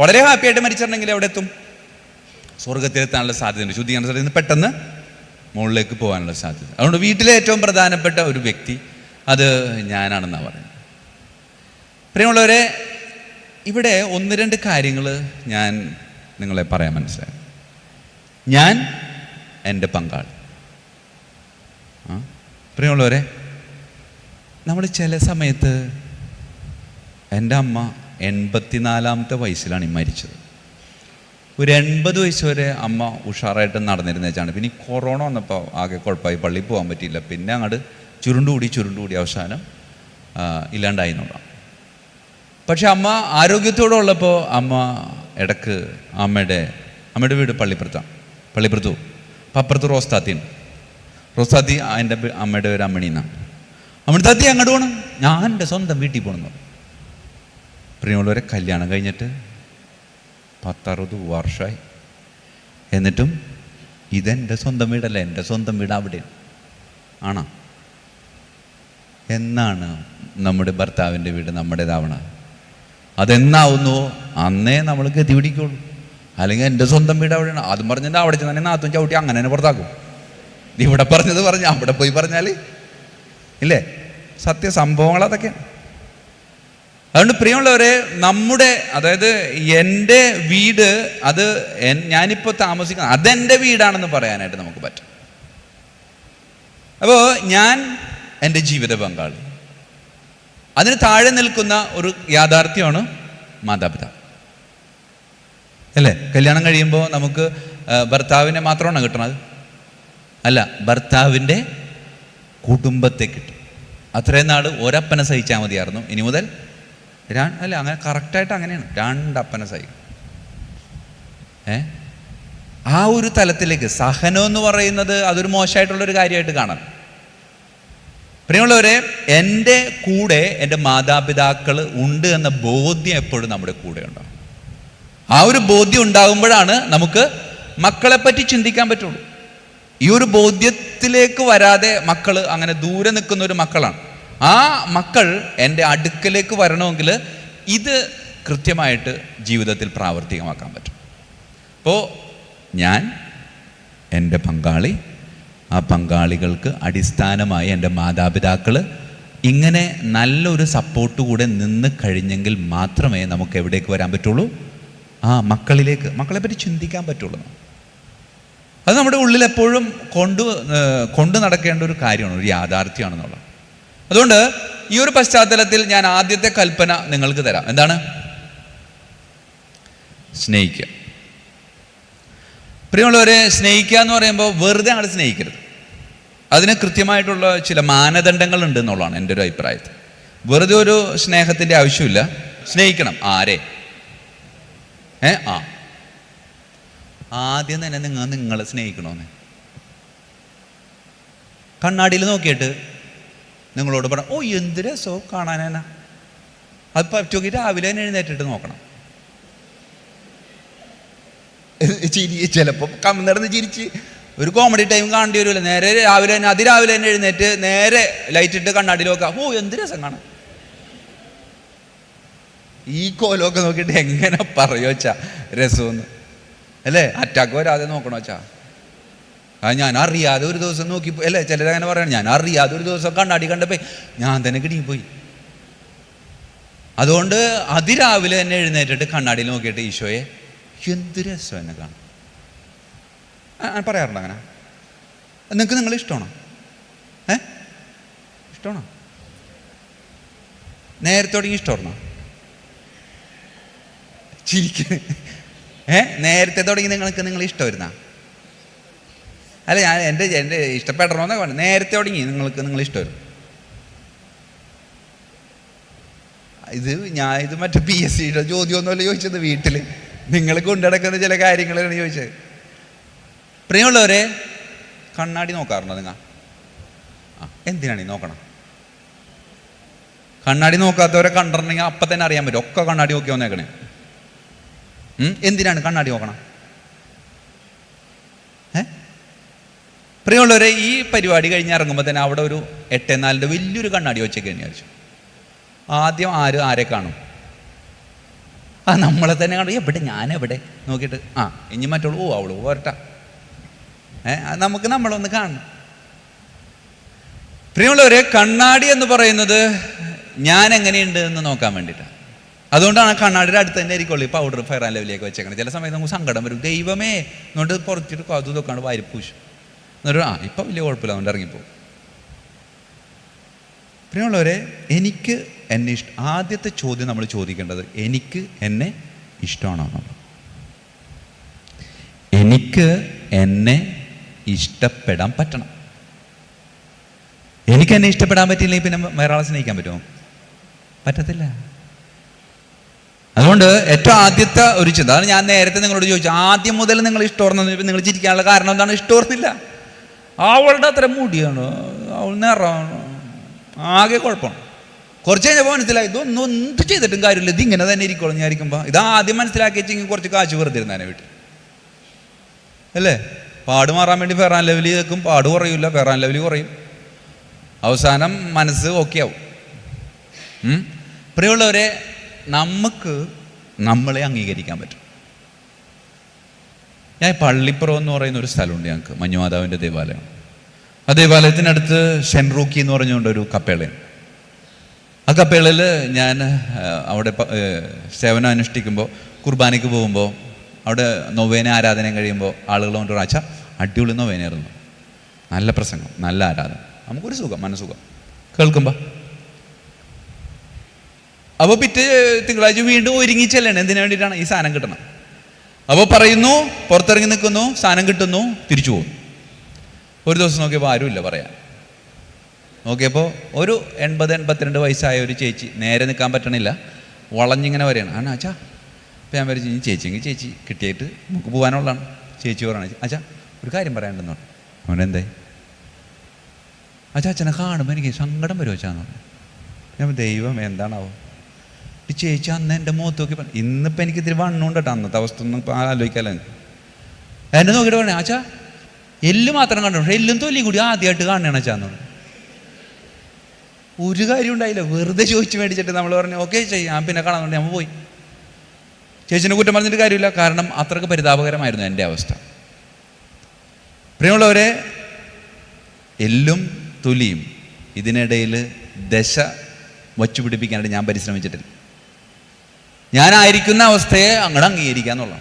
Speaker 1: വളരെ ഹാപ്പിയായിട്ട് മരിച്ചിട്ടുണ്ടെങ്കിൽ എവിടെ എത്തും? സ്വർഗത്തിലെത്താനുള്ള സാധ്യതയുണ്ട്. ശുദ്ധീകരണ സ്ഥലത്ത് നിന്ന് പെട്ടെന്ന് മുകളിലേക്ക് പോകാനുള്ള സാധ്യത. അതുകൊണ്ട് വീട്ടിലെ ഏറ്റവും പ്രധാനപ്പെട്ട ഒരു വ്യക്തി അത് ഞാനാണെന്നാണ് പറയുന്നത്. പ്രിയമുള്ളവരെ, ഇവിടെ 1-2 കാര്യങ്ങൾ ഞാൻ നിങ്ങളെ പറയാൻ മനസ്സിലായി. ഞാൻ, എൻ്റെ പങ്കാളി. പ്രിയമുള്ളവരെ, നമ്മൾ ചില സമയത്ത്, എൻ്റെ അമ്മ 84-ാമത്തെ വയസ്സിലാണ് മരിച്ചത്. ഒരു 80 വയസ്സ് വരെ അമ്മ ഉഷാറായിട്ട് നടന്നിരുന്ന വെച്ചാണ്. പിന്നെ ഈ കൊറോണ വന്നപ്പോൾ ആകെ കുഴപ്പമായി, പള്ളിയിൽ പോകാൻ പറ്റിയില്ല. പിന്നെ അങ്ങോട്ട് ചുരുണ്ടുകൂടി അവസാനം ഇല്ലാണ്ടായി എന്നുള്ളതാണ്. പക്ഷെ അമ്മ ആരോഗ്യത്തോടെ ഉള്ളപ്പോൾ അമ്മ ഇടക്ക് അമ്മയുടെ വീട് പള്ളിപ്പുറത്താണ്. പള്ളിപ്പുറത്തു അപ്പം അപ്പുറത്ത് റോസ്താത്തിയുണ്ട്. റോസ്താത്തി എൻ്റെ അമ്മയുടെ പേര് അമ്മണി എന്നാണ്. അമ്മണി താത്തി അങ്ങോട്ട് പോകണം, ഞാൻ എൻ്റെ സ്വന്തം വീട്ടിൽ പോകണമെന്ന് പറഞ്ഞു. പ്രിയമുള്ളവരെ, കല്യാണം കഴിഞ്ഞിട്ട് 10-60 വർഷമായി. എന്നിട്ടും ഇതെൻ്റെ സ്വന്തം വീടല്ല, എൻ്റെ സ്വന്തം വീട് അവിടെയാണ്. ആണോ? എന്നാണ് നമ്മുടെ ഭർത്താവിൻ്റെ വീട് നമ്മുടേതാവണ? അതെന്നാവുന്നുവോ അന്നേ നമ്മൾ ഗതി പിടിക്കുള്ളൂ. അല്ലെങ്കിൽ എൻ്റെ സ്വന്തം വീട് അവിടെയാണ്. അതും പറഞ്ഞിട്ട് അവിടെ ചെന്നെ നാത്തും ചവിട്ടി അങ്ങനെ തന്നെ പുറത്താക്കും. ഇവിടെ പറഞ്ഞത് പറഞ്ഞ് അവിടെ പോയി പറഞ്ഞാൽ ഇല്ലേ സത്യസംഭവങ്ങൾ അതൊക്കെയാണ്. അതുകൊണ്ട് പ്രിയമുള്ളവരെ, നമ്മുടെ അതായത് എൻ്റെ വീട് അത് ഞാനിപ്പോൾ താമസിക്കുന്ന അതെൻ്റെ വീടാണെന്ന് പറയാനായിട്ട് നമുക്ക് പറ്റും. അപ്പോൾ ഞാൻ, എൻ്റെ ജീവിത പങ്കാളി, അതിന് താഴെ നിൽക്കുന്ന ഒരു യാഥാർത്ഥ്യമാണ് മാതാപിതാക്കൾ അല്ലേ. കല്യാണം കഴിയുമ്പോൾ നമുക്ക് ഭർത്താവിനെ മാത്രമാണ് കിട്ടണത്? അല്ല, ഭർത്താവിൻ്റെ കുടുംബത്തെ കിട്ടും. അത്രയും നാൾ ഒരപ്പനെ സഹിച്ചാൽ മതിയായിരുന്നു. ഇനി മുതൽ അല്ല, അങ്ങനെ കറക്റ്റായിട്ട് അങ്ങനെയാണ്, 2 അപ്പനെ സഹിക്കും. ആ ഒരു തലത്തിലേക്ക് സഹനം എന്ന് പറയുന്നത് അതൊരു മോശമായിട്ടുള്ളൊരു കാര്യമായിട്ട് കാണാം. പ്രിയമുള്ളവരെ, എൻ്റെ കൂടെ എൻ്റെ മാതാപിതാക്കൾ ഉണ്ട് എന്ന ബോധ്യം എപ്പോഴും നമ്മുടെ കൂടെ ഉണ്ടാവും. ആ ഒരു ബോധ്യം ഉണ്ടാകുമ്പോഴാണ് നമുക്ക് മക്കളെപ്പറ്റി ചിന്തിക്കാൻ പറ്റുള്ളൂ. ഈ ഒരു ബോധ്യത്തിലേക്ക് വരാതെ മക്കൾ അങ്ങനെ ദൂരെ നിൽക്കുന്ന ഒരു മക്കളാണ്. ആ മക്കൾ എൻ്റെ അടുക്കലേക്ക് വരണമെങ്കിൽ ഇത് കൃത്യമായിട്ട് ജീവിതത്തിൽ പ്രാവർത്തികമാക്കാൻ പറ്റും. അപ്പോൾ ഞാൻ, എൻ്റെ പങ്കാളി, ആ പങ്കാളികൾക്ക് അടിസ്ഥാനമായി എൻ്റെ മാതാപിതാക്കൾ ഇങ്ങനെ നല്ലൊരു സപ്പോർട്ട് കൂടെ നിന്ന് കഴിഞ്ഞെങ്കിൽ മാത്രമേ നമുക്ക് എവിടേക്ക് വരാൻ പറ്റുള്ളൂ? മക്കളെ പറ്റി ചിന്തിക്കാൻ പറ്റുള്ളൂ. അത് നമ്മുടെ ഉള്ളിൽ എപ്പോഴും കൊണ്ട് നടക്കേണ്ട ഒരു കാര്യമാണ്, ഒരു യാഥാർത്ഥ്യമാണെന്നുള്ളത്. അതുകൊണ്ട് ഈ ഒരു പശ്ചാത്തലത്തിൽ ഞാൻ ആദ്യത്തെ കൽപ്പന നിങ്ങൾക്ക് തരാം. എന്താണ്? സ്നേഹിക്കുക. പ്രിയമുള്ളവരെ, സ്നേഹിക്കുക എന്ന് പറയുമ്പോൾ വെറുതെ അങ്ങോട്ട് സ്നേഹിക്കരുത്. അതിന് കൃത്യമായിട്ടുള്ള ചില മാനദണ്ഡങ്ങൾ ഉണ്ട് എന്നുള്ളതാണ് എൻ്റെ ഒരു അഭിപ്രായത്തിൽ. വെറുതെ ഒരു സ്നേഹത്തിൻ്റെ ആവശ്യമില്ല. സ്നേഹിക്കണം. ആരെ? ആദ്യം തന്നെ നിങ്ങളെ സ്നേഹിക്കണമെന്ന് കണ്ണാടിയിൽ നോക്കിയിട്ട് നിങ്ങളോട് പറ, ഓ എന്ത് രസമോ കാണാനാ. അത് പറ്റുമെങ്കിൽ രാവിലെ തന്നെ എഴുന്നേറ്റിട്ട് നോക്കണം. ചിലപ്പോൾ കമ്മിന്നിടന്ന് ചിരിച്ച് ഒരു കോമഡി ടൈം കാണേണ്ടി വരുമല്ലോ. നേരെ രാവിലെ തന്നെ അതിരാവിലെ തന്നെ എഴുന്നേറ്റ് നേരെ ലൈറ്റ് ഇട്ട് കണ്ണാടിയിൽ നോക്കാം. ഓ എന്ത് രസം കാണാം. ഈ കോലമൊക്കെ നോക്കിയിട്ട് എങ്ങനെ പറയുക വെച്ചാ രസമെന്ന്, അല്ലേ? അറ്റാക്ക് വരാതെ നോക്കണോ വെച്ചാ. ഞാൻ അറിയാതെ ഒരു ദിവസം നോക്കി, അല്ലേ? ചിലരങ്ങനെ പറയണം, ഞാൻ അറിയാതെ ഒരു ദിവസം കണ്ണാടി കണ്ടപ്പോൾ ഞാൻ തന്നെ കിടുങ്ങിപ്പോയി. അതുകൊണ്ട് അതിരാവിലെ തന്നെ എഴുന്നേറ്റിട്ട് കണ്ണാടിയിൽ നോക്കിയിട്ട് ഈശോയെ എന്ത് രസം എന്നെ കാണും. പറയാറുണ്ട് അങ്ങനെ. നിങ്ങൾക്ക് നിങ്ങളെ ഇഷ്ടമാണോ? ഇഷ്ടമാണോ? നേരത്തെ തുടങ്ങി ഇഷ്ടമാണോ? ചിരിക്കുന്നു. നേരത്തെ തുടങ്ങി നിങ്ങൾ ഇഷ്ടമായിരുന്ന? അല്ല, ഞാൻ എൻ്റെ ഇഷ്ടപ്പെടണമെന്നൊക്കെ പറഞ്ഞു. നേരത്തെ തുടങ്ങി നിങ്ങൾ ഇഷ്ടമായിരുന്നു. ഇത് മറ്റേ PSCയുടെ ചോദ്യമൊന്നുമല്ല ചോദിച്ചത്. വീട്ടിൽ നിങ്ങൾ കൊണ്ടുനടക്കുന്ന ചില കാര്യങ്ങളാണ് ചോദിച്ചത്. പ്രിയമുള്ളവരെ, കണ്ണാടി നോക്കാറുണ്ടോ നിങ്ങൾ? എന്തിനാണ് ഈ നോക്കണം? കണ്ണാടി നോക്കാത്തവരെ കണ്ടിട്ടുണ്ടെങ്കിൽ അപ്പം തന്നെ അറിയാൻ പറ്റും. ഒക്കെ കണ്ണാടി നോക്കി വന്നേക്കണേ. എന്തിനാണ് കണ്ണാടി നോക്കണം? പ്രിയമുള്ളവരെ, ഈ പരിപാടി കഴിഞ്ഞ് ഇറങ്ങുമ്പോൾ തന്നെ അവിടെ ഒരു 8:4 വലിയൊരു കണ്ണാടി വെച്ചൊക്കെ വിചാരിച്ചു. ആദ്യം ആരെ കാണും? നമ്മളെ തന്നെ കാണും. എവിടെ? ഞാനെവിടെ നോക്കിയിട്ട് ഇനി മറ്റുള്ളൂ. ഓ അവള് പോരട്ട. നമുക്ക് നമ്മളൊന്ന് കാണണം. പ്രിയമുള്ളവരെ, കണ്ണാടി എന്ന് പറയുന്നത് ഞാൻ എങ്ങനെയുണ്ട് എന്ന് നോക്കാൻ വേണ്ടിയിട്ടാണ്. അതുകൊണ്ടാണ് കണ്ണാടിയുടെ അടുത്ത് തന്നെ ആയിരിക്കുള്ളൂ ഈ പൗഡർ ഫെയർ ആൻഡ് ലവ്ലിയൊക്കെ വെച്ചേക്കണം. ചില സമയത്ത് നമുക്ക് സങ്കടം വരും. ദൈവമേ എന്നിട്ട് പുറത്തിട്ട് കതു തൊക്കാണ്ട് വാരിപ്പൂശും. എന്നിട്ട് ഇപ്പം വലിയ കുഴപ്പമില്ല, അതുകൊണ്ട് ഇറങ്ങിപ്പോകും. പ്രിയമുള്ളവരെ, എനിക്ക് എന്നെ ആദ്യത്തെ ചോദ്യം നമ്മൾ ചോദിക്കേണ്ടത് എനിക്ക് എന്നെ ഇഷ്ടമാണോ എന്നുള്ളത്. എനിക്ക് എന്നെ ഇഷ്ടപ്പെടാൻ പറ്റണം. എനിക്ക് എന്നെ ഇഷ്ടപ്പെടാൻ പറ്റിയില്ലെങ്കിൽ പിന്നെ വേറെ ആളെ സ്നേഹിക്കാൻ പറ്റുമോ? പറ്റത്തില്ല. അതുകൊണ്ട് ഏറ്റവും ആദ്യത്തെ ഒരു ചിന്ത, അതാണ് ഞാൻ നേരത്തെ നിങ്ങളോട് ചോദിച്ചു, ആദ്യം മുതൽ നിങ്ങൾ ഇഷ്ടോർന്നു. നിങ്ങൾ ചിരിക്കാനുള്ള കാരണം എന്താണ്? ഇഷ്ടോർന്നില്ല. അവളുടെ അത്ര മുടിയാണ്, അവൾ നിറമാണ്, ആകെ കുഴപ്പമാണ്. കുറച്ച് കഴിഞ്ഞപ്പോൾ മനസ്സിലായി ഇതൊന്നും എന്ത് ചെയ്തിട്ടും കാര്യമില്ല, ഇതിങ്ങനെ തന്നെ ഇരിക്കുള്ളൂ. ഞാൻ ഇരിക്കുമ്പോൾ ഇതാദ്യം മനസ്സിലാക്കി വെച്ചെങ്കിൽ കുറച്ച് കാശ് വെറുതെ ഇരുന്നേനെ വീട്ടിൽ, അല്ലേ? പാട് മാറാൻ വേണ്ടി ഫെയർ ആൻഡ് ലവ്ലി വെക്കും, പാട് കുറയില്ല, ഫെയർ ആൻഡ് ലവ്ലി കുറയും, അവസാനം മനസ്സ് ഓക്കെ ആവും. പ്രിയമുള്ളവരെ, നമുക്ക് നമ്മളെ അംഗീകരിക്കാൻ പറ്റും. ഞാൻ പള്ളിപ്പുറം എന്ന് പറയുന്ന ഒരു സ്ഥലമുണ്ട് ഞങ്ങൾക്ക്, മഞ്ഞുമാതാവിൻ്റെ ദേവാലയം. ആ ദേവാലയത്തിനടുത്ത് സെൻറ്റ് റൂക്കി എന്ന് പറഞ്ഞുകൊണ്ടൊരു കപ്പേളയാണ്. ആ കപ്പേളയിൽ ഞാൻ അവിടെ സേവനം അനുഷ്ഠിക്കുമ്പോൾ, കുർബാനയ്ക്ക് പോകുമ്പോൾ, അവിടെ നൊവേന ആരാധനയും കഴിയുമ്പോൾ ആളുകൾ കൊണ്ട് ആച്ച അടിപൊളി നൊവേനയായിരുന്നു, നല്ല പ്രസംഗം, നല്ല ആരാധന, നമുക്കൊരു സുഖം, മനസ്സുഖം കേൾക്കുമ്പോൾ. അപ്പോൾ പിറ്റേ തിങ്കളാഴ്ച വീണ്ടും ഒരുങ്ങി ചെല്ലണം. എന്തിനു വേണ്ടിയിട്ടാണ്? ഈ സാധനം കിട്ടണം. അപ്പോൾ പറയുന്നു, പുറത്തിറങ്ങി നിൽക്കുന്നു, സാധനം കിട്ടുന്നു, തിരിച്ചു പോകുന്നു. ഒരു ദിവസം നോക്കിയപ്പോൾ ആരുമില്ല പറയാൻ. നോക്കിയപ്പോൾ ഒരു 80-82 വയസ്സായ ഒരു ചേച്ചി, നേരെ നിൽക്കാൻ പറ്റണില്ല, വളഞ്ഞിങ്ങനെ വരെയാണ്. ആച്ചാ, അപ്പോൾ ഞാൻ വരച്ച്, ചേച്ചിയെങ്കിൽ ചേച്ചി കിട്ടിയിട്ട് നമുക്ക് പോകാനുള്ളതാണ്. ചേച്ചി പറയണ, അച്ഛാ ഒരു കാര്യം പറയാനുണ്ടെന്ന് പറഞ്ഞു. അവനെന്തായി? അച്ഛാ അച്ഛനെ കാണുമ്പോൾ എനിക്ക് സങ്കടം വരും അച്ഛാന്ന് പറഞ്ഞു. ഞാൻ ദൈവം എന്താണാവോ ഈ ചേച്ചി അന്ന് എൻ്റെ മുഖത്ത് നോക്കി പറഞ്ഞു. ഇന്നിപ്പോൾ എനിക്ക് ഇത്തിരി വണ്ണുണ്ട് കേട്ടോ, അന്നത്തെ അവസ്ഥ ഒന്നും ആലോചിക്കാമല്ലോ. എന്നെ നോക്കിയിട്ട് പറഞ്ഞു അച്ഛാ എല്ല് മാത്രം കണ്ടു, പക്ഷേ എല്ലും തൊലിയും കൂടി ആദ്യമായിട്ട് കാണണം അച്ഛാന്ന് പറഞ്ഞു. ഒരു കാര്യം ഉണ്ടായില്ല, വെറുതെ ചോദിച്ചു മേടിച്ചിട്ട് നമ്മൾ പറഞ്ഞു ഓക്കെ ചേച്ചി ഞാൻ പിന്നെ കാണാൻ നമ്മൾ പോയി. ചേച്ചിനെ കുറ്റം പറഞ്ഞിട്ട് കാര്യമില്ല, കാരണം അത്രയ്ക്ക് പരിതാപകരമായിരുന്നു എൻ്റെ അവസ്ഥ. പ്രിയമുള്ളവരെ, എല്ലും തൊലിയും ഇതിനിടയിൽ ദശ വച്ചു പിടിപ്പിക്കാനായിട്ട് ഞാൻ പരിശ്രമിച്ചിട്ടില്ല. ഞാനായിരിക്കുന്ന അവസ്ഥയെ അങ്ങോട്ട് അംഗീകരിക്കുക എന്നുള്ള.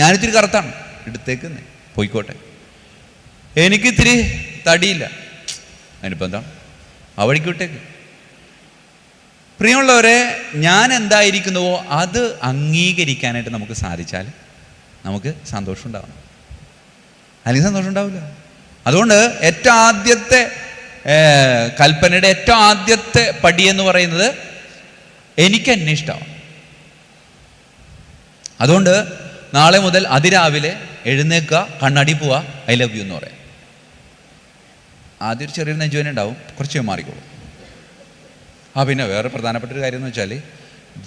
Speaker 1: ഞാനിത്തിരി കറുത്താണ്, എടുത്തേക്കുന്നേ പോയിക്കോട്ടെ. എനിക്കിത്തിരി തടിയില്ല, അതിനിപ്പോൾ എന്താണ്, ആ വഴിക്ക് വിട്ടേക്ക്. പ്രിയമുള്ളവരെ, ഞാൻ എന്തായിരിക്കുന്നുവോ അത് അംഗീകരിക്കാനായിട്ട് നമുക്ക് സാധിച്ചാൽ നമുക്ക് സന്തോഷം ഉണ്ടാവണം, അല്ലെങ്കിൽ സന്തോഷം ഉണ്ടാവില്ല. അതുകൊണ്ട് ഏറ്റവും ആദ്യത്തെ കൽപ്പനയുടെ ഏറ്റവും ആദ്യത്തെ പടി എന്ന് പറയുന്നത് എനിക്ക് എന്നെ ഇഷ്ടമാണ്. അതുകൊണ്ട് നാളെ മുതൽ അതിരാവിലെ എഴുന്നേൽക്കുക, കണ്ണാടി പോവുക, ഐ ലവ് യു എന്ന് പറയാം. ആദ്യം ഒരു ചെറിയൊരു നെഞ്ചുവേന ഉണ്ടാവും, കുറച്ച് മാറിക്കോളും. പിന്നെ വേറെ പ്രധാനപ്പെട്ട ഒരു കാര്യം എന്ന് വെച്ചാൽ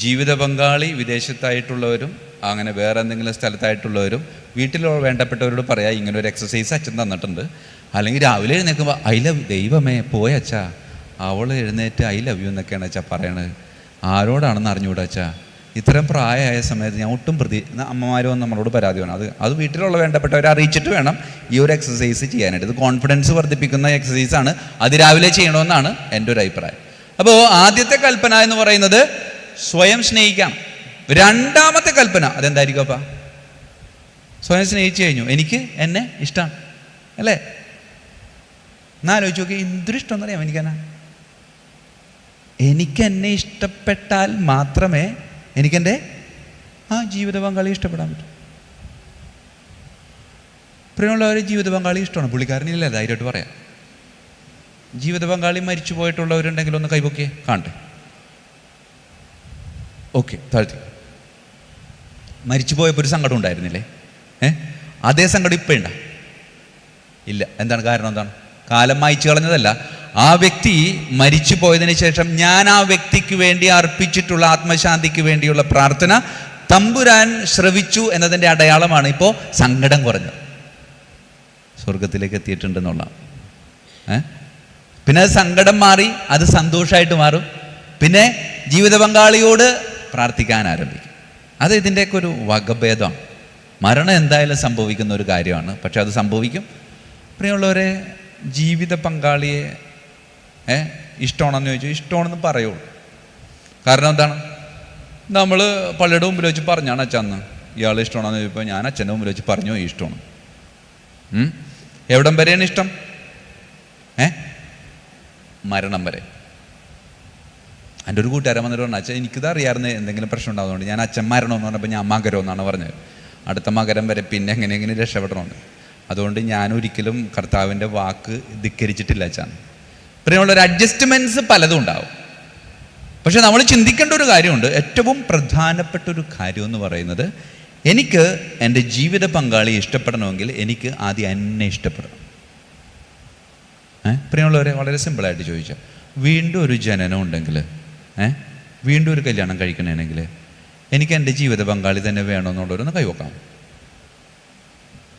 Speaker 1: ജീവിത പങ്കാളി വിദേശത്തായിട്ടുള്ളവരും അങ്ങനെ വേറെ എന്തെങ്കിലും സ്ഥലത്തായിട്ടുള്ളവരും വീട്ടിലുള്ള വേണ്ടപ്പെട്ടവരോട് പറയാം ഇങ്ങനെ ഒരു എക്സസൈസ് അച്ഛൻ തന്നിട്ടുണ്ട്. അല്ലെങ്കിൽ രാവിലെ എഴുന്നേൽക്കുമ്പോൾ ഐ ലവ് ദൈവമേ പോയ അച്ഛാ, അവൾ എഴുന്നേറ്റ് ഐ ലവ് യു എന്നൊക്കെയാണ് അച്ഛാ പറയണത്, ആരോടാണെന്ന് അറിഞ്ഞുകൂടാ അച്ഛാ. ഇത്തരം പ്രായമായ സമയത്ത് ഞാൻ ഒട്ടും അമ്മമാരും നമ്മളോട് പരാതി വേണം. അത് വീട്ടിലുള്ള വേണ്ടപ്പെട്ടവരെ അറിയിച്ചിട്ട് വേണം ഈ ഒരു എക്സസൈസ് ചെയ്യാനായിട്ട്. ഇത് കോൺഫിഡൻസ് വർദ്ധിപ്പിക്കുന്ന എക്സസൈസാണ്, അതിരാവിലെ ചെയ്യണമെന്നാണ് എൻ്റെ ഒരു അഭിപ്രായം. അപ്പോൾ ആദ്യത്തെ കൽപ്പന എന്ന് പറയുന്നത് സ്വയം സ്നേഹിക്കാം. രണ്ടാമത്തെ കൽപ്പന അതെന്തായിരിക്കും അപ്പാ? സ്വയം സ്നേഹിച്ചു കഴിഞ്ഞു, എനിക്ക് എന്നെ ഇഷ്ടമാണ് അല്ലേ? എന്നാലോചിച്ച് നോക്കി, എന്തൊരു ഇഷ്ടം എന്നറിയാം എനിക്കെന്നാ. എനിക്കെന്നെ ഇഷ്ടപ്പെട്ടാൽ മാത്രമേ എനിക്കെൻ്റെ ജീവിത പങ്കാളി ഇഷ്ടപ്പെടാൻ പറ്റും. പ്രിയമുള്ളവർ, ജീവിത പങ്കാളി ഇഷ്ടമാണ്, പുള്ളിക്കാരനില്ല, ധൈര്യമായിട്ട് പറയാം. ജീവിത പങ്കാളി മരിച്ചു പോയിട്ടുള്ളവരുണ്ടെങ്കിൽ ഒന്ന് കൈപൊക്കിയേ കാണട്ടെ. ഓക്കെ, താഴ്ത്തി. മരിച്ചു പോയപ്പോൾ ഒരു സങ്കടം ഉണ്ടായിരുന്നില്ലേ? അതേ സങ്കടം ഇപ്പം ഉണ്ടോ? ഇല്ല. എന്താണ് കാരണം? എന്താണ്? കാലം മായ്ച്ചു കളഞ്ഞതല്ല. ആ വ്യക്തി മരിച്ചു പോയതിനു ശേഷം ഞാൻ ആ വ്യക്തിക്ക് വേണ്ടി അർപ്പിച്ചിട്ടുള്ള ആത്മശാന്തിക്ക് വേണ്ടിയുള്ള പ്രാർത്ഥന തമ്പുരാൻ ശ്രവിച്ചു എന്നതിൻ്റെ അടയാളമാണ് ഇപ്പോൾ സങ്കടം കുറഞ്ഞത്, സ്വർഗത്തിലേക്ക് എത്തിയിട്ടുണ്ടെന്നുള്ള. പിന്നെ അത് സങ്കടം മാറി, അത് സന്തോഷമായിട്ട് മാറും. പിന്നെ ജീവിത പങ്കാളിയോട് പ്രാർത്ഥിക്കാൻ ആരംഭിക്കും. അത് ഇതിൻ്റെയൊക്കെ ഒരു വകഭേദമാണ്. മരണം എന്തായാലും സംഭവിക്കുന്ന ഒരു കാര്യമാണ്, പക്ഷെ അത് സംഭവിക്കും. പ്രിയമുള്ളവരെ, ജീവിത പങ്കാളിയെ ഇഷ്ടമാണെന്ന് ചോദിച്ചു, ഇഷ്ടമാണെന്ന് പറയുള്ളൂ. കാരണം എന്താണ്? നമ്മൾ പള്ളിയുടെ മുമ്പിൽ വെച്ച് പറഞ്ഞാണ് അച്ഛന്ന് ഇയാൾ ഇഷ്ടമാണെന്ന് ചോദിച്ചപ്പോൾ ഞാൻ അച്ഛൻ്റെ മുമ്പിൽ വെച്ച് പറഞ്ഞു ഇഷ്ടമാണ്. എവിടം വരെയാണ് ഇഷ്ടം? മരണം വരെ. എൻ്റെ ഒരു കൂട്ടുകാരൻ വന്നിട്ട് പറഞ്ഞു അച്ഛൻ എനിക്കിത് അറിയാമായിരുന്നു എന്തെങ്കിലും പ്രശ്നം ഉണ്ടാകുന്നതുകൊണ്ട് ഞാൻ അച്ഛൻ മരണമെന്ന് പറഞ്ഞപ്പോൾ ഞാൻ മകരം എന്നാണ് പറഞ്ഞത്. അടുത്ത മകരം വരെ പിന്നെ എങ്ങനെ രക്ഷപ്പെടണമെന്ന്. അതുകൊണ്ട് ഞാൻ ഒരിക്കലും കർത്താവിൻ്റെ വാക്ക് ധിക്കരിച്ചിട്ടില്ല അച്ഛൻ. പ്രിയമുള്ളൊരു അഡ്ജസ്റ്റ്മെൻറ്റ്സ് പലതും ഉണ്ടാവും. പക്ഷെ നമ്മൾ ചിന്തിക്കേണ്ട ഒരു കാര്യമുണ്ട്. ഏറ്റവും പ്രധാനപ്പെട്ട ഒരു കാര്യം എന്ന് പറയുന്നത്, എനിക്ക് എൻ്റെ ജീവിത പങ്കാളിയെ ഇഷ്ടപ്പെടണമെങ്കിൽ എനിക്ക് ആദ്യം എന്നെ ഇഷ്ടപ്പെടണം. പ്രിയമുള്ളവരെ, വളരെ സിമ്പിളായിട്ട് ചോദിച്ചാൽ, വീണ്ടും ഒരു ജനനം ഉണ്ടെങ്കിൽ, വീണ്ടും ഒരു കല്യാണം കഴിക്കണമെങ്കിൽ എനിക്ക് എൻ്റെ ജീവിത പങ്കാളി തന്നെ വേണമെന്നുള്ളവരൊന്ന് കൈവക്കാം.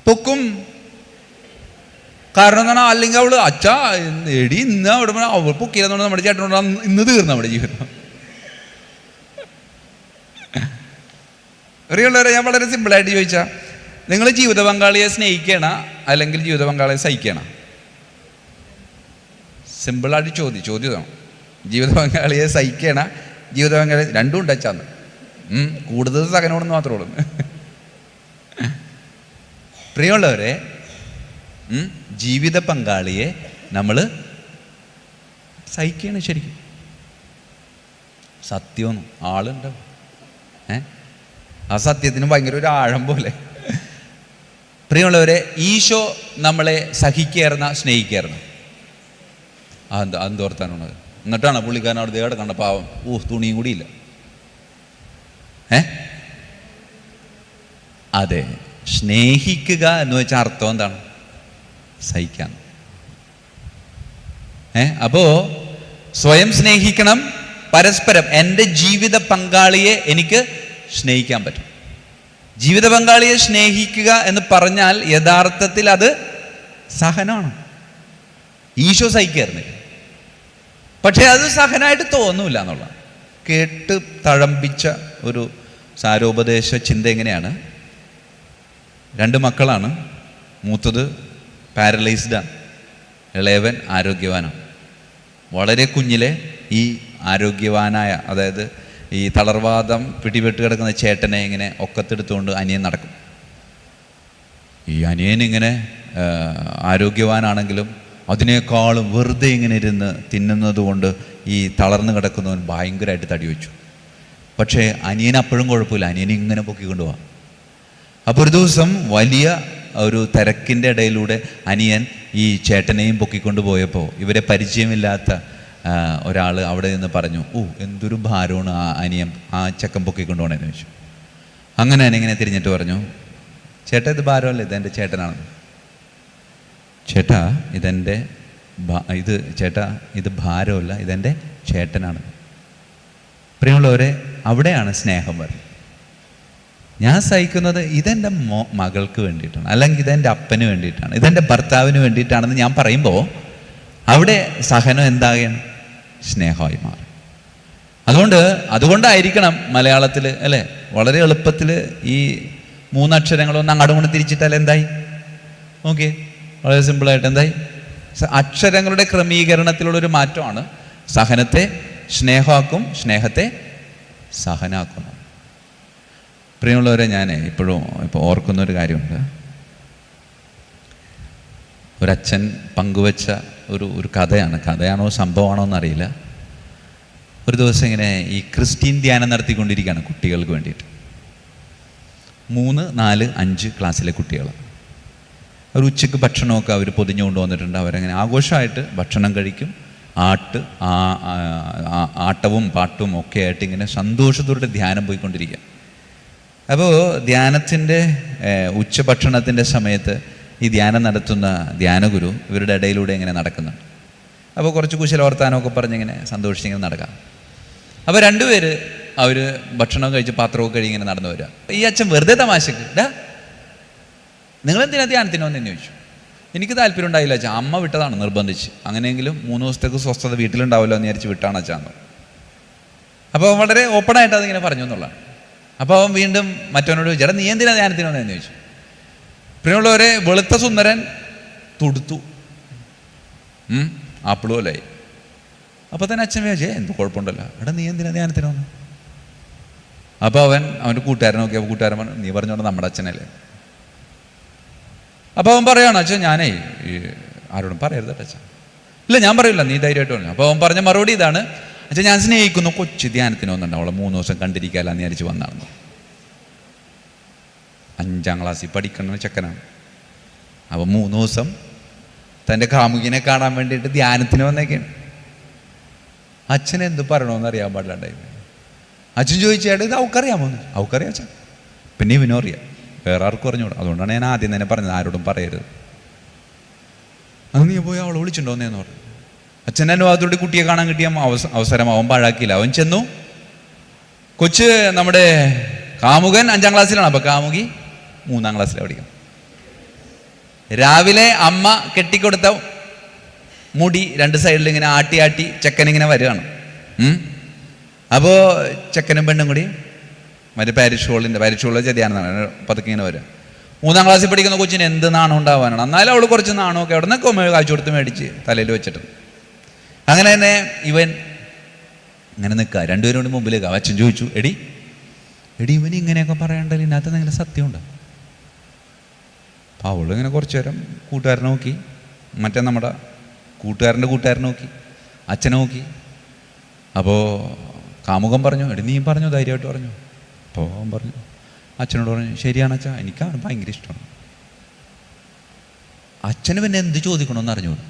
Speaker 1: പൊക്കും. കാരണം എന്താണ്? അല്ലെങ്കിൽ അവള് അച്ഛാ എടി ഇന്ന് അവിടെ അവൾ പൊക്കിയെന്നുകൊണ്ട് നമ്മുടെ ചേട്ടനോട് ഇന്ന് തീർന്നു നമ്മുടെ ജീവിതം. അറിയുള്ളവരെ, ഞാൻ വളരെ സിമ്പിളായിട്ട് ചോദിച്ചാൽ, നിങ്ങൾ ജീവിത പങ്കാളിയെ സ്നേഹിക്കണ അല്ലെങ്കിൽ ജീവിത പങ്കാളിയെ സഹിക്കണം? സിമ്പിളായിട്ട് ചോദ്യം. ജീവിത പങ്കാളിയെ സഹിക്കണ, ജീവിത പങ്കാളി രണ്ടും ഉണ്ടച്ചാന്ന്. കൂടുതൽ സകനോടെന്ന് മാത്രമേ ഉള്ളൂ. പ്രിയമുള്ളവരെ, ജീവിത പങ്കാളിയെ നമ്മൾ സഹിക്കണം. ശരിക്കും സത്യമൊന്നും ആളുണ്ടാവും. ആ സത്യത്തിന് ഭയങ്കര ഒരു ആഴം പോലെ. പ്രിയമുള്ളവരെ, ഈശോ നമ്മളെ സഹിക്കാറുന്ന സ്നേഹിക്കാറുന്ന അതെന്തോർത്താനുള്ളത്. എന്നിട്ടാണ് പുള്ളിക്കാരൻ അവിടെ ദേടെ കണ്ട പാവം തുണിയും കൂടിയില്ല. അതെ, സ്നേഹിക്കുക എന്ന് വെച്ചാൽ അർത്ഥം എന്താണ്? സഹിക്കാൻ. അപ്പോൾ സ്വയം സ്നേഹിക്കണം, പരസ്പരം. എൻ്റെ ജീവിത പങ്കാളിയെ എനിക്ക് സ്നേഹിക്കാൻ പറ്റും. ജീവിത പങ്കാളിയെ സ്നേഹിക്കുക എന്ന് പറഞ്ഞാൽ യഥാർത്ഥത്തിൽ അത് സഹനമാണ്. ഈശോ സഹിക്കായിരുന്നില്ല, പക്ഷേ അത് സഹനമായിട്ട് തോന്നൂല എന്നുള്ള കേട്ട് തഴമ്പിച്ച ഒരു സാരോപദേശ ചിന്ത എങ്ങനെയാണ്? 2 മക്കളാണ്. മൂത്തത് പാരലൈസ്ഡാണ്, ഇളയവൻ ആരോഗ്യവാനാണ്. വളരെ കുഞ്ഞിലെ ഈ ആരോഗ്യവാനായ, അതായത് ഈ തളർവാദം പിടിപെട്ട് കിടക്കുന്ന ചേട്ടനെ ഇങ്ങനെ ഒക്കത്തെടുത്തുകൊണ്ട് അനിയൻ നടക്കും. ഈ അനിയൻ ഇങ്ങനെ ആരോഗ്യവാനാണെങ്കിലും അതിനേക്കാളും വെറുതെ ഇങ്ങനെ ഇരുന്ന് തിന്നുന്നത് കൊണ്ട് ഈ തളർന്നു കിടക്കുന്നവൻ ഭയങ്കരമായിട്ട് തടി വെച്ചു. പക്ഷേ അനിയൻ അപ്പോഴും കുഴപ്പമില്ല, അനിയൻ ഇങ്ങനെ പൊക്കിക്കൊണ്ടുപോവാം. അപ്പോൾ ഒരു ദിവസം വലിയ ഒരു തിരക്കിൻ്റെ ഇടയിലൂടെ അനിയൻ ഈ ചേട്ടനെയും പൊക്കിക്കൊണ്ട് പോയപ്പോൾ ഇവരെ പരിചയമില്ലാത്ത ഒരാൾ അവിടെ നിന്ന് പറഞ്ഞു, എന്തൊരു ഭാരമാണ് ആ ചെക്കൻ പൊക്കിക്കൊണ്ട് പോകണമെന്ന് ചോദിച്ചു. അങ്ങനെ ഇങ്ങനെ തിരിഞ്ഞിട്ട് പറഞ്ഞു, ചേട്ടാ ഇത് ഭാരമല്ല, ഇതെൻ്റെ ചേട്ടനാണ്. ചേട്ടാ ഇത് ഭാരമല്ല, ഇതെൻ്റെ ചേട്ടനാണ്. പ്രിയമുള്ളവരെ, അവിടെയാണ് സ്നേഹം വരുന്നത്. ഞാൻ സഹിക്കുന്നത് ഇതെൻ്റെ മകൾക്ക് വേണ്ടിയിട്ടാണ്, അല്ലെങ്കിൽ ഇതെൻ്റെ അപ്പന് വേണ്ടിയിട്ടാണ്, ഇതെൻ്റെ ഭർത്താവിന് വേണ്ടിയിട്ടാണെന്ന് ഞാൻ പറയുമ്പോൾ അവിടെ സഹനം എന്താകണം? സ്നേഹമായി മാറും. അതുകൊണ്ടായിരിക്കണം മലയാളത്തിൽ അല്ലേ വളരെ എളുപ്പത്തിൽ ഈ 3 അക്ഷരങ്ങളൊന്നും അങ്ങോട്ടും കൊണ്ട് തിരിച്ചിട്ടാൽ എന്തായി? ഓക്കെ, വളരെ സിമ്പിളായിട്ട് എന്തായി? അക്ഷരങ്ങളുടെ ക്രമീകരണത്തിലുള്ളൊരു മാറ്റമാണ് സഹനത്തെ സ്നേഹമാക്കും, സ്നേഹത്തെ സഹനാക്കുന്നു. പ്രിയമുള്ളവരെ, ഞാൻ ഇപ്പോൾ ഓർക്കുന്നൊരു കാര്യമുണ്ട്. ഒരച്ഛൻ പങ്കുവച്ച ഒരു കഥയാണോ സംഭവമാണോ എന്നറിയില്ല. ഒരു ദിവസം ഇങ്ങനെ ഈ ക്രിസ്ത്യൻ ധ്യാനം നടത്തിക്കൊണ്ടിരിക്കുകയാണ് കുട്ടികൾക്ക് വേണ്ടിയിട്ട്. 3, 4, 5 ക്ലാസ്സിലെ കുട്ടികൾ. അവർ ഉച്ചയ്ക്ക് ഭക്ഷണമൊക്കെ അവർ പൊതിഞ്ഞു കൊണ്ടുവന്നിട്ടുണ്ട്. അവരങ്ങനെ ആഘോഷമായിട്ട് ഭക്ഷണം കഴിക്കും. ആട്ടവും പാട്ടും ഒക്കെ ആയിട്ട് ഇങ്ങനെ സന്തോഷത്തോടെ ധ്യാനം പോയിക്കൊണ്ടിരിക്കുക. അപ്പോൾ ധ്യാനത്തിൻ്റെ ഉച്ചഭക്ഷണത്തിൻ്റെ സമയത്ത് ഈ ധ്യാനം നടത്തുന്ന ധ്യാനഗുരു ഇവരുടെ ഇടയിലൂടെ ഇങ്ങനെ നടക്കുന്നുണ്ട്. അപ്പോൾ കുറച്ച് കുശലോർത്താനമൊക്കെ പറഞ്ഞിങ്ങനെ സന്തോഷിച്ചിങ്ങനെ നടക്കാം. അപ്പോൾ 2 പേര് അവർ ഭക്ഷണം കഴിച്ച് പാത്രമൊക്കെ കഴിഞ്ഞ് ഇങ്ങനെ നടന്നു വരിക. ഈ അച്ഛൻ വെറുതെ തമാശക്ക്, നിങ്ങളെന്തിനാ ധ്യാനത്തിന് വന്നെന്ന് ചോദിച്ചു. എനിക്ക് താല്പര്യം ഉണ്ടായില്ല അച്ഛാ, അമ്മ വിട്ടതാണ് നിർബന്ധിച്ച്. അങ്ങനെയെങ്കിലും 3 ദിവസത്തേക്ക് സ്വസ്ഥത വീട്ടിലുണ്ടാവില്ലോ എന്ന് വിചാരിച്ച് വിട്ടാണ് അച്ഛാന്ന്. അപ്പോൾ വളരെ ഓപ്പണായിട്ട് അതിങ്ങനെ പറഞ്ഞു എന്നുള്ളതാണ്. അപ്പോൾ അവൻ വീണ്ടും മറ്റവനോട് ചോദിച്ചാൽ, നീ എന്തിനാ ധ്യാനത്തിന് വന്നതെന്ന് ചോദിച്ചു. പ്രിയമുള്ളവരെ, വെളുത്ത സുന്ദരൻ തുടുത്തു, ആപ്പിളുമല്ലായി. അപ്പോൾ തന്നെ അച്ഛൻ വിചാരിച്ചേ എന്ത് കുഴപ്പമുണ്ടല്ലോ, നീ എന്തിനാ ധ്യാനത്തിന് വന്നു? അപ്പോൾ അവൻ്റെ കൂട്ടുകാരൻ നോക്കി. അപ്പോൾ കൂട്ടുകാരൻ പറഞ്ഞു, നീ പറഞ്ഞോണ്ട് നമ്മുടെ അച്ഛനല്ലേ. അപ്പോൾ അവൻ പറയുകയാണ്, അച്ഛൻ ഞാനേ ആരോടും പറയരുത് അച്ഛൻ. ഇല്ല ഞാൻ പറയില്ല, നീ ധൈര്യമായിട്ട് പറഞ്ഞു. അപ്പോൾ അവൻ പറഞ്ഞ മറുപടി ഇതാണ്, അച്ഛൻ ഞാൻ സ്നേഹിക്കുന്നു, കൊച്ചു ധ്യാനത്തിന് വന്നിട്ടുണ്ട്, അവളെ 3 ദിവസം കണ്ടിരിക്കാമെന്ന് വിചാരിച്ച് വന്നാണെന്ന്. 5ാം ക്ലാസ്സിൽ പഠിക്കുന്ന ചെക്കനാണ്. അപ്പോൾ 3 ദിവസം തൻ്റെ കാമുകിനെ കാണാൻ വേണ്ടിയിട്ട് ധ്യാനത്തിന് വന്നേക്കാണ്. അച്ഛൻ എന്ത് പറയണമെന്ന് അറിയാൻ പാടില്ലാണ്ടായി. അച്ഛൻ ചോദിച്ചാൽ ഇത് അവൾക്കറിയാമോ? അവൾക്കറിയാം അച്ഛൻ, പിന്നെ ഇവനും അറിയാം, വേറെ ആർക്കും അറിഞ്ഞൂടാ. അതുകൊണ്ടാണ് ഞാൻ ആദ്യം തന്നെ പറഞ്ഞത് ആരോടും പറയരുത്. അത് നീ പോയി അവളെ വിളിച്ചിട്ടുണ്ടോന്നേന്ന് പറഞ്ഞു. അച്ഛൻ്റെ അനുവാദത്തോടെ കുട്ടിയെ കാണാൻ കിട്ടിയ അവസരം അവൻ പാഴാക്കിയില്ല. അവൻ ചെന്നു. കൊച്ച് നമ്മുടെ കാമുകൻ 5ാം ക്ലാസ്സിലാണ്, അപ്പോൾ കാമുകി 3ാം ക്ലാസ്സിലാണ് പഠിക്കണം. രാവിലെ അമ്മ കെട്ടിക്കൊടുത്ത മുടി 2 സൈഡിൽ ഇങ്ങനെ ആട്ടി ചെക്കനിങ്ങനെ വരികയാണ്. അപ്പോൾ ചെക്കനും പെണ്ണും കൂടി മറ്റേ പാരിഷ് ഹോളിൽ ധ്യാനം പതുക്കെ ഇങ്ങനെ വരിക. 3ാം ക്ലാസ്സിൽ പഠിക്കുന്ന കൊച്ചിന് എന്ത് നാണം ഉണ്ടാവാനാണ്. എന്നാലും അവൾ കുറച്ച് നാണമൊക്കെ അവിടെ നിന്നൊക്കെ കാഴ്ച കൊടുത്ത് മേടിച്ച് തലയിൽ വെച്ചിട്ട് അങ്ങനെ തന്നെ ഇവൻ ഇങ്ങനെ നിൽക്കുക. 2 പേരും കൂടി മുമ്പിലേക്ക്. അച്ഛൻ ചോദിച്ചു, എടി ഇവന് ഇങ്ങനെയൊക്കെ പറയണ്ടല്ലോ, ഇതിനകത്ത് എന്തെങ്കിലും സത്യമുണ്ടോ? അപ്പോൾ അവളിങ്ങനെ കുറച്ച് നേരം കൂട്ടുകാരനെ നോക്കി, മറ്റേ നമ്മുടെ കൂട്ടുകാരനെ നോക്കി, അച്ഛനെ നോക്കി. അപ്പോൾ കാമുകൻ പറഞ്ഞു, നീ പറഞ്ഞു, ധൈര്യമായിട്ട് പറഞ്ഞു. അപ്പോൾ അവൻ പറഞ്ഞു, അച്ഛനോട് പറഞ്ഞു, ശരിയാണ് അച്ഛാ, എനിക്കവൻ ഭയങ്കര ഇഷ്ടമാണ്. അച്ഛന് പിന്നെ എന്ത് ചോദിക്കണമെന്ന് അറിഞ്ഞോളൂ.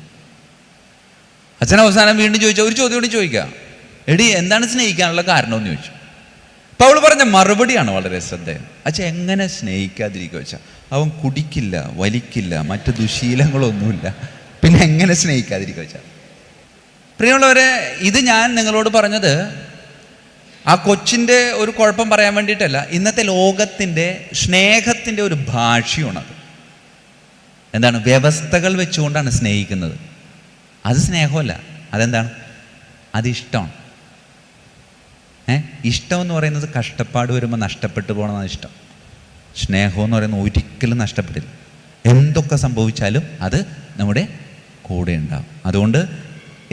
Speaker 1: അച്ഛൻ അവസാനം വീണ്ടും ചോദിച്ചാൽ ഒരു ചോദ്യം കൂടി ചോദിക്കാം, എന്താണ് സ്നേഹിക്കാനുള്ള കാരണമെന്ന് ചോദിച്ചു. അപ്പോൾ അവൾ പറഞ്ഞ മറുപടിയാണ് വളരെ ശ്രദ്ധേയം. അച്ഛൻ എങ്ങനെ സ്നേഹിക്കാതിരിക്കുക വെച്ചാൽ, അവൻ കുടിക്കില്ല, വലിക്കില്ല, മറ്റ് ദുശീലങ്ങളൊന്നുമില്ല, പിന്നെ എങ്ങനെ സ്നേഹിക്കാതിരിക്കുക വെച്ചാൽ? പ്രിയമുള്ളവരെ, ഇത് ഞാൻ നിങ്ങളോട് പറഞ്ഞത് ആ കൊച്ചിൻ്റെ ഒരു കുഴപ്പം പറയാൻ വേണ്ടിയിട്ടല്ല. ഇന്നത്തെ ലോകത്തിൻ്റെ സ്നേഹത്തിൻ്റെ ഒരു ഭാഷയാണത്. എന്താണ്? വ്യവസ്ഥകൾ വെച്ചുകൊണ്ടാണ് സ്നേഹിക്കുന്നത്. അത് സ്നേഹമല്ല. അതെന്താണ്? അത് ഇഷ്ടമാണ്. ഇഷ്ടം എന്ന് പറയുന്നത് കഷ്ടപ്പാട് വരുമ്പോൾ നഷ്ടപ്പെട്ടു പോകണമെന്നാണ് ഇഷ്ടം. സ്നേഹം എന്ന് പറയുന്നത് ഒരിക്കലും നഷ്ടപ്പെടില്ല. എന്തൊക്കെ സംഭവിച്ചാലും അത് നമ്മുടെ കൂടെ ഉണ്ടാവും. അതുകൊണ്ട്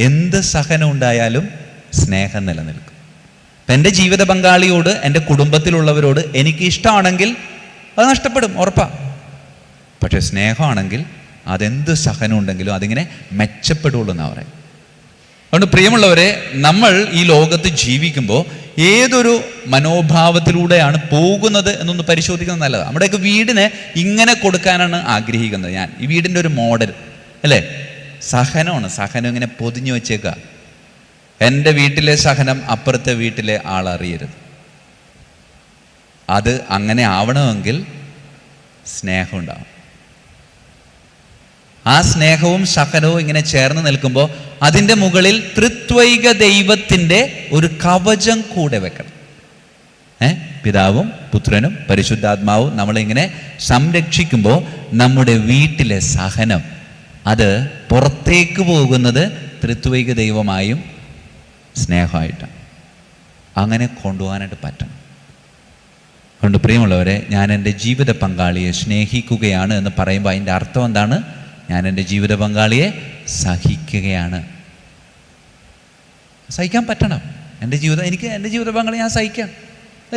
Speaker 1: എന്ത് സഹനം ഉണ്ടായാലും സ്നേഹം നിലനിൽക്കും. ഇപ്പം എൻ്റെ ജീവിത പങ്കാളിയോട്, എൻ്റെ കുടുംബത്തിലുള്ളവരോട് എനിക്ക് ഇഷ്ടമാണെങ്കിൽ അത് നഷ്ടപ്പെടും, ഉറപ്പാണ്. പക്ഷെ സ്നേഹമാണെങ്കിൽ അതെന്ത് സഹനം ഉണ്ടെങ്കിലും അതിങ്ങനെ മെച്ചപ്പെടുള്ളൂ എന്നാണ് പറയും. അതുകൊണ്ട് പ്രിയമുള്ളവരെ, നമ്മൾ ഈ ലോകത്ത് ജീവിക്കുമ്പോൾ ഏതൊരു മനോഭാവത്തിലൂടെയാണ് പോകുന്നത് എന്നൊന്ന് പരിശോധിക്കുന്നത് നല്ലതാണ്. നമ്മുടെയൊക്കെ വീടിന് ഇങ്ങനെ കൊടുക്കാനാണ് ആഗ്രഹിക്കുന്നത്. ഞാൻ ഈ വീടിൻ്റെ ഒരു മോഡൽ അല്ലേ, സഹനമാണ്. സഹനം ഇങ്ങനെ പൊതിഞ്ഞു വെച്ചേക്കുക. എൻ്റെ വീട്ടിലെ സഹനം അപ്പുറത്തെ വീട്ടിലെ ആളറിയരുത്. അത് അങ്ങനെ ആവണമെങ്കിൽ സ്നേഹം ഉണ്ടാവും. ആ സ്നേഹവും സഹനവും ഇങ്ങനെ ചേർന്ന് നിൽക്കുമ്പോൾ അതിൻ്റെ മുകളിൽ ത്രിത്വൈക ദൈവത്തിൻ്റെ ഒരു കവചം കൂടെ വെക്കണം. പിതാവും പുത്രനും പരിശുദ്ധാത്മാവും നമ്മളിങ്ങനെ സംരക്ഷിക്കുമ്പോൾ നമ്മുടെ വീട്ടിലെ സഹനം അത് പുറത്തേക്ക് പോകുന്നത് ത്രിത്വൈക ദൈവമായും സ്നേഹമായിട്ടാണ്. അങ്ങനെ കൊണ്ടുപോകാനായിട്ട് പറ്റണം. അതുകൊണ്ട് പ്രിയമുള്ളവരെ, ഞാൻ എൻ്റെ ജീവിത പങ്കാളിയെ സ്നേഹിക്കുകയാണ് എന്ന് പറയുമ്പോൾ അതിൻ്റെ അർത്ഥം എന്താണ്? ഞാൻ എൻ്റെ ജീവിത പങ്കാളിയെ സഹിക്കുകയാണ്. സഹിക്കാൻ പറ്റണം. എനിക്ക് എൻ്റെ ജീവിത പങ്കാളി ഞാൻ സഹിക്കാം.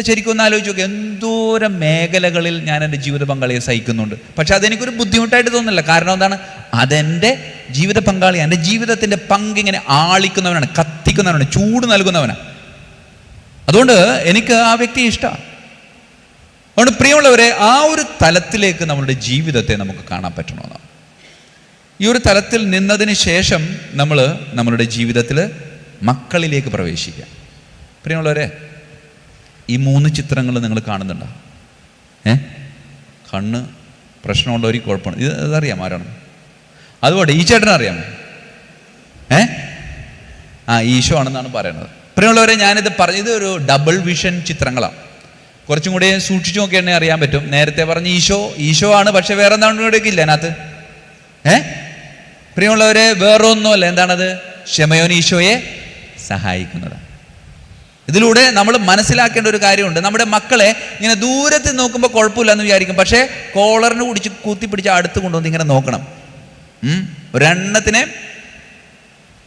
Speaker 1: ശരിക്കും ഒന്ന് ആലോചിച്ച് നോക്കുക, എന്തോരം മേഖലകളിൽ ഞാൻ എൻ്റെ ജീവിത പങ്കാളിയെ സഹിക്കുന്നുണ്ട്. പക്ഷെ അതെനിക്കൊരു ബുദ്ധിമുട്ടായിട്ട് തോന്നുന്നില്ല. കാരണം എന്താണ്? അതെൻ്റെ ജീവിത പങ്കാളി എൻ്റെ ജീവിതത്തിൻ്റെ പങ്കിങ്ങനെ ആളിക്കുന്നവനാണ്, കത്തിക്കുന്നവനാണ്, ചൂട് നൽകുന്നവനാണ്. അതുകൊണ്ട് എനിക്ക് ആ വ്യക്തിയെ ഇഷ്ടമാണ്. അതുകൊണ്ട് പ്രിയമുള്ളവരെ, ആ ഒരു തലത്തിലേക്ക് നമ്മളുടെ ജീവിതത്തെ നമുക്ക് കാണാൻ പറ്റണമെന്നാണ്. ഈ ഒരു തലത്തിൽ നിന്നതിന് ശേഷം നമ്മൾ നമ്മളുടെ ജീവിതത്തിൽ മക്കളിലേക്ക് പ്രവേശിക്കാം. പ്രിയമുള്ളവരെ, ഈ 3 ചിത്രങ്ങൾ നിങ്ങൾ കാണുന്നുണ്ടോ? കണ്ണ് പ്രശ്നമുള്ളവർക്ക് കുഴപ്പമാണ്. ഇതറിയാം ആരാണ്? അതുപോലെ ഈ ചേട്ടനെ അറിയാമോ? ഈശോ ആണെന്നാണ് പറയുന്നത്. പ്രിയമുള്ളവരെ, ഞാനിത് പറഞ്ഞത് ഒരു ഡബിൾ വിഷൻ ചിത്രങ്ങളാണ്. കുറച്ചും കൂടി സൂക്ഷിച്ചു നോക്കിയാൽ അറിയാൻ പറ്റും. നേരത്തെ പറഞ്ഞ ഈശോ ആണ്, പക്ഷെ വേറെ എന്താണ് കൂടെയൊക്കെ ഇല്ല അതിനകത്ത്. പ്രിയമുള്ളവരെ, വേറൊന്നുമല്ല. എന്താണത്? ശമയോൻ ഈശോയെ സഹായിക്കുന്നതാണ്. ഇതിലൂടെ നമ്മൾ മനസ്സിലാക്കേണ്ട ഒരു കാര്യമുണ്ട്. നമ്മുടെ മക്കളെ ഇങ്ങനെ ദൂരത്തിൽ നോക്കുമ്പോൾ കുഴപ്പമില്ല എന്ന് വിചാരിക്കും. പക്ഷേ കോളറിന് കുത്തിപ്പിടിച്ച് അടുത്ത് കൊണ്ടുവന്ന് ഇങ്ങനെ നോക്കണം. ഒരെണ്ണത്തിനെ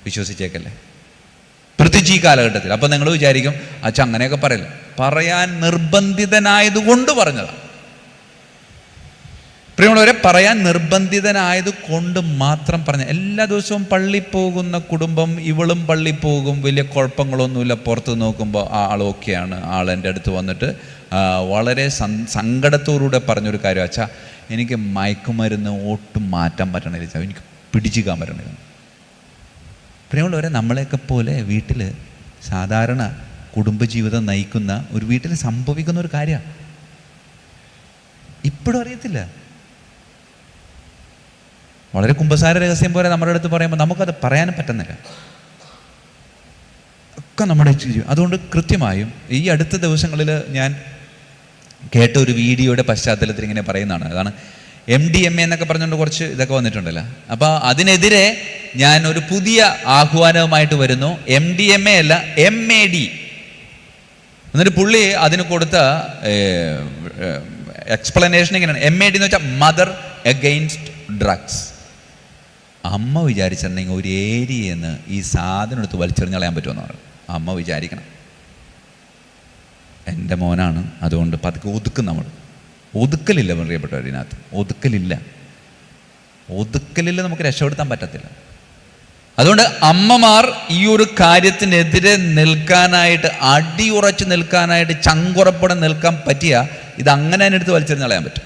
Speaker 1: വിശ്വസിച്ചേക്കല്ലേ, പ്രത്യേകിച്ച് ഈ കാലഘട്ടത്തിൽ. അപ്പം നിങ്ങൾ വിചാരിക്കും, അച്ഛാ അങ്ങനെയൊക്കെ പറയില്ല. പറയാൻ നിർബന്ധിതനായതുകൊണ്ട് പറഞ്ഞതാണ്. പ്രിയമുള്ളവരെ, പറയാൻ നിർബന്ധിതനായത് കൊണ്ട് മാത്രം പറഞ്ഞ. എല്ലാ ദിവസവും പള്ളി പോകുന്ന കുടുംബം, ഇവളും പള്ളി പോകും, വലിയ കുഴപ്പങ്ങളൊന്നുമില്ല. പുറത്ത് നോക്കുമ്പോൾ ആൾ ഓക്കെയാണ്. ആൾ എൻ്റെ അടുത്ത് വന്നിട്ട് വളരെ സങ്കടത്തോടുകൂടെ പറഞ്ഞൊരു കാര്യം, അച്ഛാ എനിക്ക് മയക്കുമരുന്ന് ഒട്ടും മാറ്റാൻ പറ്റണില്ല, എനിക്ക് പിടിച്ചിക്കാൻ പറ്റണില്ല. പ്രിയമുള്ളവരെ, നമ്മളെയൊക്കെ പോലെ വീട്ടിൽ സാധാരണ കുടുംബജീവിതം നയിക്കുന്ന ഒരു വീട്ടിൽ സംഭവിക്കുന്ന ഒരു കാര്യമാണ്. ഇപ്പോഴും അറിയത്തില്ല. വളരെ കുമ്പസാര രഹസ്യം പോലെ നമ്മുടെ അടുത്ത് പറയുമ്പോൾ നമുക്കത് പറയാനും പറ്റുന്നില്ല. ഒക്കെ നമ്മുടെ. അതുകൊണ്ട് കൃത്യമായും ഈ അടുത്ത ദിവസങ്ങളിൽ ഞാൻ കേട്ട ഒരു വീഡിയോയുടെ പശ്ചാത്തലത്തിൽ ഇങ്ങനെ പറയുന്നതാണ്. അതാണ് MDMA എന്നൊക്കെ പറഞ്ഞുകൊണ്ട് കുറച്ച് ഇതൊക്കെ വന്നിട്ടുണ്ടല്ലോ. അപ്പോൾ അതിനെതിരെ ഞാൻ ഒരു പുതിയ ആഹ്വാനവുമായിട്ട് വരുന്നു. MDMA അല്ല, MAD. എന്നിട്ട് പുള്ളി അതിന് കൊടുത്ത എക്സ്പ്ലനേഷൻ ഇങ്ങനെയാണ്. MAD എന്ന് വെച്ചാൽ മദർ അഗെയിൻസ്റ്റ് ഡ്രഗ്സ്. അമ്മ വിചാരിച്ചിട്ടുണ്ടെങ്കിൽ ഒരു ഏരിയയിൽ നിന്ന് ഈ സാധനം എടുത്ത് വലിച്ചെറിഞ്ഞ് കളയാൻ പറ്റുമെന്ന് പറയും. അമ്മ വിചാരിക്കണം, എൻ്റെ മോനാണ്, അതുകൊണ്ട് പതുക്കെ ഒതുക്കും. നമ്മൾ ഒതുക്കലില്ല പ്രിയപ്പെട്ടവർ, ഇതിനകത്ത് ഒതുക്കലില്ല. നമുക്ക് രക്ഷപ്പെടുത്താൻ പറ്റത്തില്ല. അതുകൊണ്ട് അമ്മമാർ ഈ ഒരു കാര്യത്തിനെതിരെ നിൽക്കാനായിട്ട്, അടിയുറച്ച് നിൽക്കാനായിട്ട്, ചങ്കുറപ്പടെ നിൽക്കാൻ പറ്റിയ ഇത് അങ്ങനെ തന്നെ എടുത്ത് വലിച്ചെറിഞ്ഞ് കളയാൻ പറ്റും.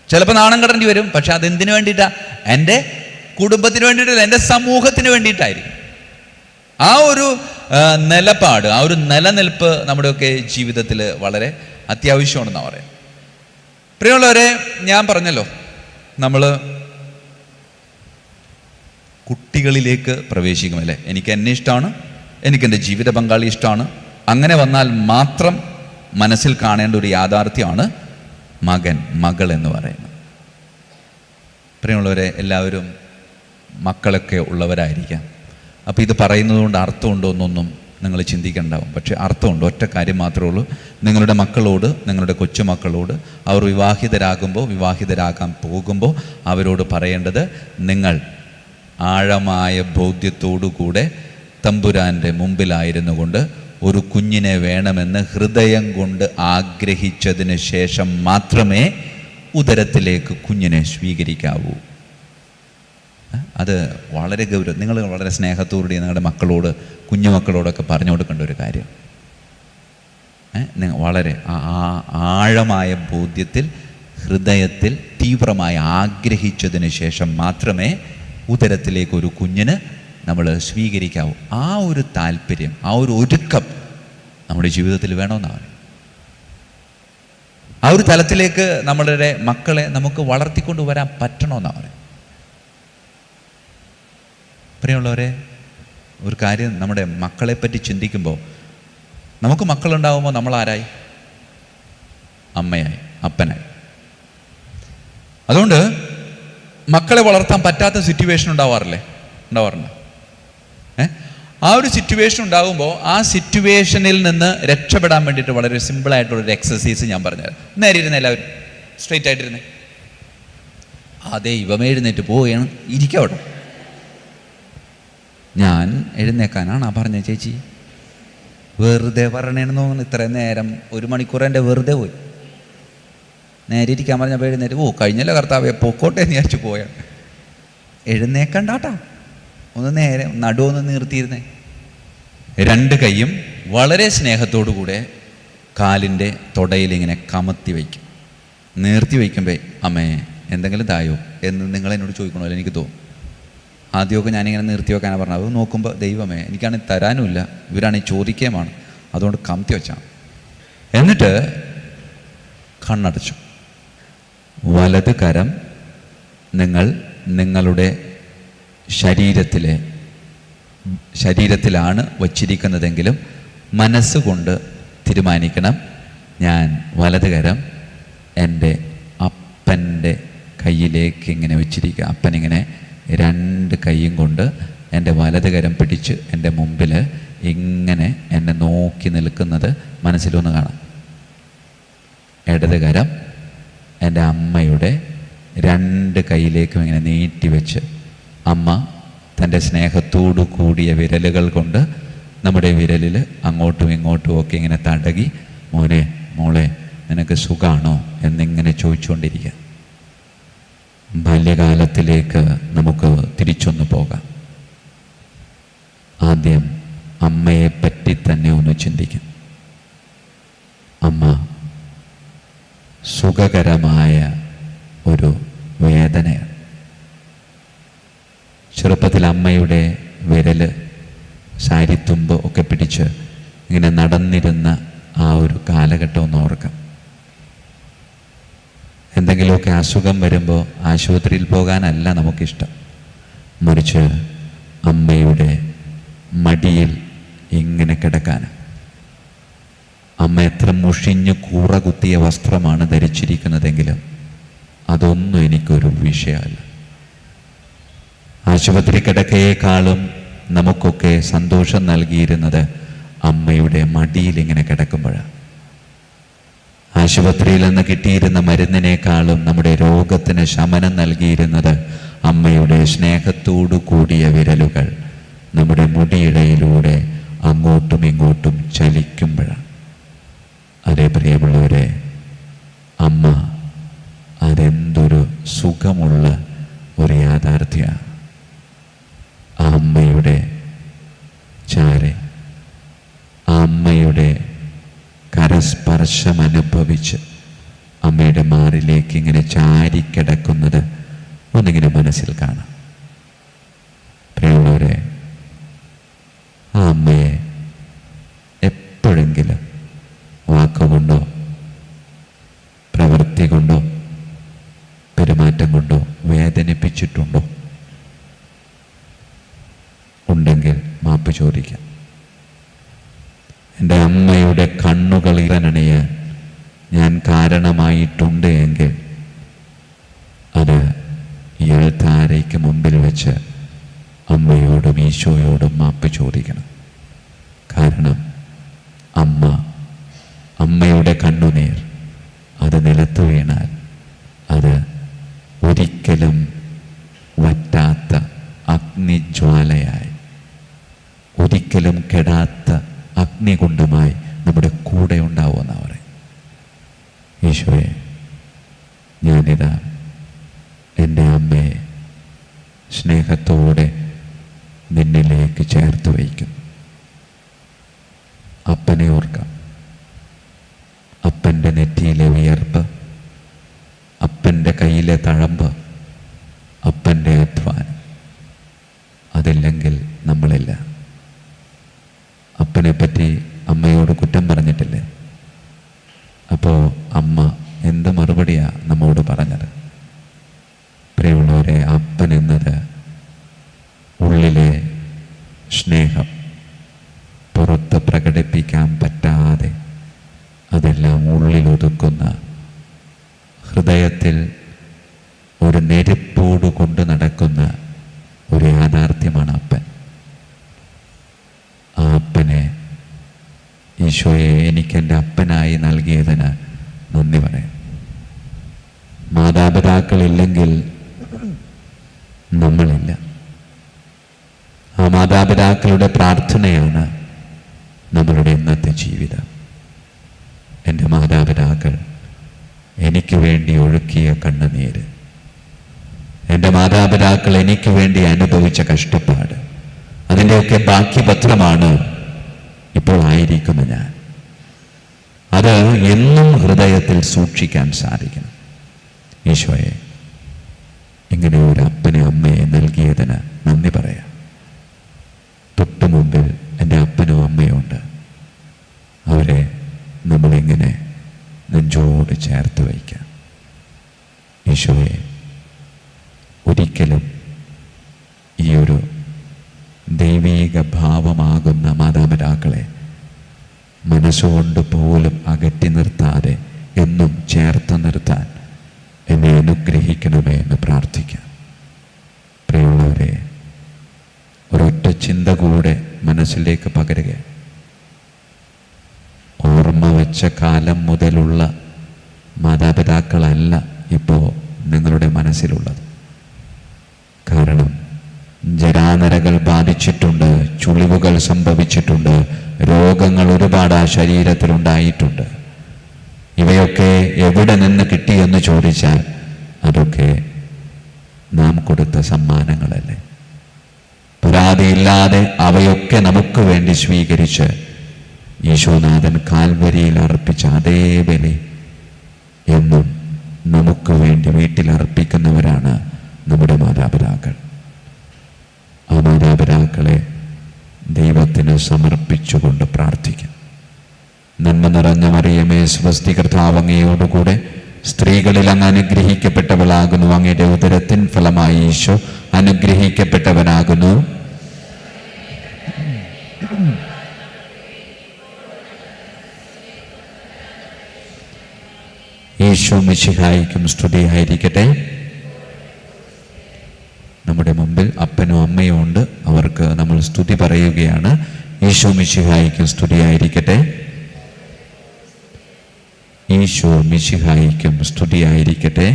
Speaker 1: ചിലപ്പോൾ നാണം കടേണ്ടി വരും. പക്ഷെ അതെന്തിനു വേണ്ടിയിട്ടാണ്? എൻ്റെ കുടുംബത്തിന് വേണ്ടിയിട്ടല്ല, എൻ്റെ സമൂഹത്തിന് വേണ്ടിയിട്ടായിരിക്കും. ആ ഒരു നിലപാട്, ആ ഒരു നിലനിൽപ്പ് നമ്മുടെയൊക്കെ ജീവിതത്തിൽ വളരെ അത്യാവശ്യമാണെന്നാണ് പറയാം. പ്രിയമുള്ളവരെ, ഞാൻ പറഞ്ഞല്ലോ, നമ്മൾ കുട്ടികളിലേക്ക് പ്രവേശിക്കുമല്ലേ. എനിക്ക് എന്നെ ഇഷ്ടമാണ്, എനിക്കെൻ്റെ ജീവിത പങ്കാളി ഇഷ്ടമാണ്. അങ്ങനെ വന്നാൽ മാത്രം മനസ്സിൽ കാണേണ്ട ഒരു യാഥാർത്ഥ്യമാണ് മകൻ, മകൾ എന്ന് പറയുന്നത്. പ്രിയമുള്ളവരെ, എല്ലാവരും മക്കളൊക്കെ ഉള്ളവരായിരിക്കാം. അപ്പോൾ ഇത് പറയുന്നത് കൊണ്ട് അർത്ഥമുണ്ടോ എന്നൊന്നും നിങ്ങൾ ചിന്തിക്കേണ്ടാവും. പക്ഷേ അർത്ഥമുണ്ട്. ഒറ്റ കാര്യം മാത്രമേ ഉള്ളൂ. നിങ്ങളുടെ മക്കളോട്, നിങ്ങളുടെ കൊച്ചുമക്കളോട് അവർ വിവാഹിതരാകാൻ പോകുമ്പോൾ അവരോട് പറയേണ്ടത്, നിങ്ങൾ ആഴമായ ബോധ്യത്തോടുകൂടെ തമ്പുരാൻ്റെ മുമ്പിലായിരുന്നു കൊണ്ട് ഒരു കുഞ്ഞിനെ വേണമെന്ന് ഹൃദയം കൊണ്ട് ആഗ്രഹിച്ചതിന് ശേഷം മാത്രമേ ഉദരത്തിലേക്ക് കുഞ്ഞിനെ സ്വീകരിക്കാവൂ. അത് വളരെ ഗൗരവം. നിങ്ങൾ വളരെ സ്നേഹത്തോടെ നിങ്ങളുടെ മക്കളോട്, കുഞ്ഞുമക്കളോടൊക്കെ പറഞ്ഞു കൊടുക്കേണ്ട ഒരു കാര്യം. വളരെ ആഴമായ ബോധ്യത്തിൽ, ഹൃദയത്തിൽ തീവ്രമായി ആഗ്രഹിച്ചതിന് ശേഷം മാത്രമേ ഉദരത്തിലേക്ക് ഒരു കുഞ്ഞിന് നമ്മൾ സ്വീകരിക്കാവൂ. ആ ഒരു താല്പര്യം, ആ ഒരു ഒരുക്കം നമ്മുടെ ജീവിതത്തിൽ വേണമെന്നാണ്. ആ ഒരു തലത്തിലേക്ക് നമ്മളുടെ മക്കളെ നമുക്ക് വളർത്തിക്കൊണ്ട് വരാൻ പറ്റണമെന്നാണ് പറയുന്നത്. പ്രിയമുള്ളവരെ, ഒരു കാര്യം, നമ്മുടെ മക്കളെപ്പറ്റി ചിന്തിക്കുമ്പോൾ, നമുക്ക് മക്കളുണ്ടാകുമ്പോൾ നമ്മൾ ആരായി? അമ്മയായി, അപ്പനായി. അതുകൊണ്ട് മക്കളെ വളർത്താൻ പറ്റാത്ത സിറ്റുവേഷൻ ഉണ്ടാവാറുണ്ട്. ആ ഒരു സിറ്റുവേഷൻ ഉണ്ടാകുമ്പോൾ ആ സിറ്റുവേഷനിൽ നിന്ന് രക്ഷപ്പെടാൻ വേണ്ടിയിട്ട് വളരെ സിമ്പിളായിട്ടുള്ളൊരു എക്സസൈസ് ഞാൻ പറഞ്ഞുതരാം. നേരെ ഇരുന്ന് എല്ലാവരും സ്ട്രെയിറ്റ് ആയിട്ടിരുന്നേ. അതെ, ഇവമെഴുന്നേറ്റ് പോവുകയാണ്, ഇരിക്കവിടെ. ഞാൻ എഴുന്നേക്കാനാണ് പറഞ്ഞ ചേച്ചി, വെറുതെ പറയണേന്ന് തോന്നുന്നു. ഇത്രയും നേരം 1 മണിക്കൂർ എൻ്റെ വെറുതെ പോയി. നേരെ ഇരിക്കാൻ പറഞ്ഞപ്പോൾ എഴുന്നേറ്റ്, കഴിഞ്ഞല്ലോ കർത്താവേ, പൊക്കോട്ടെ എന്ന് വിചാരിച്ചു പോയാണ്. എഴുന്നേക്കണ്ടാട്ടാ, ഒന്ന് നേരെ നടുവൊന്ന് നിർത്തിയിരുന്നേ. 2 കൈയും വളരെ സ്നേഹത്തോടു കൂടെ കാലിൻ്റെ തുടയിലിങ്ങനെ കമത്തി വയ്ക്കും. നിർത്തി വയ്ക്കുമ്പോൾ, അമ്മേ എന്തെങ്കിലും തായോ എന്ന് നിങ്ങളെന്നോട് ചോദിക്കണമല്ലോ എനിക്ക് തോന്നും. ആദ്യമൊക്കെ ഞാനിങ്ങനെ നിർത്തി വെക്കാനാണ് പറഞ്ഞത്. അത് നോക്കുമ്പോൾ, ദൈവമേ എനിക്കാണെങ്കിൽ തരാനുമില്ല, ഇവരാണെങ്കിൽ ചോദിക്കുകയുമാണ്, അതുകൊണ്ട് കമത്തി വെച്ചാണ്. എന്നിട്ട് കണ്ണടച്ചു. വലത് കരം നിങ്ങൾ നിങ്ങളുടെ ശരീരത്തിലാണ് വച്ചിരിക്കുന്നതെങ്കിലും മനസ്സുകൊണ്ട് തീരുമാനിക്കണം, ഞാൻ വലത് കരം എൻ്റെ അപ്പൻ്റെ കയ്യിലേക്ക് ഇങ്ങനെ വെച്ചിരിക്കുക. അപ്പനിങ്ങനെ 2 കൈയും കൊണ്ട് എൻ്റെ വലത് കരം പിടിച്ച് എൻ്റെ മുമ്പിൽ ഇങ്ങനെ എന്നെ നോക്കി നിൽക്കുന്നത് മനസ്സിലൊന്ന് കാണാം. ഇടത് കരം എൻ്റെ അമ്മയുടെ 2 കൈയിലേക്കും ഇങ്ങനെ നീട്ടി വെച്ച്, അമ്മ തൻ്റെ സ്നേഹത്തോടു കൂടിയ വിരലുകൾ കൊണ്ട് നമ്മുടെ വിരലിൽ അങ്ങോട്ടും ഇങ്ങോട്ടും ഒക്കെ ഇങ്ങനെ തടകി, മോനെ മോളെ നിനക്ക് സുഖമാണോ എന്നിങ്ങനെ ചോദിച്ചുകൊണ്ടിരിക്കുക. ബാല്യകാലത്തിലേക്ക് നമുക്ക് തിരിച്ചൊന്ന് പോകാം. ആദ്യം അമ്മയെപ്പറ്റി തന്നെ ഒന്ന് ചിന്തിക്കാം. അമ്മ സുഖകരമായ ഒരു വേദനയാണ്. ചെറുപ്പത്തിൽ അമ്മയുടെ വിരല്, സാരിത്തുമ്പ് ഒക്കെ പിടിച്ച് ഇങ്ങനെ നടന്നിരുന്ന ആ ഒരു കാലഘട്ടം ഒന്ന് ഓർക്കാം. എന്തെങ്കിലുമൊക്കെ അസുഖം വരുമ്പോൾ ആശുപത്രിയിൽ പോകാനല്ല നമുക്കിഷ്ടം, മറിച്ച് അമ്മയുടെ മടിയിൽ ഇങ്ങനെ കിടക്കാൻ. അമ്മ എത്ര മുഷിഞ്ഞ് കൂറ കുത്തിയ വസ്ത്രമാണ് ധരിച്ചിരിക്കുന്നതെങ്കിലും അതൊന്നും എനിക്കൊരു വിഷയമല്ല. ആശുപത്രി കിടക്കയേക്കാളും നമുക്കൊക്കെ സന്തോഷം നൽകിയിരുന്നത് അമ്മയുടെ മടിയിൽ ഇങ്ങനെ കിടക്കുമ്പോഴാണ്. ആശുപത്രിയിൽ നിന്ന് കിട്ടിയിരുന്ന മരുന്നിനേക്കാളും നമ്മുടെ രോഗത്തിന് ശമനം നൽകിയിരുന്നത് അമ്മയുടെ സ്നേഹത്തോടു കൂടിയ വിരലുകൾ നമ്മുടെ മുടിയിടയിലൂടെ അങ്ങോട്ടും ഇങ്ങോട്ടും ചലിക്കുമ്പോഴാണ്. അതേ പ്രിയമുള്ളവരെ, അമ്മ അതെന്തൊരു സുഖമുള്ള ഒരു യാഥാർത്ഥ്യമാണ്. ആ അമ്മയുടെ ചാരെ, ആ അമ്മയുടെ കരസ്പർശം അനുഭവിച്ച് അമ്മയുടെ മാറിലേക്ക് ഇങ്ങനെ ചാരിക്കിടക്കുന്നത് ഒന്നിങ്ങനെ മനസ്സിൽ കാണാം. പ്രിയമുള്ളവരെ, ആ അമ്മയെ എപ്പോഴെങ്കിലും വാക്കുകൊണ്ടോ പ്രവൃത്തി കൊണ്ടോ പെരുമാറ്റം കൊണ്ടോ വേദനിപ്പിച്ചിട്ടുണ്ടോ?
Speaker 2: ചോദിക്കാം. എൻ്റെ അമ്മയുടെ കണ്ണുകൾ ഇറനണിയാൻ ഞാൻ കാരണമായിട്ടുണ്ട് എങ്കിൽ അത് ഈ അൾത്താരയ്ക്ക് മുമ്പിൽ വെച്ച് അമ്മയോടും ഈശോയോടും മാപ്പ് ചോദിക്കണം. കാരണം അമ്മയുടെ കണ്ണുനീർ അത് നിലത്ത് വീണാൽ അത് ഒരിക്കലും വറ്റാത്ത അഗ്നിജ്വാലയായി, ഒരിക്കലും കെടാത്ത അഗ്നികുണ്ഡമായി നമ്മുടെ കൂടെ ഉണ്ടാവുമെന്നാണ് പറയും. ഈശോയെ, ഞാനിതാ എൻ്റെ അമ്മയെ സ്നേഹത്തോടെ നിന്നിലേക്ക് ചേർത്ത് വയ്ക്കുന്നു. അപ്പനെ ഓർക്കാം. അപ്പൻ്റെ നെറ്റിയിലെ വിയർപ്പ്, അപ്പൻ്റെ കയ്യിലെ തഴമ്പ്, അപ്പൻ്റെ അധ്വാനം. അതില്ലെങ്കിൽ നമ്മളില്ല. അപ്പനെ പറ്റി അമ്മയോട് കുറ്റം പറഞ്ഞിട്ടില്ലേ? അപ്പോൾ അമ്മ എന്ത് മറുപടിയാണ് നമ്മോട് പറഞ്ഞത്? പ്രിയമുള്ളവരെ, അപ്പൻ എന്നത് ഉള്ളിലെ സ്നേഹം പുറത്ത് പ്രകടിപ്പിക്കാൻ പറ്റാതെ അതെല്ലാം ഉള്ളിലൊതുക്കുന്ന, ഹൃദയത്തിൽ ഒരു നെരുപ്പോട് കൊണ്ട് നടക്കുന്ന ഒരു യാഥാർത്ഥ്യമാണ് അപ്പൻ. ആ അപ്പനെ, ഈശോയെ എനിക്കെൻ്റെ അപ്പനായി നൽകിയതിന് നന്ദി പറയാം. മാതാപിതാക്കളില്ലെങ്കിൽ നമ്മളില്ല. ആ മാതാപിതാക്കളുടെ പ്രാർത്ഥനയാണ് നമ്മളുടെ ഇന്നത്തെ ജീവിതം. എൻ്റെ മാതാപിതാക്കൾ എനിക്ക് വേണ്ടി ഒഴുക്കിയ കണ്ണുനീര്, എൻ്റെ മാതാപിതാക്കൾ എനിക്ക് വേണ്ടി അനുഭവിച്ച കഷ്ടപ്പാട്, അതിൻ്റെയൊക്കെ ബാക്കി പത്രമാണ് ഇപ്പോൾ ആയിരിക്കുന്ന ഞാൻ. അത് എന്നും ഹൃദയത്തിൽ സൂക്ഷിക്കാൻ സാധിക്കണം. ഈശോയെ, ഇങ്ങനെ ഒരു അപ്പനെ അമ്മയെ നൽകിയതിന് നന്ദി പറയാം. തൊട്ടു മുമ്പിൽ എൻ്റെ അപ്പനും അമ്മയും ഉണ്ട്. അവരെ നമ്മളിങ്ങനെ നെഞ്ചോട് ചേർത്ത് വയ്ക്കാം. ഈശോയെ, ഒരിക്കലും ഈ ഒരു ദൈവീക ഭാവമാകുന്ന മാതാപിതാക്കളെ മനസ്സുകൊണ്ട് പോലും അകറ്റി നിർത്താതെ എന്നും ചേർത്ത് നിർത്താൻ എന്നെ അനുഗ്രഹിക്കണമേ എന്ന് പ്രാർത്ഥിക്കാം. പ്രിയമുള്ളവരെ, ഒരൊറ്റ ചിന്ത കൂടെ മനസ്സിലേക്ക് പകരുക. ഓർമ്മ വെച്ച കാലം മുതലുള്ള മാതാപിതാക്കളല്ല ഇപ്പോൾ നിങ്ങളുടെ മനസ്സിലുള്ളത്. കാരണം ജരാനരകൾ ബാധിച്ചിട്ടുണ്ട്, ചുളിവുകൾ സംഭവിച്ചിട്ടുണ്ട്, രോഗങ്ങൾ ഒരുപാട് ആ ശരീരത്തിലുണ്ടായിട്ടുണ്ട്. ഇവയൊക്കെ എവിടെ നിന്ന് കിട്ടിയെന്ന് ചോദിച്ചാൽ അതൊക്കെ നാം കൊടുത്ത സമ്മാനങ്ങളല്ലേ. പരാതിയില്ലാതെ അവയൊക്കെ നമുക്ക് വേണ്ടി സ്വീകരിച്ച് ഈശോനാഥൻ കാൽവരിയിൽ അർപ്പിച്ച അതേ ബലി എന്നും നമുക്ക് വേണ്ടി വീട്ടിൽ അർപ്പിക്കുന്നവരാണ് നമ്മുടെ മാതാപിതാക്കൾ. ആ മാതാപിതാക്കളെ ദൈവത്തിന് സമർപ്പിച്ചുകൊണ്ട് പ്രാർത്ഥിക്കാം. നന്മ നിറഞ്ഞ മറിയമേ, സ്വസ്തി, കർത്താവ് അങ്ങയോടുകൂടെ സ്ത്രീകളിൽ അങ്ങ് അനുഗ്രഹിക്കപ്പെട്ടവളാകുന്നു. അങ്ങയുടെ ഉദരത്തിൻ ഫലമായി ഈശോ അനുഗ്രഹിക്കപ്പെട്ടവനാകുന്നു. ഈശോ മിശിഹായിക്കും സ്തുതിയായിരിക്കട്ടെ. നമ്മുടെ മുമ്പിൽ അപ്പനും അമ്മയും ഉണ്ട്. അവർക്ക് നമ്മൾ സ്തുതി പറയുകയാണ്. ഈശോ മിശിഹായിക്കും സ്തുതിയായിരിക്കട്ടെ. ഈശോ മിശിഹായിക്കും സ്തുതിയായിരിക്കട്ടെ.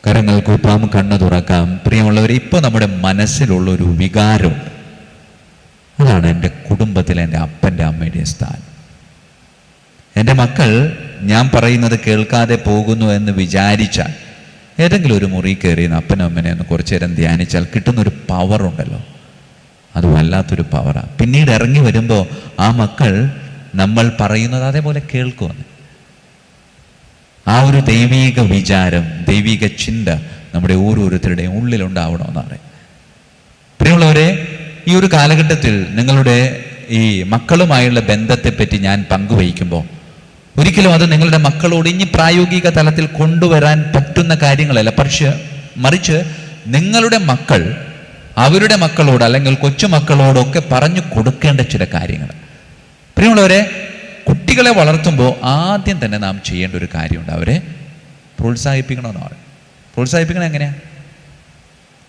Speaker 2: കരങ്ങൾ കൂപ്പാം, കണ്ണ് തുറക്കാം. പ്രിയമുള്ളവർ, ഇപ്പോൾ നമ്മുടെ മനസ്സിലുള്ളൊരു വികാരം, അതാണ് എൻ്റെ കുടുംബത്തിലെ എൻ്റെ അപ്പൻ്റെ അമ്മയുടെ സ്ഥാനം. എൻ്റെ മക്കൾ ഞാൻ പറയുന്നത് കേൾക്കാതെ പോകുന്നു എന്ന് വിചാരിച്ചാൽ ഏതെങ്കിലും ഒരു മുറി കയറി അപ്പനും അമ്മനെ ഒന്ന് കുറച്ചു നേരം ധ്യാനിച്ചാൽ കിട്ടുന്നൊരു പവറുണ്ടല്ലോ, അത് വല്ലാത്തൊരു പവറാണ്. പിന്നീട് ഇറങ്ങി വരുമ്പോൾ ആ മക്കൾ നമ്മൾ പറയുന്നത് അതേപോലെ കേൾക്കുമെന്ന്. ആ ഒരു ദൈവീക വിചാരം, ദൈവിക ചിന്ത നമ്മുടെ ഓരോരുത്തരുടെയും ഉള്ളിലുണ്ടാവണമെന്നാണ്. പ്രിയമുള്ളവരെ, ഈ ഒരു കാലഘട്ടത്തിൽ നിങ്ങളുടെ ഈ മക്കളുമായുള്ള ബന്ധത്തെപ്പറ്റി ഞാൻ പങ്കുവയ്ക്കുമ്പോൾ ഒരിക്കലും അത് നിങ്ങളുടെ മക്കളോട് ഇനി പ്രായോഗിക തലത്തിൽ കൊണ്ടുവരാൻ പറ്റുന്ന കാര്യങ്ങളല്ല. മറിച്ച് നിങ്ങളുടെ മക്കൾ അവരുടെ മക്കളോട് അല്ലെങ്കിൽ കൊച്ചുമക്കളോടൊക്കെ പറഞ്ഞു കൊടുക്കേണ്ട ചില കാര്യങ്ങൾ. പ്രിയമുള്ളവരെ, കുട്ടികളെ വളർത്തുമ്പോൾ ആദ്യം തന്നെ നാം ചെയ്യേണ്ട ഒരു കാര്യമുണ്ട്. അവരെ പ്രോത്സാഹിപ്പിക്കണമെന്നാണ്. പ്രോത്സാഹിപ്പിക്കണം എങ്ങനെയാണ്?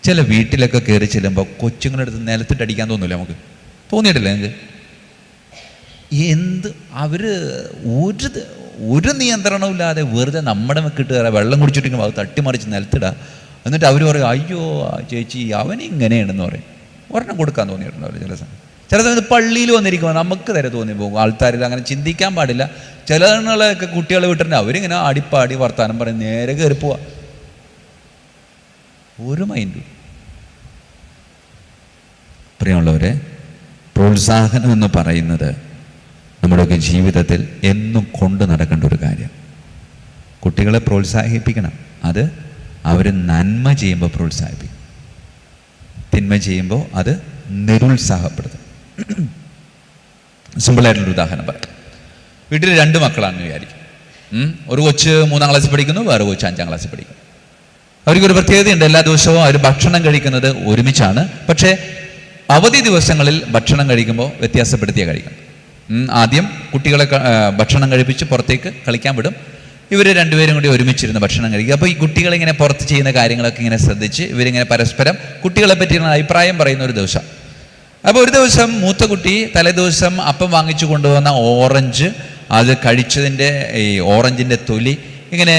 Speaker 2: ചില വീട്ടിലൊക്കെ കയറി ചെല്ലുമ്പോൾ കൊച്ചുങ്ങളുടെ അടുത്ത് നിലത്തിട്ട് അടിക്കാൻ തോന്നില്ല? നമുക്ക് തോന്നിയിട്ടില്ല നിങ്ങൾക്ക്? അവർ ഒരു നിയന്ത്രണവും ഇല്ലാതെ വെറുതെ നമ്മുടെ മെക്കിട്ട് കയറാം, വെള്ളം കുടിച്ചിട്ടെങ്കിൽ അത് തട്ടിമറിച്ച് നിലത്തിടുക. എന്നിട്ട് അവർ പറയും, അയ്യോ ചേച്ചി അവൻ ഇങ്ങനെയാണെന്ന് പറയും. ഒരെണ്ണം കൊടുക്കാൻ തോന്നിയിട്ടുണ്ടാവില്ല ചില സമയം. ചില സമയത്ത് പള്ളിയിൽ വന്നിരിക്കുമ്പോൾ നമുക്ക് തരെ തോന്നിപ്പോകും. ആൾക്കാരിൽ അങ്ങനെ ചിന്തിക്കാൻ പാടില്ല. ചിലകളൊക്കെ കുട്ടികളെ വിട്ടിട്ടുണ്ട്, അവരിങ്ങനെ ആടിപ്പാടി വർത്താനം പറയും, നേരെ കയറി പോവാ, ഒരു മൈൻഡും. പ്രിയമുള്ളവരെ, പ്രോത്സാഹനം എന്ന് പറയുന്നത് നമ്മുടെയൊക്കെ ജീവിതത്തിൽ എന്നും കൊണ്ടു നടക്കേണ്ട ഒരു കാര്യം. കുട്ടികളെ പ്രോത്സാഹിപ്പിക്കണം. അത് അവർ നന്മ ചെയ്യുമ്പോൾ പ്രോത്സാഹിപ്പിക്കും, തിന്മ ചെയ്യുമ്പോൾ അത് നിരുത്സാഹപ്പെടുത്തും. സിമ്പിളായിട്ടുള്ളൊരു ഉദാഹരണം പറയാം. വീട്ടിൽ 2 മക്കളാണെന്ന് വിചാരിക്കും. ഒരു കൊച്ച് 3-ാം ക്ലാസ്സിൽ പഠിക്കുന്നു, വേറെ കൊച്ച് 5-ാം ക്ലാസ്സിൽ പഠിക്കുന്നു. അവർക്കൊരു പ്രത്യേകതയുണ്ട്. എല്ലാ ദിവസവും അവർ ഭക്ഷണം കഴിക്കുന്നത് ഒരുമിച്ചാണ്. പക്ഷേ അവധി ദിവസങ്ങളിൽ ഭക്ഷണം കഴിക്കുമ്പോൾ വ്യത്യാസപ്പെടുത്തിയാണ് കഴിക്കുന്നത്. ആദ്യം കുട്ടികളെ ഭക്ഷണം കഴിപ്പിച്ച് പുറത്തേക്ക് കളിക്കാൻ വിടും. ഇവർ രണ്ടുപേരും കൂടി ഒരുമിച്ചിരുന്ന് ഭക്ഷണം കഴിക്കുക. അപ്പോൾ ഈ കുട്ടികളിങ്ങനെ പുറത്ത് ചെയ്യുന്ന കാര്യങ്ങളൊക്കെ ഇങ്ങനെ ശ്രദ്ധിച്ച് ഇവരിങ്ങനെ പരസ്പരം കുട്ടികളെ പറ്റിയുള്ള അഭിപ്രായം പറയുന്ന ഒരു ദിവസം. അപ്പോൾ ഒരു ദിവസം മൂത്ത കുട്ടി തലേദിവസം അപ്പം വാങ്ങിച്ചു കൊണ്ടുവന്ന ഓറഞ്ച്, അത് കഴിച്ചതിൻ്റെ ഈ ഓറഞ്ചിൻ്റെ തൊലി ഇങ്ങനെ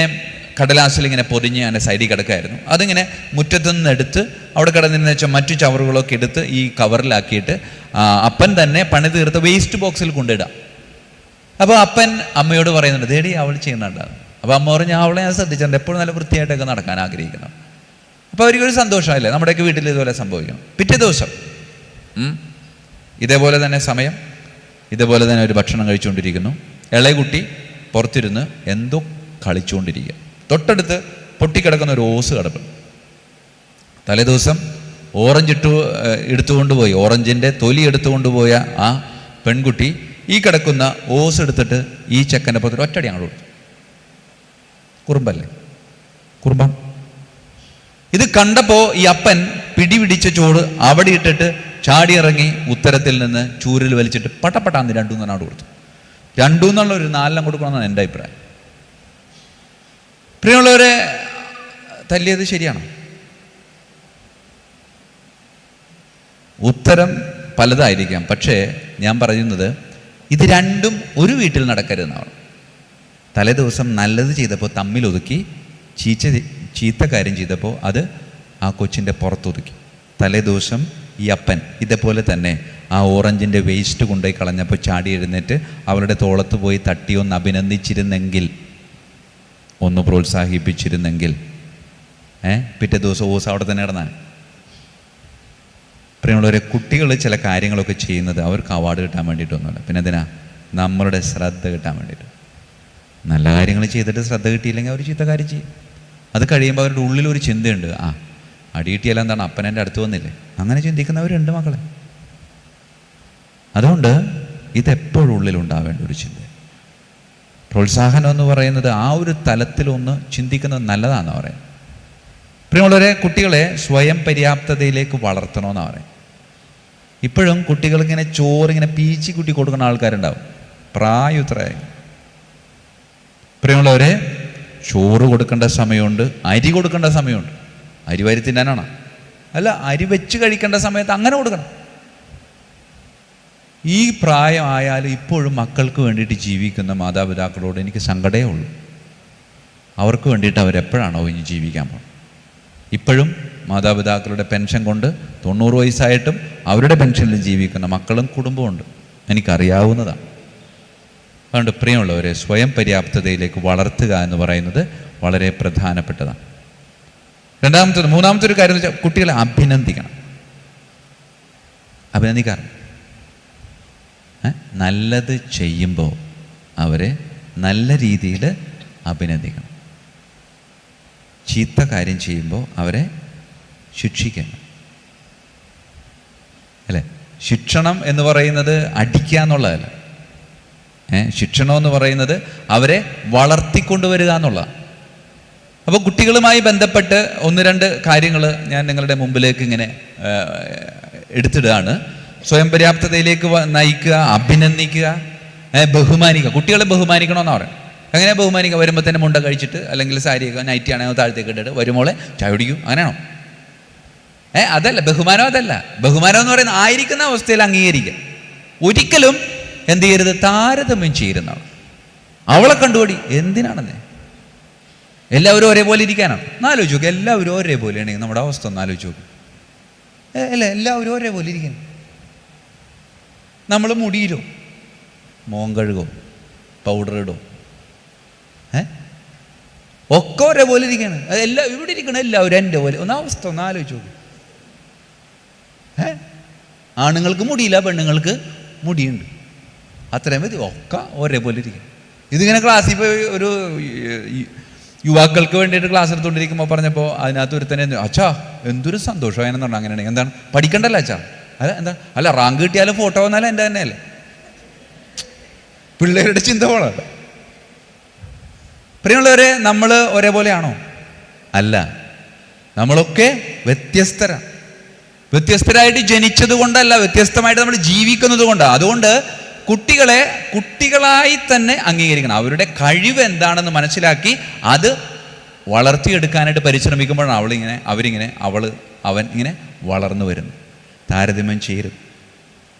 Speaker 2: കടലാസിൽ ഇങ്ങനെ പൊതിഞ്ഞ് അതിൻ്റെ സൈഡിൽ കിടക്കായിരുന്നു. അതിങ്ങനെ മുറ്റത്തു നിന്ന് എടുത്ത് അവിടെ കിടന്നിരുന്ന വെച്ചാൽ മറ്റു ചവറുകളൊക്കെ എടുത്ത് ഈ കവറിലാക്കിയിട്ട് അപ്പൻ തന്നെ പണി തീർത്ത് വേസ്റ്റ് ബോക്സിൽ കൊണ്ടിടാം. അപ്പോൾ അപ്പൻ അമ്മയോട് പറയുന്നുണ്ട്, ദേടി അവൾ ചെയ്യുന്നുണ്ടാകും. അപ്പോൾ അമ്മ പറഞ്ഞു, അവളെ ഞാൻ ശ്രദ്ധിച്ചിട്ടുണ്ട്, എപ്പോഴും നല്ല വൃത്തിയായിട്ടൊക്കെ നടക്കാൻ ആഗ്രഹിക്കണം. അപ്പോൾ അവർക്കൊരു സന്തോഷമായില്ലേ, നമ്മുടെയൊക്കെ വീട്ടിൽ ഇതുപോലെ സംഭവിക്കണം. പിറ്റേ ദിവസം ഇതേപോലെ തന്നെ സമയം, ഇതേപോലെ തന്നെ ഒരു ഭക്ഷണം കഴിച്ചുകൊണ്ടിരിക്കുന്നു. ഇളയ കുട്ടി പുറത്തിരുന്ന് എന്തോ കളിച്ചുകൊണ്ടിരിക്കുക. തൊട്ടടുത്ത് പൊട്ടിക്കിടക്കുന്ന ഒരു ഓസ് കിടപ്പുണ്ട്. തലേദിവസം ഓറഞ്ച് എടുത്തുകൊണ്ടുപോയി, ഓറഞ്ചിൻ്റെ തൊലി എടുത്തുകൊണ്ടുപോയ ആ പെൺകുട്ടി ഈ കിടക്കുന്ന ഓസ് എടുത്തിട്ട് ഈ ചെക്കൻ്റെ പുറത്തൊരു ഒറ്റടി അങ്ങോട്ട് കൊടുത്തു. കുറുമ്പല്ലേ, കുറുമ്പം. ഇത് കണ്ടപ്പോൾ ഈ അപ്പൻ പിടിപിടിച്ച ചോട് അവിടെ ഇട്ടിട്ട് ചാടിയിറങ്ങി ഉത്തരത്തിൽ നിന്ന് ചൂരിൽ വലിച്ചിട്ട് പട്ടപ്പട്ടാന്ന് 2 നാട് കൊടുത്തു. 2 എന്നുള്ള ഒരു 4 കൊടുക്കണമെന്നാണ് എൻ്റെ അഭിപ്രായം. പ്രിയമുള്ളവരെ, തല്ലിയത് ശരിയാണോ? ഉത്തരം പലതായിരിക്കാം. പക്ഷേ ഞാൻ പറയുന്നത് ഇത് രണ്ടും ഒരു വീട്ടിൽ നടക്കരുതെന്നാണ്. തലേ ദിവസം നല്ലത് ചെയ്തപ്പോൾ തമ്മിലൊതുക്കി, ചീത്ത കാര്യം ചെയ്തപ്പോൾ അത് ആ കൊച്ചിൻ്റെ പുറത്തൊതുക്കി. തലേ ദിവസം ഈ അപ്പൻ ഇതേപോലെ തന്നെ ആ ഓറഞ്ചിൻ്റെ വേസ്റ്റ് കൊണ്ടുപോയി കളഞ്ഞപ്പോൾ ചാടി എഴുന്നേറ്റ് അവളുടെ തോളത്ത് പോയി തട്ടി ഒന്ന് അഭിനന്ദിച്ചിരുന്നെങ്കിൽ, ഒന്ന് പ്രോത്സാഹിപ്പിച്ചിരുന്നെങ്കിൽ പിറ്റേ ദിവസം ഓസ് അവിടെ തന്നെ കിടന്നാൽ. പ്രിയമുള്ളവരെ, കുട്ടികൾ ചില കാര്യങ്ങളൊക്കെ ചെയ്യുന്നത് അവർക്ക് അവാർഡ് കിട്ടാൻ വേണ്ടിയിട്ടൊന്നുമല്ല. പിന്നെ എന്തിനാ? നമ്മളുടെ ശ്രദ്ധ കിട്ടാൻ വേണ്ടിയിട്ട്. നല്ല കാര്യങ്ങൾ ചെയ്തിട്ട് ശ്രദ്ധ കിട്ടിയില്ലെങ്കിൽ അവർ ചീത്ത കാര്യം ചെയ്യും. അത് കഴിയുമ്പോൾ അവരുടെ ഉള്ളിലൊരു ചിന്തയുണ്ട്, അടി കിട്ടിയാലും എന്താണ്, അപ്പനെൻ്റെ അടുത്ത് വന്നില്ലേ, അങ്ങനെ ചിന്തിക്കുന്നവരുണ്ട് മക്കളെ. അതുകൊണ്ട് ഇതെപ്പോഴും ഉള്ളിലുണ്ടാവേണ്ട ഒരു ചിന്ത. പ്രോത്സാഹനം എന്ന് പറയുന്നത് ആ ഒരു തലത്തിലൊന്ന് ചിന്തിക്കുന്നത് നല്ലതാണെന്ന് പറയാം. പ്രിയമുള്ളവരെ, കുട്ടികളെ സ്വയം പര്യാപ്തതയിലേക്ക് വളർത്തണമെന്നാണ് പറയും. ഇപ്പോഴും കുട്ടികളിങ്ങനെ ചോറിങ്ങനെ പീച്ചി കുട്ടി കൊടുക്കുന്ന ആൾക്കാരുണ്ടാവും, പ്രായം ഇത്രയായി. പ്രിയമുള്ളവരെ, ചോറ് കൊടുക്കേണ്ട സമയമുണ്ട്, അരി കൊടുക്കേണ്ട സമയമുണ്ട്. അരി വാരി തിന്നാനാണോ? അല്ല, അരി വെച്ച് കഴിക്കേണ്ട സമയത്ത് അങ്ങനെ കൊടുക്കണം. ഈ പ്രായമായാലും ഇപ്പോഴും മക്കൾക്ക് വേണ്ടിയിട്ട് ജീവിക്കുന്ന മാതാപിതാക്കളോട് എനിക്ക് സങ്കടമേ ഉള്ളൂ. അവർക്ക് വേണ്ടിയിട്ട് അവരെപ്പോഴാണോ ഇനി ജീവിക്കാൻ പോകുന്നത്? ഇപ്പോഴും മാതാപിതാക്കളുടെ പെൻഷൻ കൊണ്ട് 90 വയസ്സായിട്ടും അവരുടെ പെൻഷനിൽ ജീവിക്കുന്ന മക്കളും കുടുംബമുണ്ട്, എനിക്കറിയാവുന്നതാണ്. അതുകൊണ്ട് പ്രിയമുള്ളവരെ, സ്വയം പര്യാപ്തതയിലേക്ക് വളർത്തുക എന്ന് പറയുന്നത് വളരെ പ്രധാനപ്പെട്ടതാണ്. മൂന്നാമത്തെ ഒരു കാര്യം എന്ന് വെച്ചാൽ കുട്ടികളെ അഭിനന്ദിക്കണം. അഭിനന്ദിക്കാറുണ്ട്. നല്ലത് ചെയ്യുമ്പോൾ അവരെ നല്ല രീതിയിൽ അഭിനന്ദിക്കണം. ചീത്ത കാര്യം ചെയ്യുമ്പോൾ അവരെ ശിക്ഷിക്കണം. അല്ലേ? ശിക്ഷണം എന്ന് പറയുന്നത് അടിക്കുക എന്നുള്ളതല്ല. ശിക്ഷണം എന്ന് പറയുന്നത് അവരെ വളർത്തിക്കൊണ്ടുവരിക എന്നുള്ളതാണ്.
Speaker 1: അപ്പോൾ കുട്ടികളുമായി ബന്ധപ്പെട്ട് ഒന്ന് രണ്ട് കാര്യങ്ങൾ ഞാൻ നിങ്ങളുടെ മുമ്പിലേക്ക് ഇങ്ങനെ എടുത്തിടുകയാണ്. സ്വയം പര്യാപ്തതയിലേക്ക് നയിക്കുക, അഭിനന്ദിക്കുക, ബഹുമാനിക്കുക. കുട്ടികളെ ബഹുമാനിക്കണമെന്ന് പറയാം. എങ്ങനെ ബഹുമാനിക്കുക? വരുമ്പോൾ തന്നെ മുണ്ട കഴിച്ചിട്ട് അല്ലെങ്കിൽ സാരിയൊക്കെ നൈറ്റി ആണെങ്കിൽ താഴത്തേക്ക് ഇട്ടിട്ട് വരുമോളെ ചായ കുടിക്കും, അങ്ങനെയാണോ? അതല്ല ബഹുമാനം. അതല്ല ബഹുമാനം എന്ന് പറയുന്നത് ആയിരിക്കുന്ന അവസ്ഥയിൽ അംഗീകരിക്കുക. ഒരിക്കലും എന്ത് ചെയ്യരുത്? താരതമ്യം ചെയ്യുന്നതാണ്. അവളെ കണ്ടുപിടി എന്തിനാണെന്നേ? എല്ലാവരും ഒരേപോലെ ഇരിക്കാനാണ്. ഒന്നാലോചിച്ച് നോക്കുക. എല്ലാവരും ഒരേപോലെയാണെങ്കിൽ നമ്മുടെ അവസ്ഥ ഒന്ന് ആലോചിച്ച് നോക്കും. അല്ല, എല്ലാവരും ഒരേപോലെ ഇരിക്കണം. നമ്മൾ മുടിയിലോ മോൻ കഴുകോ പൗഡർ ഇടോ ഒക്കെ ഒരേപോലെ ഇരിക്കണം. എല്ലാം ഇവിടെ ഇരിക്കണം എല്ലാവരും എൻ്റെ പോലെ. ഒന്നവസ്ഥ ഒന്ന് ആലോചിച്ച് നോക്കും. ആണുങ്ങൾക്ക് മുടിയില്ല, പെണ്ണുങ്ങൾക്ക് മുടിയുണ്ട്. അത്രയും മതി. ഒക്കെ ഒരേപോലെ ഇരിക്കും. ഇതിങ്ങനെ ക്ലാസ്സിൽ പോയി ഒരു യുവാക്കൾക്ക് വേണ്ടിയിട്ട് ക്ലാസ് എടുത്തുകൊണ്ടിരിക്കുമ്പോൾ പറഞ്ഞപ്പോൾ അതിനകത്ത് ഒരു തന്നെ അച്ഛാ എന്തൊരു സന്തോഷമായെന്ന് പറഞ്ഞു. അങ്ങനെയാണെങ്കിൽ എന്താണ് പഠിക്കണ്ടല്ലോ അച്ഛാ? അല്ല എന്താ? അല്ല റാങ്ക് കിട്ടിയാലും ഫോട്ടോ വന്നാലും എൻ്റെ തന്നെയല്ലേ? പിള്ളേരുടെ ചിന്ത പോലെ. പ്രിയമുള്ളവരെ, നമ്മൾ ഒരേപോലെയാണോ? അല്ല. നമ്മളൊക്കെ വ്യത്യസ്തരാണ്. വ്യത്യസ്തരായിട്ട് ജനിച്ചത് കൊണ്ടല്ല, വ്യത്യസ്തമായിട്ട് നമ്മൾ ജീവിക്കുന്നത് കൊണ്ടാണ്. അതുകൊണ്ട് കുട്ടികളെ കുട്ടികളായി തന്നെ അംഗീകരിക്കണം. അവരുടെ കഴിവ് എന്താണെന്ന് മനസ്സിലാക്കി അത് വളർത്തിയെടുക്കാനായിട്ട് പരിശ്രമിക്കുമ്പോഴാണ് അവൻ ഇങ്ങനെ വളർന്നു വരുന്നു. താരതമ്യം ചെയ്യരുത്.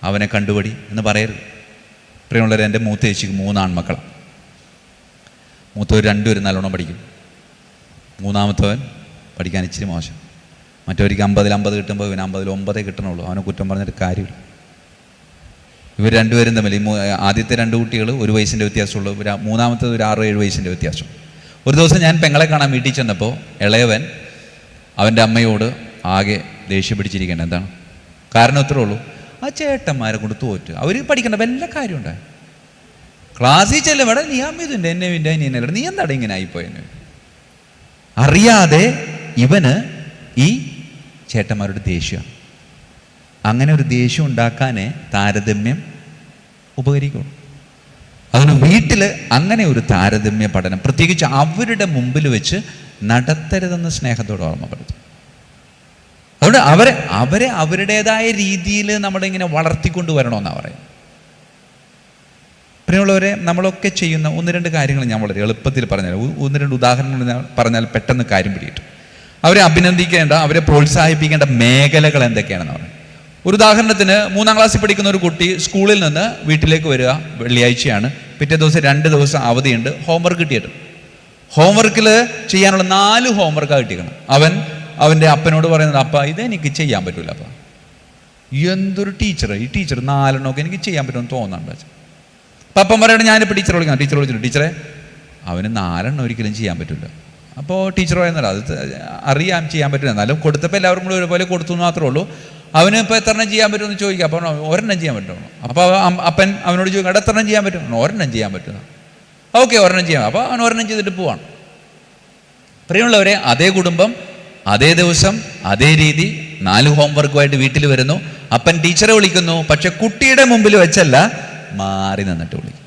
Speaker 1: അവനെ കണ്ടുപടി എന്ന് പറയരുത്. പ്രിയമുള്ളവരെ, എൻ്റെ മൂത്ത ചേച്ചിക്ക് 3 ആൺമക്കളാണ്. മൂത്തവർ 2 നല്ലോണം പഠിക്കും. മൂന്നാമത്തവൻ പഠിക്കാൻ ഇച്ചിരി മോശം. മറ്റവർക്ക് 50 കിട്ടുമ്പോൾ ഇവന് 50 കിട്ടണുള്ളൂ. അവനെ കുറ്റം പറഞ്ഞിട്ട് കാര്യമില്ല. ഇവർ രണ്ടുപേരും തമ്മിൽ ആദ്യത്തെ 2 കുട്ടികൾ 1 വയസ്സിൻ്റെ വ്യത്യാസമുള്ളൂ. മൂന്നാമത്തത് ഒരു 6-7 വയസ്സിൻ്റെ വ്യത്യാസം. ഒരു ദിവസം ഞാൻ പെങ്ങളെ കാണാൻ വീട്ടിൽ ചെന്നപ്പോൾ ഇളയവൻ അവൻ്റെ അമ്മയോട് ആകെ ദേഷ്യം പിടിച്ചിരിക്കണം. എന്താണ് കാരണം? ഇത്രേ ഉള്ളൂ, ആ ചേട്ടന്മാരെ കൊണ്ട് തോറ്റ്. അവർ പഠിക്കേണ്ട വല്ല കാര്യമുണ്ടായി. ക്ലാസ്സിൽ ചെല്ലുമ്പോൾ നീ അമ്മ എന്നെ നീ എന്താണ് ഇങ്ങനെ ആയിപ്പോയെന്ന് അറിയാതെ ഇവന് ഈ ചേട്ടന്മാരുടെ ദേഷ്യമാണ്. അങ്ങനെ ഒരു ദേഷ്യം ഉണ്ടാക്കാനേ താരതമ്യം ഉപകരിക്കുള്ളൂ. അതുകൊണ്ട് വീട്ടിൽ അങ്ങനെ ഒരു താരതമ്യ പഠനം പ്രത്യേകിച്ച് അവരുടെ മുമ്പിൽ വെച്ച് നടത്തരുതെന്ന് സ്നേഹത്തോടെ ഓർമ്മപ്പെടുത്തും. അതുകൊണ്ട് അവരെ അവരുടേതായ രീതിയിൽ നമ്മളിങ്ങനെ വളർത്തിക്കൊണ്ട് വരണമെന്നാണ് പറയുന്നത്. പ്രിയമുള്ളവരെ, നമ്മളൊക്കെ ചെയ്യുന്ന 1-2 കാര്യങ്ങൾ ഞാൻ വളരെ എളുപ്പത്തിൽ പറഞ്ഞാൽ 1-2 ഉദാഹരണങ്ങൾ പറഞ്ഞാൽ പെട്ടെന്ന് കാര്യം പിടിയിട്ടു. അവരെ അഭിനന്ദിക്കേണ്ട, അവരെ പ്രോത്സാഹിപ്പിക്കേണ്ട മേഖലകൾ എന്തൊക്കെയാണെന്ന് പറയും. ഒരു ഉദാഹരണത്തിന് 3-ാം ക്ലാസ്സിൽ പഠിക്കുന്ന ഒരു കുട്ടി സ്കൂളിൽ നിന്ന് വീട്ടിലേക്ക് വരിക, വെള്ളിയാഴ്ചയാണ്, പിറ്റേ ദിവസം 2 ദിവസം അവധിയുണ്ട്, ഹോംവർക്ക് കിട്ടിയിട്ട്. ഹോംവർക്കിൽ ചെയ്യാനുള്ള 4 ഹോംവർക്കാണ് കിട്ടിക്കണം. അവൻ്റെ അപ്പനോട് പറയുന്നത്, അപ്പ ഇതെനിക്ക് ചെയ്യാൻ പറ്റില്ല. അപ്പ എന്തൊരു ടീച്ചർ, ഈ ടീച്ചർ 4 എനിക്ക് ചെയ്യാൻ പറ്റുമെന്ന് തോന്നുന്നുണ്ട്. അപ്പം അപ്പം പറയണം, ഞാനിപ്പോൾ ടീച്ചറെ വിളിക്കണം. ടീച്ചർ വിളിച്ചിട്ട്, ടീച്ചറെ അവന് 4 ഒരിക്കലും ചെയ്യാൻ പറ്റില്ല. അപ്പോൾ ടീച്ചർ പറയുന്നില്ല, അത് അറിയാൻ ചെയ്യാൻ പറ്റില്ല, എന്നാലും കൊടുത്തപ്പോൾ എല്ലാവർക്കും കൂടി ഒരുപോലെ കൊടുത്തു എന്ന് മാത്രമേ ഉള്ളൂ. അവന് ഇപ്പോൾ എത്ര ചെയ്യാൻ പറ്റുമെന്ന് ചോദിക്കുക. അപ്പോൾ 1 ചെയ്യാൻ പറ്റുള്ളൂ. അപ്പോൾ അപ്പൻ അവനോട് ചോദിക്കും, എത്ര ചെയ്യാൻ പറ്റും? 1 ചെയ്യാൻ പറ്റുന്ന. ഓക്കെ, 1 ചെയ്യാം. അപ്പോൾ അവൻ 1 ചെയ്തിട്ട് പോവാണ്. പ്രിയമുള്ളവരെ, അതേ കുടുംബം, അതേ ദിവസം, അതേ രീതി, 4 ഹോംവർക്കുമായിട്ട് വീട്ടിൽ വരുന്നു. അപ്പൻ ടീച്ചറെ വിളിക്കുന്നു, പക്ഷെ കുട്ടിയുടെ മുമ്പിൽ വെച്ചല്ല, മാറി നിന്നിട്ട് വിളിക്കും.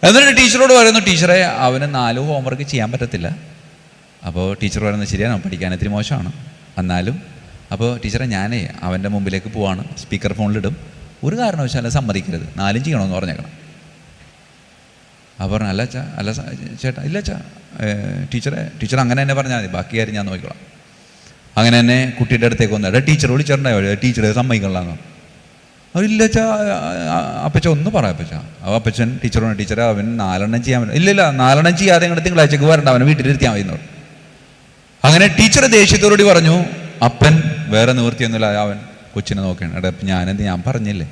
Speaker 1: എന്നിട്ട് ടീച്ചറോട് പറയുന്നു, ടീച്ചറെ അവന് 4 ഹോംവർക്ക് ചെയ്യാൻ പറ്റത്തില്ല. അപ്പോൾ ടീച്ചർ പറയുന്നത്, ശരിയാണ്, പഠിക്കാൻ ഇത്തിരി മോശമാണ്, എന്നാലും അപ്പോൾ ടീച്ചറെ ഞാനേ അവൻ്റെ മുമ്പിലേക്ക് പോവാണ്, സ്പീക്കർ ഫോണിലിടും, ഒരു കാരണവശാലും സമ്മതിക്കരുത്, 4 ചെയ്യണമെന്ന് പറഞ്ഞേക്കണം. അപ്പോൾ പറഞ്ഞു, അല്ല അച്ഛാ, അല്ല ചേട്ടാ, ഇല്ല അച്ഛാ, ടീച്ചർ അങ്ങനെ തന്നെ പറഞ്ഞാൽ മതി, ബാക്കി കാര്യം ഞാൻ നോക്കിക്കോളാം. അങ്ങനെ തന്നെ കുട്ടിയുടെ അടുത്തേക്ക് വന്നു, ടീച്ചർ വിളിച്ചിട്ടുണ്ടായോ, ടീച്ചറെ സമ്മതിക്കണില്ലാന്ന്. അവരില്ല അച്ഛാ, അപ്പച്ച ഒന്ന് പറയാം അപ്പച്ച. അപ്പോൾ അപ്പച്ചൻ ടീച്ചറോട്, ടീച്ചറെ അവൻ 4 ചെയ്യാൻ പറ്റും. ഇല്ല 4 ചെയ്യാതെ ഇങ്ങോട്ട് തിങ്കളാഴ്ചക്ക് വരണ്ട, അവനെ വീട്ടിലിരുത്തിയാൽ മതി എന്ന്. അങ്ങനെ ടീച്ചർ ദേഷ്യത്തോടുകൂടി പറഞ്ഞു. അപ്പൻ വേറെ നിവൃത്തിയൊന്നുമില്ല, അവൻ കൊച്ചിനെ നോക്കുകയാണ്. ഞാൻ പറഞ്ഞില്ലേ.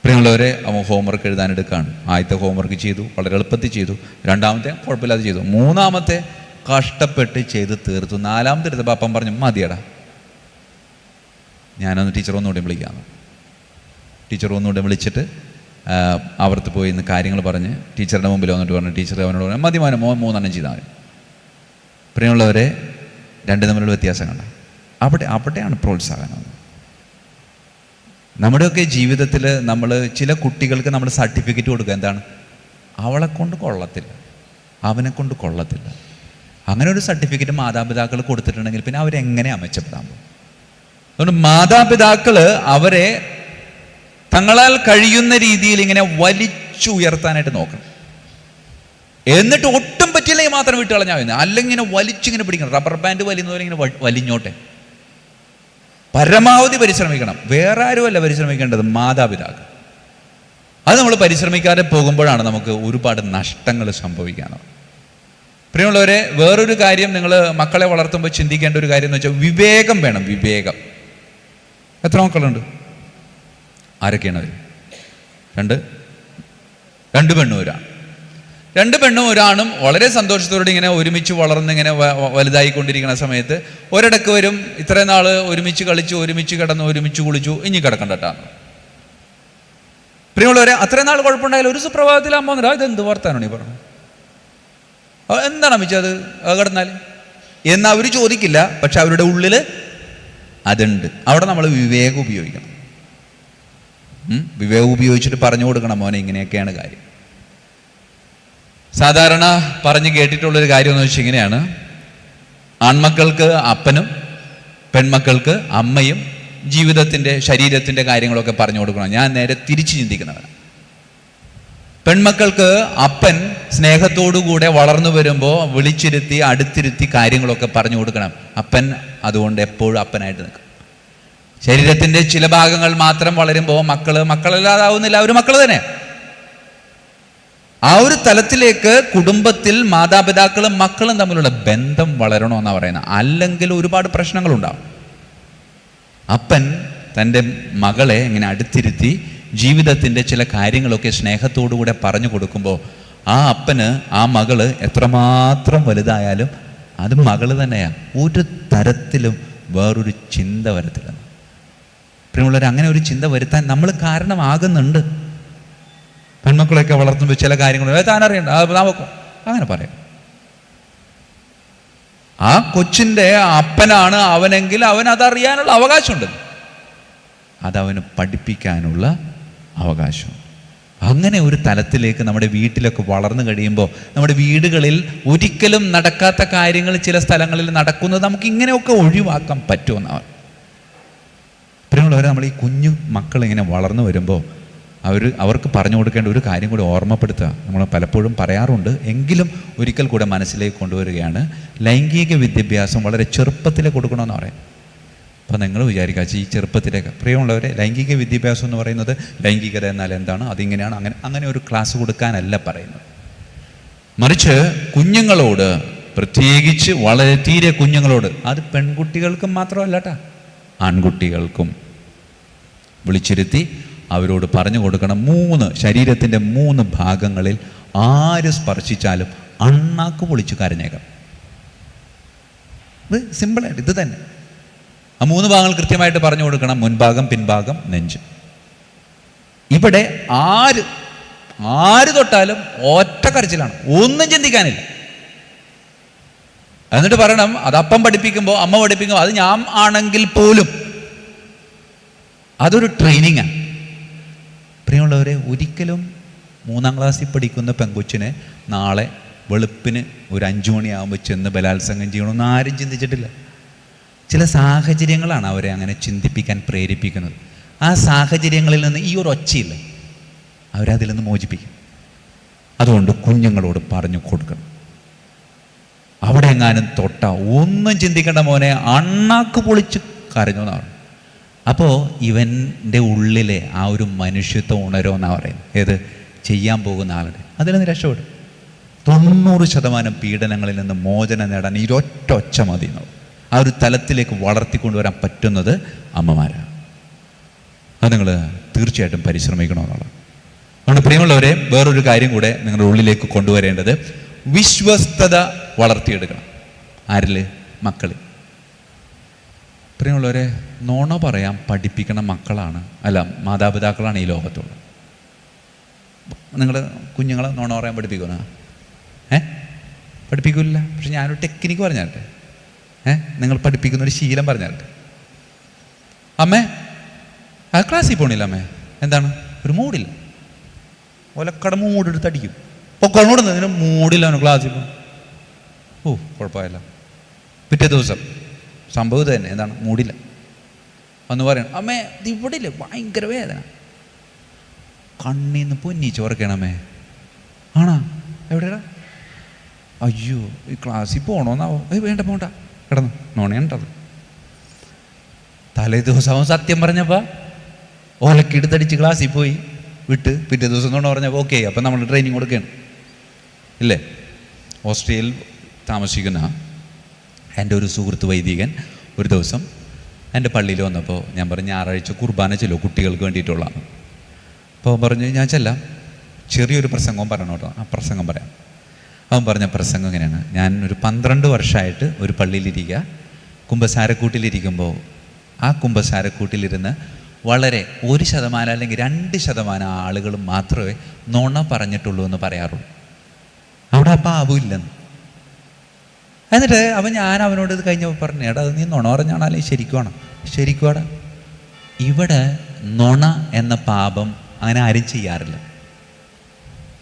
Speaker 1: പ്രിയമുള്ളവരെ, അവൻ ഹോംവർക്ക് എഴുതാനെടുക്കുകയാണ്. ആദ്യത്തെ ഹോംവർക്ക് ചെയ്തു, വളരെ എളുപ്പത്തിൽ ചെയ്തു. 2ാമത്തെ കുഴപ്പമില്ലാതെ ചെയ്തു. 3ാമത്തെ കഷ്ടപ്പെട്ട് ചെയ്ത് തീർത്തു. 4ാമത്തെ എടുത്തപ്പോൾ അപ്പം പറഞ്ഞു, മതിയടാ, ഞാനൊന്ന് ടീച്ചർ ഒന്നുകൂടി വിളിക്കാമെന്ന്. ടീച്ചർ ഒന്നുകൂടി വിളിച്ചിട്ട് അവർത്ത് പോയി ഇന്ന് കാര്യങ്ങൾ പറഞ്ഞ് ടീച്ചറുടെ മുമ്പിൽ വന്നിട്ട് പറഞ്ഞു, ടീച്ചർ അവനോട് പറഞ്ഞു, മതി മോനെ, 3 ചെയ്താൽ മതി. പ്രിയമുള്ളവരെ, 2 തമ്മിലുള്ള വ്യത്യാസം കണ്ട അവിടെയാണ് പ്രോത്സാഹനം. നമ്മുടെയൊക്കെ ജീവിതത്തിൽ നമ്മൾ ചില കുട്ടികൾക്ക് നമ്മൾ സർട്ടിഫിക്കറ്റ് കൊടുക്കുക, എന്താണ്? അവളെ കൊണ്ട് കൊള്ളത്തില്ല, അവനെ കൊണ്ട് കൊള്ളത്തില്ല, അങ്ങനെ ഒരു സർട്ടിഫിക്കറ്റ് മാതാപിതാക്കൾ കൊടുത്തിട്ടുണ്ടെങ്കിൽ പിന്നെ അവരെങ്ങനെയാണ് മെച്ചപ്പെടാൻ പോകും? അതുകൊണ്ട് മാതാപിതാക്കൾ അവരെ തങ്ങളാൽ കഴിയുന്ന രീതിയിൽ ഇങ്ങനെ വലിച്ചുയർത്താനായിട്ട് നോക്കണം. എന്നിട്ട് ഒട്ടും പറ്റില്ലെങ്കിൽ മാത്രം വിട്ട് കളഞ്ഞാൽ മതി. അല്ലെങ്കിൽ ഇങ്ങനെ വലിച്ചിങ്ങനെ പിടിക്കണം. റബ്ബർ ബാൻഡ് വലിയുന്ന പോലെ ഇങ്ങനെ വലിഞ്ഞോട്ടെ. പരമാവധി പരിശ്രമിക്കണം. വേറെ ആരുമല്ല പരിശ്രമിക്കേണ്ടത്, മാതാപിതാക്കൾ. അത് നമ്മൾ പരിശ്രമിക്കാതെ പോകുമ്പോഴാണ് നമുക്ക് ഒരുപാട് നഷ്ടങ്ങൾ സംഭവിക്കാനുള്ളത്. പ്രിയമുള്ളവരെ, വേറൊരു കാര്യം നിങ്ങൾ മക്കളെ വളർത്തുമ്പോൾ ചിന്തിക്കേണ്ട ഒരു കാര്യം എന്ന് വെച്ചാൽ വിവേകം വേണം. വിവേകം. എത്ര മക്കളുണ്ട്? ആരൊക്കെയാണ് അവർ? രണ്ട് പെണ്ണും ഒരാണ്. 2 പെണ്ണും ഒരാണും വളരെ സന്തോഷത്തോടെ ഇങ്ങനെ ഒരുമിച്ച് വളർന്ന് ഇങ്ങനെ വലുതായിക്കൊണ്ടിരിക്കുന്ന സമയത്ത് ഒരിടക്ക് വരും, ഇത്രയും നാൾ ഒരുമിച്ച് കളിച്ചു, ഒരുമിച്ച് കിടന്നു, ഒരുമിച്ച് കുളിച്ചു, ഇനി കിടക്കണ്ടട്ടാണ്. പ്രിയമുള്ളവരെ, അത്രയും നാൾ കുഴപ്പമുണ്ടായാലും ഒരു സുപ്രഭാതത്തിൽ അമ്മ വന്നിട്ട് ഇതെന്ത് വർത്താനാണ് ഈ പറഞ്ഞു, എന്താണ് അമ്മിച്ച അത് കിടന്നാൽ എന്ന് അവർ ചോദിക്കില്ല. പക്ഷെ അവരുടെ ഉള്ളിൽ അതുണ്ട്. അവിടെ നമ്മൾ വിവേകം ഉപയോഗിക്കണം. വിവേകം ഉപയോഗിച്ചിട്ട് പറഞ്ഞു കൊടുക്കണം, മോനെ ഇങ്ങനെയൊക്കെയാണ് കാര്യം. സാധാരണ പറഞ്ഞ് കേട്ടിട്ടുള്ളൊരു കാര്യം എന്ന് വെച്ചാൽ ഇങ്ങനെയാണ്: ആൺമക്കൾക്ക് അപ്പനും പെൺമക്കൾക്ക് അമ്മയും ജീവിതത്തിൻ്റെ ശരീരത്തിൻ്റെ കാര്യങ്ങളൊക്കെ പറഞ്ഞു കൊടുക്കണം. ഞാൻ നേരെ തിരിച്ചു ചിന്തിക്കുന്നവരാണ്. പെൺമക്കൾക്ക് അപ്പൻ സ്നേഹത്തോടുകൂടെ വളർന്നു വരുമ്പോൾ വിളിച്ചിരുത്തി അടുത്തിരുത്തി കാര്യങ്ങളൊക്കെ പറഞ്ഞു കൊടുക്കണം. അപ്പൻ അതുകൊണ്ട് എപ്പോഴും അപ്പനായിട്ട് നിൽക്കും. ശരീരത്തിൻ്റെ ചില ഭാഗങ്ങൾ മാത്രം വളരുമ്പോൾ മക്കളല്ലാതാവുന്നില്ല, അവർ മക്കൾ തന്നെ. ആ ഒരു തലത്തിലേക്ക് കുടുംബത്തിൽ മാതാപിതാക്കളും മക്കളും തമ്മിലുള്ള ബന്ധം വളരണമെന്നാണ് പറയുന്നത്. അല്ലെങ്കിൽ ഒരുപാട് പ്രശ്നങ്ങളുണ്ടാവും. അപ്പൻ തൻ്റെ മകളെ ഇങ്ങനെ അടുത്തിരുത്തി ജീവിതത്തിൻ്റെ ചില കാര്യങ്ങളൊക്കെ സ്നേഹത്തോടുകൂടെ പറഞ്ഞു കൊടുക്കുമ്പോൾ ആ അപ്പന് ആ മകള് എത്രമാത്രം വലുതായാലും അത് മകള് തന്നെയാണ്. ഒരു തരത്തിലും വേറൊരു ചിന്ത വരത്തില്ല. പ്രിയമുള്ളവർ, അങ്ങനെ ഒരു ചിന്ത വരുത്താൻ നമ്മൾ കാരണമാകുന്നുണ്ട്. പെൺമക്കളെയൊക്കെ വളർത്തുമ്പോൾ ചില കാര്യങ്ങൾ താനറിയണ്ട, നമുക്ക് അങ്ങനെ പറയാം. ആ കൊച്ചിൻ്റെ അപ്പനാണ് അവനെങ്കിൽ അവൻ അതറിയാനുള്ള അവകാശമുണ്ട്. അതവന് പഠിപ്പിക്കാനുള്ള അവകാശം. അങ്ങനെ ഒരു തലത്തിലേക്ക് നമ്മുടെ വീട്ടിലൊക്കെ വളർന്നു കഴിയുമ്പോൾ നമ്മുടെ വീടുകളിൽ ഒരിക്കലും നടക്കാത്ത കാര്യങ്ങൾ ചില സ്ഥലങ്ങളിൽ നടക്കുന്നത് നമുക്ക് ഇങ്ങനെയൊക്കെ ഒഴിവാക്കാൻ പറ്റുമെന്നാണ്. പ്രിയമുള്ളവരെ, നമ്മൾ ഈ കുഞ്ഞു മക്കളിങ്ങനെ വളർന്നു വരുമ്പോൾ അവർക്ക് പറഞ്ഞു കൊടുക്കേണ്ട ഒരു കാര്യം കൂടി ഓർമ്മപ്പെടുത്തുക. നമ്മൾ പലപ്പോഴും പറയാറുണ്ട്, എങ്കിലും ഒരിക്കൽ കൂടെ മനസ്സിലേക്ക് കൊണ്ടുവരികയാണ്. ലൈംഗിക വിദ്യാഭ്യാസം വളരെ ചെറുപ്പത്തിൽ കൊടുക്കണമെന്ന് പറയാം. അപ്പോൾ നിങ്ങൾ വിചാരിക്കുക, ഈ ചെറുപ്പത്തിലേക്ക് പ്രിയമുള്ളവരെ, ലൈംഗിക വിദ്യാഭ്യാസം എന്ന് പറയുന്നത് ലൈംഗികത എന്നാൽ എന്താണ്, അതിങ്ങനെയാണ്, അങ്ങനെ ഒരു ക്ലാസ് കൊടുക്കാനല്ല പറയുന്നത്. മറിച്ച് കുഞ്ഞുങ്ങളോട്, പ്രത്യേകിച്ച് വളരെ തീരെ കുഞ്ഞുങ്ങളോട്, അത് പെൺകുട്ടികൾക്കും മാത്രമല്ല കേട്ടോ, ആൺകുട്ടികൾക്കും വിളിച്ചിരുത്തി അവരോട് പറഞ്ഞു കൊടുക്കണം. ശരീരത്തിൻ്റെ 3 ഭാഗങ്ങളിൽ ആര് സ്പർശിച്ചാലും അണ്ണാക്ക് പൊളിച്ച് കരഞ്ഞേക്കാം. ഇത് സിമ്പിളായിട്ട് ഇത് തന്നെ. ആ 3 ഭാഗങ്ങൾ കൃത്യമായിട്ട് പറഞ്ഞു കൊടുക്കണം. മുൻഭാഗം, പിൻഭാഗം, നെഞ്ച്. ഇവിടെ ആര് തൊട്ടാലും ഒറ്റ കരച്ചിലാണ്, ഒന്നും ചിന്തിക്കാനില്ല. എന്നിട്ട് പറയണം, അത് അപ്പം പഠിപ്പിക്കുമ്പോൾ, അമ്മ പഠിപ്പിക്കുമ്പോൾ, അത് ഞാൻ ആണെങ്കിൽ പോലും അതൊരു ട്രെയിനിങ്ങാണ്. പ്രിയമുള്ളവരെ, ഒരിക്കലും 3ാം ക്ലാസ്സിൽ പഠിക്കുന്ന പെങ്കൊച്ചിനെ നാളെ വെളുപ്പിന് ഒരു 5 മണിയാകുമ്പോൾ ചെന്ന് ബലാത്സംഗം ചെയ്യണമെന്ന് ആരും ചിന്തിച്ചിട്ടില്ല. ചില സാഹചര്യങ്ങളാണ് അവരെ അങ്ങനെ ചിന്തിപ്പിക്കാൻ പ്രേരിപ്പിക്കുന്നത്. ആ സാഹചര്യങ്ങളിൽ നിന്ന് ഈ ഒരു ഒച്ചയില്ല, അവരതിൽ നിന്ന് മോചിപ്പിക്കും. അതുകൊണ്ട് കുഞ്ഞുങ്ങളോട് പറഞ്ഞു കൊടുക്കണം. അവിടെ എങ്ങാനും തൊട്ട ഒന്നും ചിന്തിക്കേണ്ട, മോനെ അണ്ണാക്ക് പൊളിച്ച് കരഞ്ഞു എന്നാണ്. അപ്പോൾ ഇവൻ്റെ ഉള്ളിലെ ആ ഒരു മനുഷ്യത്വം ഉണരുമെന്നാണ് പറയുന്നത്. ഏത് ചെയ്യാൻ പോകുന്ന ആളുടെ അതിൽ നിന്ന് രക്ഷപ്പെടും. 90% പീഡനങ്ങളിൽ നിന്ന് മോചനം നേടാൻ ഈ ഒറ്റ മതി എന്നുള്ളത്. ആ ഒരു തലത്തിലേക്ക് വളർത്തിക്കൊണ്ടുവരാൻ പറ്റുന്നത് അമ്മമാരാണ്. അത് നിങ്ങൾ തീർച്ചയായിട്ടും പരിശ്രമിക്കണമെന്നുള്ളത്. അതുകൊണ്ട് പ്രിയമുള്ളവരെ, വേറൊരു കാര്യം കൂടെ നിങ്ങളുടെ ഉള്ളിലേക്ക് കൊണ്ടുവരേണ്ടത്, വിശ്വസ്തത വളർത്തിയെടുക്കണം. ആരിൽ? മക്കളിൽ. പ്രിയമുള്ളവരെ, നോണ പറയാൻ പഠിപ്പിക്കണ മാതാപിതാക്കളാണ് ഈ ലോകത്തുള്ളത്. നിങ്ങൾ കുഞ്ഞുങ്ങളെ നോണ പറയാൻ പഠിപ്പിക്കുന്ന പഠിപ്പിക്കില്ല. പക്ഷെ ഞാനൊരു ടെക്നിക്ക് പറഞ്ഞാട്ടെ, നിങ്ങൾ പഠിപ്പിക്കുന്നൊരു ശീലം പറഞ്ഞാട്ടെ. അമ്മേ, ആ ക്ലാസ്സിൽ പോണില്ല അമ്മേ, എന്താണ്? ഒരു മൂടില്ല, ഒലക്കട മൂടെടുത്ത് അടിക്കും. പൊക്കോടുന്നതിന് മൂടില്ല അവന് ക്ലാസ്സിൽ പോകും. ഓ കുഴപ്പമില്ല. പിറ്റേ ദിവസം സംഭവം തന്നെ, എന്താണ്, മൂടില്ല. ഒന്ന് പറയണം, അമ്മേ ഇത് ഇവിടെ ഇല്ല, ഭയങ്കര വേദന, കണ്ണീന്ന് പൊന്നി ചോറക്കണമേ. ആണോ, എവിടെയാ? അയ്യോ ഈ ക്ലാസ്സിൽ പോകണമെന്നാവോ? വേണ്ട പോണ്ട, കിടന്നു നോണയുണ്ടത്. തലേ ദിവസം അവൻ സത്യം പറഞ്ഞപ്പോൾ ഓലക്കിടുത്തടിച്ച് ക്ലാസ്സിൽ പോയി വിട്ട് പിറ്റേ ദിവസം നുണ പറഞ്ഞപ്പോൾ ഓക്കെ, അപ്പം നമ്മൾ ട്രെയിനിങ് കൊടുക്കുകയാണ് ഇല്ലേ? ഓസ്ട്രേലിയയിൽ താമസിക്കുന്ന എൻ്റെ ഒരു സുഹൃത്ത് വൈദികൻ ഒരു ദിവസം എൻ്റെ പള്ളിയിൽ വന്നപ്പോൾ ഞാൻ പറഞ്ഞു, ഞായറാഴ്ച കുർബാന ചെല്ലോ, കുട്ടികൾക്ക് വേണ്ടിയിട്ടുള്ളതാണ്. അപ്പോൾ പറഞ്ഞു, ഞാൻ ചെല്ലാം, ചെറിയൊരു പ്രസംഗവും പറയണം കേട്ടോ. ആ പ്രസംഗം പറയാം. അവൻ പറഞ്ഞ പ്രസംഗം ഇങ്ങനെയാണ്: ഞാൻ ഒരു 12 വർഷമായിട്ട് ഒരു പള്ളിയിലിരിക്കുക, കുമ്പസാരക്കൂട്ടിലിരിക്കുമ്പോൾ ആ കുമ്പസാരക്കൂട്ടിലിരുന്ന് വളരെ 1% അല്ലെങ്കിൽ 2% ആളുകൾ മാത്രമേ നുണ പറഞ്ഞിട്ടുള്ളൂ എന്ന് പറയാറുള്ളൂ. അവിടെ ആ പാപമില്ലെന്ന്. എന്നിട്ട് ഞാൻ അവനോട് ഇത് കഴിഞ്ഞപ്പോൾ പറഞ്ഞു, എടാ അത് നീ നുണ പറഞ്ഞാണോ അല്ലെങ്കിൽ ശരിക്കുവാണോ? ശരിക്കുവാടാ. ഇവിടെ നുണ എന്ന പാപം അങ്ങനെ ആരും ചെയ്യാറില്ല.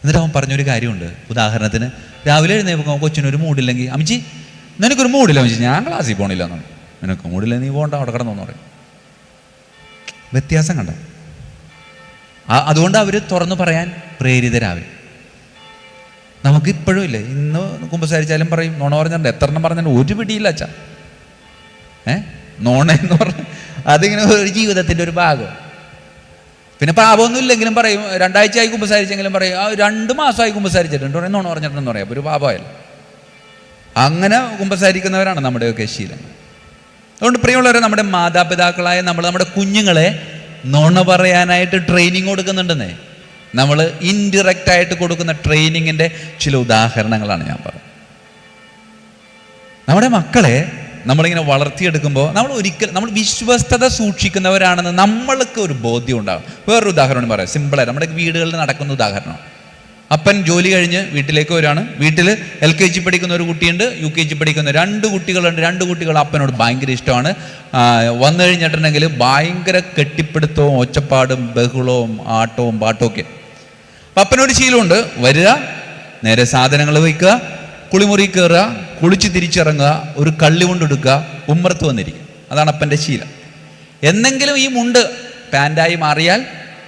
Speaker 1: എന്നിട്ട് അവൻ പറഞ്ഞൊരു കാര്യമുണ്ട്. ഉദാഹരണത്തിന്, രാവിലെ എഴുന്നേൽക്കുമ്പോൾ കൊച്ചിനൊരു മൂടില്ലെങ്കിൽ, അമ്മച്ചി നിനക്കൊരു മൂടില്ല അമ്മച്ചി, ഞാൻ ക്ലാസ്സിൽ പോകണില്ല എന്നാണ്. നിനക്ക് മൂടില്ല, നീ പോകണ്ട, അവിടെ കിടന്നോന്ന് പറയും. വ്യത്യാസം കണ്ട? അതുകൊണ്ട് അവർ തുറന്നു പറയാൻ പ്രേരിതരാവേ. നമുക്കിപ്പോഴും ഇല്ലേ, ഇന്ന് കുമ്പസാരിച്ചാലും പറയും നോണ പറഞ്ഞിട്ടുണ്ട്. എത്ര എണ്ണം പറഞ്ഞാലും ഒരു പിടിയില്ല അച്ഛാ. നോണ എന്ന് പറഞ്ഞ അതിങ്ങനെ ഒരു ജീവിതത്തിൻ്റെ ഒരു ഭാഗം. പിന്നെ പാപമൊന്നും ഇല്ലെങ്കിലും പറയും, 2 ആഴ്ചയായി കുമ്പസാരിച്ചെങ്കിലും പറയും, 2 മാസമായി കുമ്പസാരിച്ചിട്ടുണ്ട് പറയും, നോണ പറഞ്ഞിട്ടുണ്ടെന്ന് പറയാം. അപ്പോൾ ഒരു പാപമായല്ലോ. അങ്ങനെ കുമ്പസാരിക്കുന്നവരാണ് നമ്മുടെയൊക്കെ ശീലം. അതുകൊണ്ട് പ്രിയമുള്ളവരെ, നമ്മുടെ മാതാപിതാക്കളായ നമ്മുടെ കുഞ്ഞുങ്ങളെ നുണ പറയാനായിട്ട് ട്രെയിനിങ് കൊടുക്കുന്നുണ്ടെന്നേ. നമ്മൾ ഇൻഡിറക്റ്റായിട്ട് കൊടുക്കുന്ന ട്രെയിനിങ്ങിൻ്റെ ചില ഉദാഹരണങ്ങളാണ് ഞാൻ പറഞ്ഞത്. നമ്മുടെ മക്കളെ നമ്മളിങ്ങനെ വളർത്തിയെടുക്കുമ്പോൾ നമ്മൾ വിശ്വസ്തത സൂക്ഷിക്കുന്നവരാണെന്ന് നമ്മൾക്ക് ഒരു ബോധ്യം ഉണ്ടാകും. വേറൊരു ഉദാഹരണം പറയാം, സിമ്പിളായിട്ട് നമ്മുടെ വീടുകളിൽ നടക്കുന്ന ഉദാഹരണം. അപ്പൻ ജോലി കഴിഞ്ഞ് വീട്ടിലേക്ക് വരികയാണ്. വീട്ടിൽ LKG പഠിക്കുന്ന ഒരു കുട്ടിയുണ്ട്, UKG പഠിക്കുന്ന 2 കുട്ടികളുണ്ട്. 2 കുട്ടികൾ അപ്പനോട് ഭയങ്കര ഇഷ്ടമാണ്. വന്നു കഴിഞ്ഞിട്ടുണ്ടെങ്കിൽ ഭയങ്കര കെട്ടിപ്പിടുത്തവും ഒച്ചപ്പാടും ബഹളവും ആട്ടവും പാട്ടവും ഒക്കെ. അപ്പം അപ്പനൊരു ശീലമുണ്ട്, വരിക, നേരെ സാധനങ്ങൾ വയ്ക്കുക, കുളിമുറി കയറുക, കുളിച്ച് തിരിച്ചിറങ്ങുക, ഒരു കള്ളി കൊണ്ടെടുക്കുക, ഉമ്മറത്ത് വന്നിരിക്കുക. അതാണ് അപ്പൻ്റെ ശീലം. എന്നെങ്കിലും ഈ മുണ്ട് പാൻറ്റായി മാറിയാൽ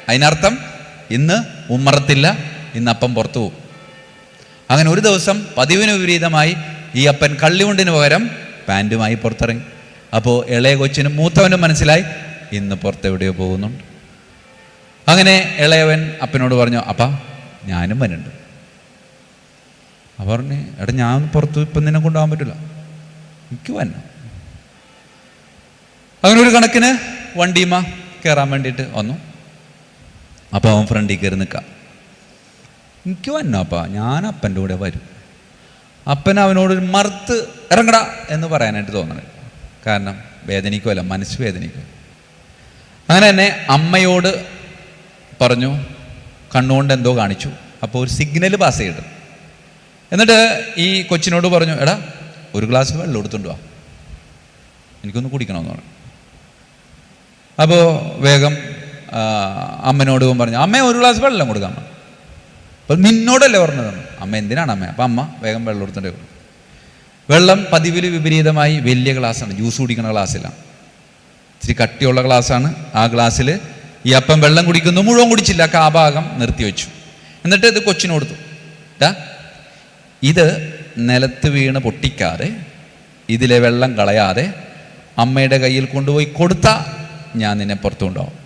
Speaker 1: അതിനർത്ഥം ഇന്ന് ഉമ്മറത്തില്ല, ഇന്ന് അപ്പം പുറത്തു പോകും. അങ്ങനെ ഒരു ദിവസം പതിവിന് വിപരീതമായി ഈ അപ്പൻ കള്ളിമുണ്ടിന് പകരം പാൻറ്റുമായി പുറത്തിറങ്ങി. അപ്പോൾ ഇളയ കൊച്ചിനും മൂത്തവനും മനസ്സിലായി, ഇന്ന് പുറത്തെവിടെയോ പോകുന്നുണ്ട്. അങ്ങനെ ഇളയവൻ അപ്പനോട് പറഞ്ഞു, അപ്പാ ഞാനും വരുന്നുണ്ട്. അപ്പം പറഞ്ഞു, എടാ ഞാൻ പുറത്ത് ഇപ്പം നിന്നെ കൊണ്ടുപോകാൻ പറ്റില്ല, എനിക്ക് വന്നു. അങ്ങനെ ഒരു കണക്കിന് വണ്ടിയുമ കയറാൻ വേണ്ടിയിട്ട് വന്നു. അപ്പോൾ അവൻ ഫ്രണ്ടിൽ കയറി നിൽക്കാം. എനിക്ക് വന്നു അപ്പാ, ഞാൻ അപ്പൻ്റെ കൂടെ വരും. അപ്പൻ അവനോടൊരു മറുത്ത് ഇറങ്ങടാ എന്ന് പറയാനായിട്ട് തോന്നണം. കാരണം വേദനിക്കുമല്ല, മനസ്സ് വേദനിക്കും. അങ്ങനെ തന്നെ അമ്മയോട് പറഞ്ഞു, കണ്ണുകൊണ്ട് എന്തോ കാണിച്ചു. അപ്പോൾ ഒരു സിഗ്നൽ പാസ് ചെയ്തിട്ട് എന്നിട്ട് ഈ കൊച്ചിനോട് പറഞ്ഞു, എടാ ഒരു ഗ്ലാസ് വെള്ളം എടുത്തുകൊണ്ട് വാ, എനിക്കൊന്ന് കുടിക്കണമെന്ന് പറഞ്ഞു. അപ്പോൾ വേഗം അമ്മനോടും പറഞ്ഞു, അമ്മ ഒരു ഗ്ലാസ് വെള്ളം കൊടുക്കാൻ പറഞ്ഞു. അപ്പോൾ നിന്നോടല്ലേ പറഞ്ഞതാണ്. അമ്മ എന്തിനാണ് അമ്മ? അപ്പം അമ്മ വേഗം വെള്ളം എടുത്തിട്ടേ പറഞ്ഞു. വെള്ളം പതിവിൽ വിപരീതമായി വലിയ ഗ്ലാസ്സാണ്, ജ്യൂസ് കുടിക്കുന്ന ഗ്ലാസ്സിലാണ്, ഇച്ചിരി കട്ടിയുള്ള ഗ്ലാസ്സാണ്. ആ ഗ്ലാസ്സിൽ ഈ അപ്പം വെള്ളം കുടിക്കുന്നു, മുഴുവൻ കുടിച്ചില്ല, ആ ഭാഗം നിർത്തിവെച്ചു. എന്നിട്ട് ഇത് കൊച്ചിന് കൊടുത്തു. ഇത് നിലത്ത് വീണ് പൊട്ടിക്കാതെ, ഇതിലെ വെള്ളം കളയാതെ അമ്മയുടെ കയ്യിൽ കൊണ്ടുപോയി കൊടുത്താൽ ഞാൻ നിന്നെ പുറത്തു കൊണ്ടുപോകും.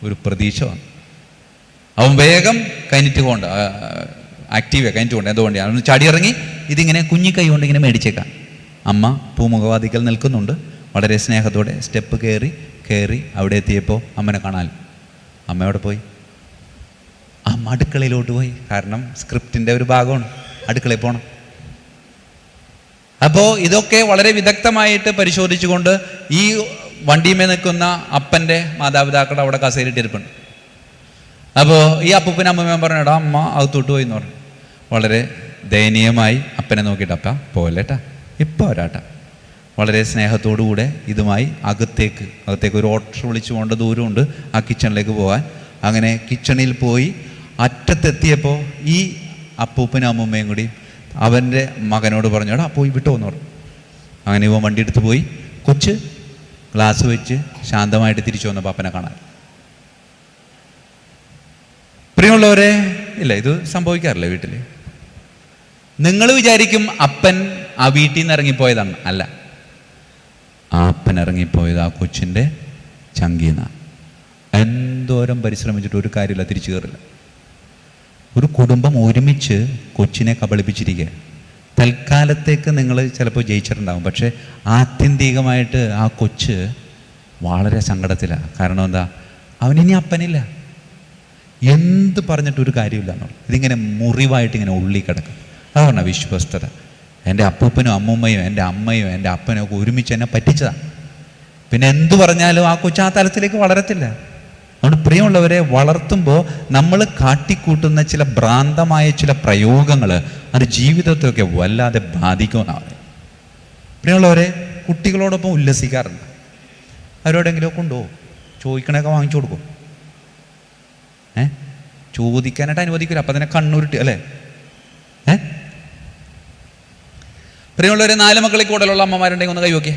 Speaker 1: ഒരു പ്രതീക്ഷ വന്നു. അവൻ വേഗം കൈനിറ്റ് കൊണ്ട് ആക്റ്റീവാണ്, കൈനിറ്റ് കൊണ്ട് എന്തുകൊണ്ട് അവൻ ചാടിയിറങ്ങി ഇതിങ്ങനെ കുഞ്ഞിക്കൈ കൊണ്ട് ഇങ്ങനെ മേടിച്ചേക്കാം. അമ്മ പൂമുഖവാതിക്കൽ നിൽക്കുന്നുണ്ട്. വളരെ സ്നേഹത്തോടെ സ്റ്റെപ്പ് കയറി അവിടെ എത്തിയപ്പോൾ അമ്മനെ കാണാൻ. അമ്മ എവിടെ പോയി? അമ്മ അടുക്കളയിലോട്ട് പോയി. കാരണം സ്ക്രിപ്റ്റിൻ്റെ ഒരു ഭാഗമാണ്, അടുക്കളയിൽ പോകണം. അപ്പോൾ ഇതൊക്കെ വളരെ വിദഗ്ധമായിട്ട് പരിശോധിച്ചുകൊണ്ട് ഈ വണ്ടിയുമേ നിൽക്കുന്ന അപ്പൻ്റെ മാതാപിതാക്കളുടെ അവിടെ കസേരയിട്ടിരിപ്പുണ്ട്. അപ്പോൾ ഈ അപ്പൂപ്പനും അമ്മൂമ്മയും പറഞ്ഞു, എടാ അമ്മ അകത്തോട്ട് പോയി എന്ന് പറഞ്ഞു. വളരെ ദയനീയമായി അപ്പനെ നോക്കിയിട്ട്, അപ്പ പോകല്ലേട്ടാ, ഇപ്പോൾ വരാട്ടാ. വളരെ സ്നേഹത്തോടുകൂടെ ഇതുമായി അകത്തേക്ക് ഒരു ഓട്ടോ വിളിച്ചു പോകേണ്ട ദൂരമുണ്ട് ആ കിച്ചണിലേക്ക് പോകാൻ. അങ്ങനെ കിച്ചണിൽ പോയി അറ്റത്തെത്തിയപ്പോൾ ഈ അപ്പൂപ്പനും അമ്മൂമ്മയും കൂടി അവൻ്റെ മകനോട് പറഞ്ഞു, എടാ പോയി വിട്ടോന്ന് പറഞ്ഞു. അങ്ങനെ ഇവൻ വണ്ടി എടുത്ത് പോയി. കൊച്ച് ഗ്ലാസ് വെച്ച് ശാന്തമായിട്ട് തിരിച്ചു വന്നപ്പോൾ അപ്പനെ കാണാൻ. പ്രിയമുള്ളവരെ, ഇല്ല, ഇത് സംഭവിക്കാറില്ല വീട്ടിൽ. നിങ്ങൾ വിചാരിക്കും അപ്പൻ ആ വീട്ടിൽ നിന്ന് ഇറങ്ങിപ്പോയതാണ്. അല്ല, ആ അപ്പൻ ഇറങ്ങിപ്പോയത് ആ കൊച്ചിൻ്റെ ചങ്കീന്ന. എന്തോരം പരിശ്രമിച്ചിട്ട് ഒരു കാര്യമില്ല, തിരിച്ചു കയറില്ല. ഒരു കുടുംബം ഒരുമിച്ച് കൊച്ചിനെ കബളിപ്പിച്ചിരിക്കുക. തൽക്കാലത്തേക്ക് നിങ്ങൾ ചിലപ്പോൾ ജയിച്ചിട്ടുണ്ടാകും, പക്ഷേ ആത്യന്തികമായിട്ട് ആ കൊച്ച് വളരെ സങ്കടത്തിലാണ്. കാരണം എന്താ? അവനിനി അപ്പനില്ല. എന്ത് പറഞ്ഞിട്ടൊരു കാര്യമില്ല എന്നുള്ളത്. ഇതിങ്ങനെ മുറിവായിട്ട് ഇങ്ങനെ ഉള്ളി കിടക്കും. അതാണ് വിശ്വസ്തത. എൻ്റെ അപ്പൂപ്പനും അമ്മൂമ്മയും എൻ്റെ അമ്മയും എൻ്റെ അപ്പനും ഒക്കെ ഒരുമിച്ച് എന്നെ പറ്റിച്ചതാണ്. പിന്നെ എന്തു പറഞ്ഞാലും ആ കൊച്ചു ആ തലത്തിലേക്ക് വളരത്തില്ല. അതുകൊണ്ട് പ്രിയമുള്ളവരെ, വളർത്തുമ്പോൾ നമ്മൾ കാട്ടിക്കൂട്ടുന്ന ചില ഭ്രാന്തമായ ചില പ്രയോഗങ്ങൾ അത് ജീവിതത്തെയൊക്കെ വല്ലാതെ ബാധിക്കുമെന്നാണ്. പ്രിയമുള്ളവരെ, കുട്ടികളോടൊപ്പം ഉല്ലസിക്കാറുണ്ട്. അവരോടെങ്കിലും കൊണ്ടുപോകും, ചോദിക്കണൊക്കെ വാങ്ങിച്ചു കൊടുക്കും. ചോദിക്കാനായിട്ട് അനുവദിക്കില്ല, അപ്പം തന്നെ കണ്ണുരുട്ടി അല്ലേ. പ്രിയമുള്ളവരെ, 4 മക്കളിൽ കൂടുതലുള്ള അമ്മമാരുണ്ടെങ്കിൽ ഒന്ന് കൈവയ്ക്കേ.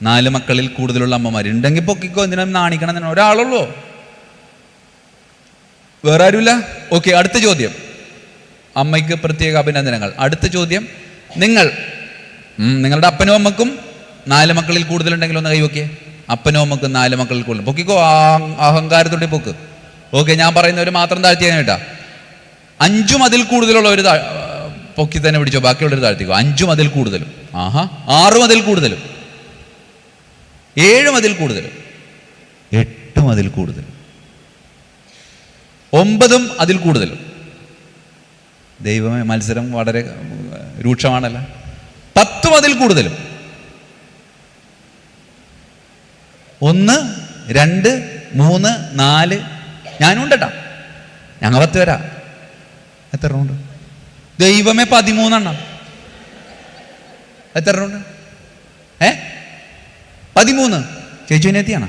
Speaker 1: 4 മക്കളിൽ കൂടുതലുള്ള അമ്മമാരുണ്ടെങ്കിൽ പൊക്കിക്കോ. എന്തിനാ നാണിക്കണം? തന്നെ ഒരാളുള്ളൂ, വേറെ ആരുമില്ല. ഓക്കെ, അടുത്ത ചോദ്യം. അമ്മയ്ക്ക് പ്രത്യേക അഭിനന്ദനങ്ങൾ. അടുത്ത ചോദ്യം, നിങ്ങളുടെ അപ്പനും അമ്മക്കും 4 മക്കളിൽ കൂടുതലുണ്ടെങ്കിൽ ഒന്ന് കൈവയ്ക്കേ. അപ്പനും അമ്മക്കും 4 മക്കളിൽ കൂടുതൽ പൊക്കിക്കോ. അഹങ്കാരത്തോടെ പൊക്ക്. ഓക്കെ, ഞാൻ പറയുന്നവർ മാത്രം താഴ്ത്തിയാൽ കേട്ടാ. 5 അതിൽ കൂടുതലുള്ളവർ പൊക്കി തന്നെ പിടിച്ചോ, ബാക്കിയുള്ളവർ താഴ്ത്തിക്കോ. 5 അതിൽ കൂടുതലും, 6 അതിൽ കൂടുതലും, 7 അതിൽ കൂടുതലും, 8 അതിൽ കൂടുതലും, 9 അതിൽ കൂടുതലും. ദൈവമേ, മത്സരം വളരെ രൂക്ഷമാണല്ലോ. 10 അതിൽ കൂടുതലും. 1, 2, 3, 4. ഞാനും ഉണ്ടട്ടാ, ഞങ്ങൾ 10 പേരാ. എത്ര ഉണ്ട്? ദൈവമേ, 13 എത്ര ഉണ്ട്? 13. ചേച്ചിനെത്തിയാണ്.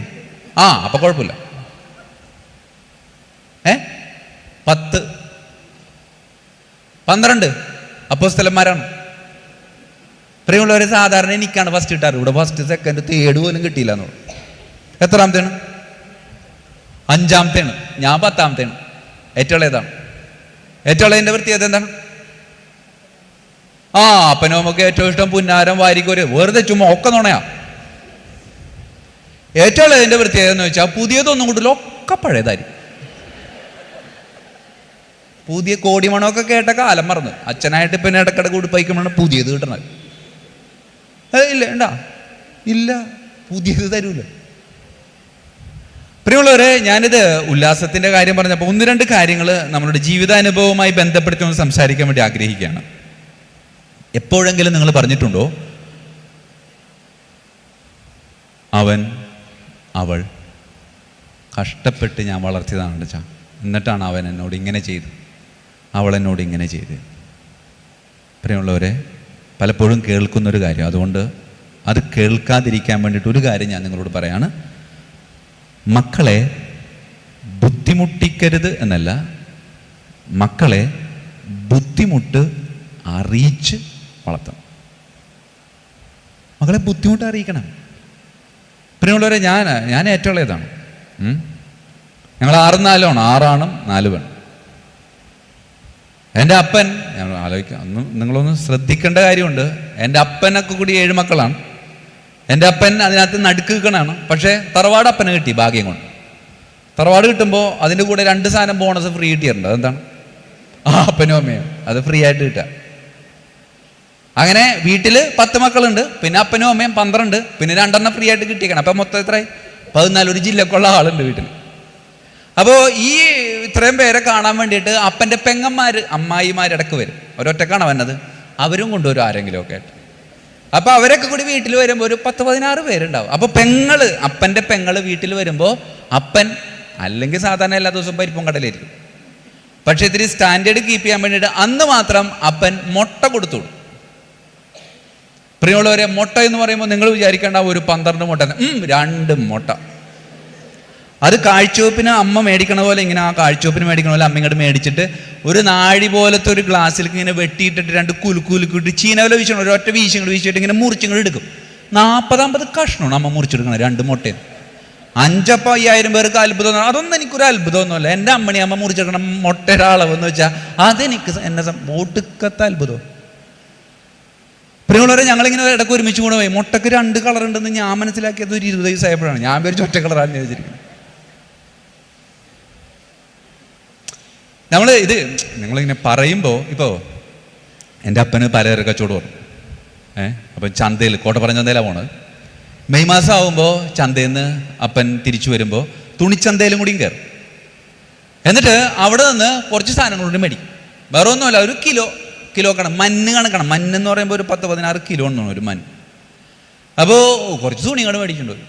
Speaker 1: അപ്പൊ കുഴപ്പമില്ല. 10, 12 അപ്പോസ്തലന്മാരാണ്. പ്രിയമുള്ളവരെ, സാധാരണ എനിക്കാണ് ഫസ്റ്റ് കിട്ടാറ്. ഇവിടെ ഫസ്റ്റ്, സെക്കൻഡ്, തേർഡ് പോലും കിട്ടിയില്ല എന്നുള്ളു. എത്രാമത്തെയാണ്? 5-ാമത്തെയാണ്. ഞാൻ 10-ാമത്തെയാണ്. ഏറ്റവും ഏതാണ്? ഏറ്റവും ഇളയതിൻ്റെ പ്രത്യേകത എന്താണ്? അപ്പനും അമ്മക്ക് ഏറ്റവും ഇഷ്ടം പുന്നാരം, വാരിക്കോര്, വെറുതെ ചുമ്മാ ഒക്കെ നുണയാ. ഏറ്റവും ഇളയതിൻ്റെ പ്രത്യേകത എന്ന് വെച്ചാൽ പുതിയതൊന്നും കൂട്ടില്ല, ഒക്കെ പഴയതായിരിക്കും. പുതിയ കോടിമണമൊക്കെ കേട്ട കാലം മറന്ന് അച്ഛനായിട്ട് പിന്നെ ഇടക്കിടക്ക് ഉടുപ്പയിക്കുമ്പോഴാണ് പുതിയത് കിട്ടണത്. ഇല്ല, ഉണ്ടാ ഇല്ല, പുതിയത് തരൂല. പ്രിയമുള്ളവരെ, ഞാനിത് ഉല്ലാസത്തിൻ്റെ കാര്യം പറഞ്ഞപ്പോൾ 1-2 കാര്യങ്ങൾ നമ്മളുടെ ജീവിതാനുഭവവുമായി ബന്ധപ്പെടുത്തി ഒന്ന് സംസാരിക്കാൻ വേണ്ടി ആഗ്രഹിക്കുകയാണ്. എപ്പോഴെങ്കിലും നിങ്ങൾ പറഞ്ഞിട്ടുണ്ടോ, അവൾ കഷ്ടപ്പെട്ട് ഞാൻ വളർത്തിയതാണ് ചാ, എന്നിട്ടാണ് അവൻ എന്നോട് ഇങ്ങനെ ചെയ്തു, അവൾ എന്നോട് ഇങ്ങനെ ചെയ്ത്? പ്രിയമുള്ളവരെ, പലപ്പോഴും കേൾക്കുന്നൊരു കാര്യം, അതുകൊണ്ട് അത് കേൾക്കാതിരിക്കാൻ വേണ്ടിയിട്ട് ഒരു കാര്യം ഞാൻ നിങ്ങളോട് പറയാണ്. മക്കളെ ബുദ്ധിമുട്ടിക്കരുത് എന്നല്ല, മക്കളെ ബുദ്ധിമുട്ട് അറിയിച്ച് വളർത്തണം. മക്കളെ ബുദ്ധിമുട്ട് അറിയിക്കണം. പ്രിയമുള്ളവരെ, ഞാൻ ഏറ്റവും ഇളയതാണ്. ഞങ്ങൾ 6-4 ആണ്, 6 ആണും 4 പെണ്ണും. എൻ്റെ അപ്പൻ, ഞാൻ ആലോചിക്കാം, നിങ്ങളൊന്ന് ശ്രദ്ധിക്കേണ്ട കാര്യമുണ്ട്. എൻ്റെ അപ്പനൊക്കെ കൂടി 7 മക്കളാണ്. എൻ്റെ അപ്പൻ അതിനകത്ത് നടുക്ക് നിൽക്കണാണ്. പക്ഷേ തറവാട് അപ്പന് കിട്ടി, ഭാഗ്യം കൊണ്ട്. തറവാട് കിട്ടുമ്പോൾ അതിൻ്റെ കൂടെ 2 സാധനം ബോണസ് ഫ്രീ കിട്ടിയിട്ടുണ്ട്. അതെന്താണ്? അപ്പനും അമ്മയും അത് ഫ്രീ ആയിട്ട് കിട്ടുക. അങ്ങനെ വീട്ടിൽ 10 മക്കളുണ്ട്, പിന്നെ അപ്പനും അമ്മയും 12, പിന്നെ 2 ഫ്രീ ആയിട്ട് കിട്ടിയേക്കണം. അപ്പം മൊത്തം എത്രയായി? 14. ഒരു ജില്ലക്കുള്ള ആളുണ്ട് വീട്ടിൽ. അപ്പോൾ ഈ ഇത്രയും പേരെ കാണാൻ വേണ്ടിയിട്ട് അപ്പൻ്റെ പെങ്ങന്മാർ, അമ്മായിമാർ ഇടക്ക് വരും. ഒരൊറ്റക്കാണ് വന്നത്, അവരും കൊണ്ടുവരും ആരെങ്കിലും ഒക്കെ ആയിട്ട്. അപ്പോൾ അവരൊക്കെ കൂടി വീട്ടിൽ വരുമ്പോൾ ഒരു 10-16 പേരുണ്ടാവും. അപ്പോൾ അപ്പൻ്റെ പെങ്ങള് വീട്ടിൽ വരുമ്പോൾ അപ്പൻ അല്ലെങ്കിൽ സാധാരണ എല്ലാ ദിവസവും പരിപ്പും കടലായിരിക്കും. പക്ഷെ ഇത്തിരി സ്റ്റാൻഡേർഡ് കീപ്പ് ചെയ്യാൻ വേണ്ടിയിട്ട് അന്ന് മാത്രം അപ്പൻ മുട്ട കൊടുത്തു. പ്രിയമുള്ളവരെ, മുട്ട എന്ന് പറയുമ്പോൾ നിങ്ങൾ വിചാരിക്കേണ്ട ഒരു 12 മുട്ട, 2 മുട്ട. അത് കാഴ്ചവെപ്പിന് അമ്മ മേടിക്കണ പോലെ ഇങ്ങനെ ആ കാഴ്ചവെപ്പിന് മേടിക്കണ പോലെ അമ്മ ഇങ്ങോട്ട് മേടിച്ചിട്ട് ഒരു നാഴി പോലത്തെ ഒരു ഗ്ലാസ്സിലേക്ക് ഇങ്ങനെ വെട്ടിയിട്ടിട്ട് 2 കുലുക്കിട്ട് ചീനവല വീശണം, ഒരൊറ്റ വീശി ഇങ്ങോട്ട് വീശിയിട്ട് ഇങ്ങനെ മുറിച്ചിങ്ങോട്ട് എടുക്കും. 40-50 കഷ്ണമാണ് അമ്മ മുറിച്ചെടുക്കണം 2 മുട്ടയും. 5,000 പേർക്ക് അത്ഭുതം. അതൊന്നും എനിക്കൊരു അത്ഭുതമൊന്നുമല്ല. എൻ്റെ അമ്മണി അമ്മ മുറിച്ചെടുക്കണം മുട്ടയുടെ അളവെന്ന് വെച്ചാൽ അതെനിക്ക് എന്നെ ഒടുക്കത്തെ അത്ഭുതം. പ്രിയമുള്ളവരെ, ഞങ്ങളിങ്ങനെ ഇടയ്ക്ക് ഒരുമിച്ച് കൂടെ പോയി. മുട്ടക്ക് 2 കളർ ഉണ്ടെന്ന് ഞാൻ മനസ്സിലാക്കിയത് ഒരു 20 വയസ്സായപ്പോഴാണ്. ഞാൻ പേര് ഒറ്റ കളറാണ് വിചാരിക്കുന്നത്. നമ്മൾ ഇത് നിങ്ങളിങ്ങനെ പറയുമ്പോൾ, ഇപ്പോൾ എൻ്റെ അപ്പന് പലചര കച്ചവടം പറഞ്ഞു. അപ്പം ചന്തയിൽ, കോട്ടപ്പുറം ചന്തയിലാണ് പോണത്. മെയ് മാസം ആകുമ്പോൾ ചന്തയിൽ നിന്ന് അപ്പൻ തിരിച്ചു വരുമ്പോൾ തുണിച്ചന്തയിലും കൂടിയും കയറും. എന്നിട്ട് അവിടെ നിന്ന് കുറച്ച് സാധനങ്ങളോട് മേടിക്കും. വേറെ ഒന്നുമല്ല, ഒരു കിലോ മണ്ണ് കണക്കണം. മണ്ണെന്ന് പറയുമ്പോൾ ഒരു 10-16 കിലോ ഉണ്ടെന്ന് ഒരു മണ്ണ്. അപ്പോൾ കുറച്ച് തുണികൾ മേടിച്ചിട്ടുണ്ട്.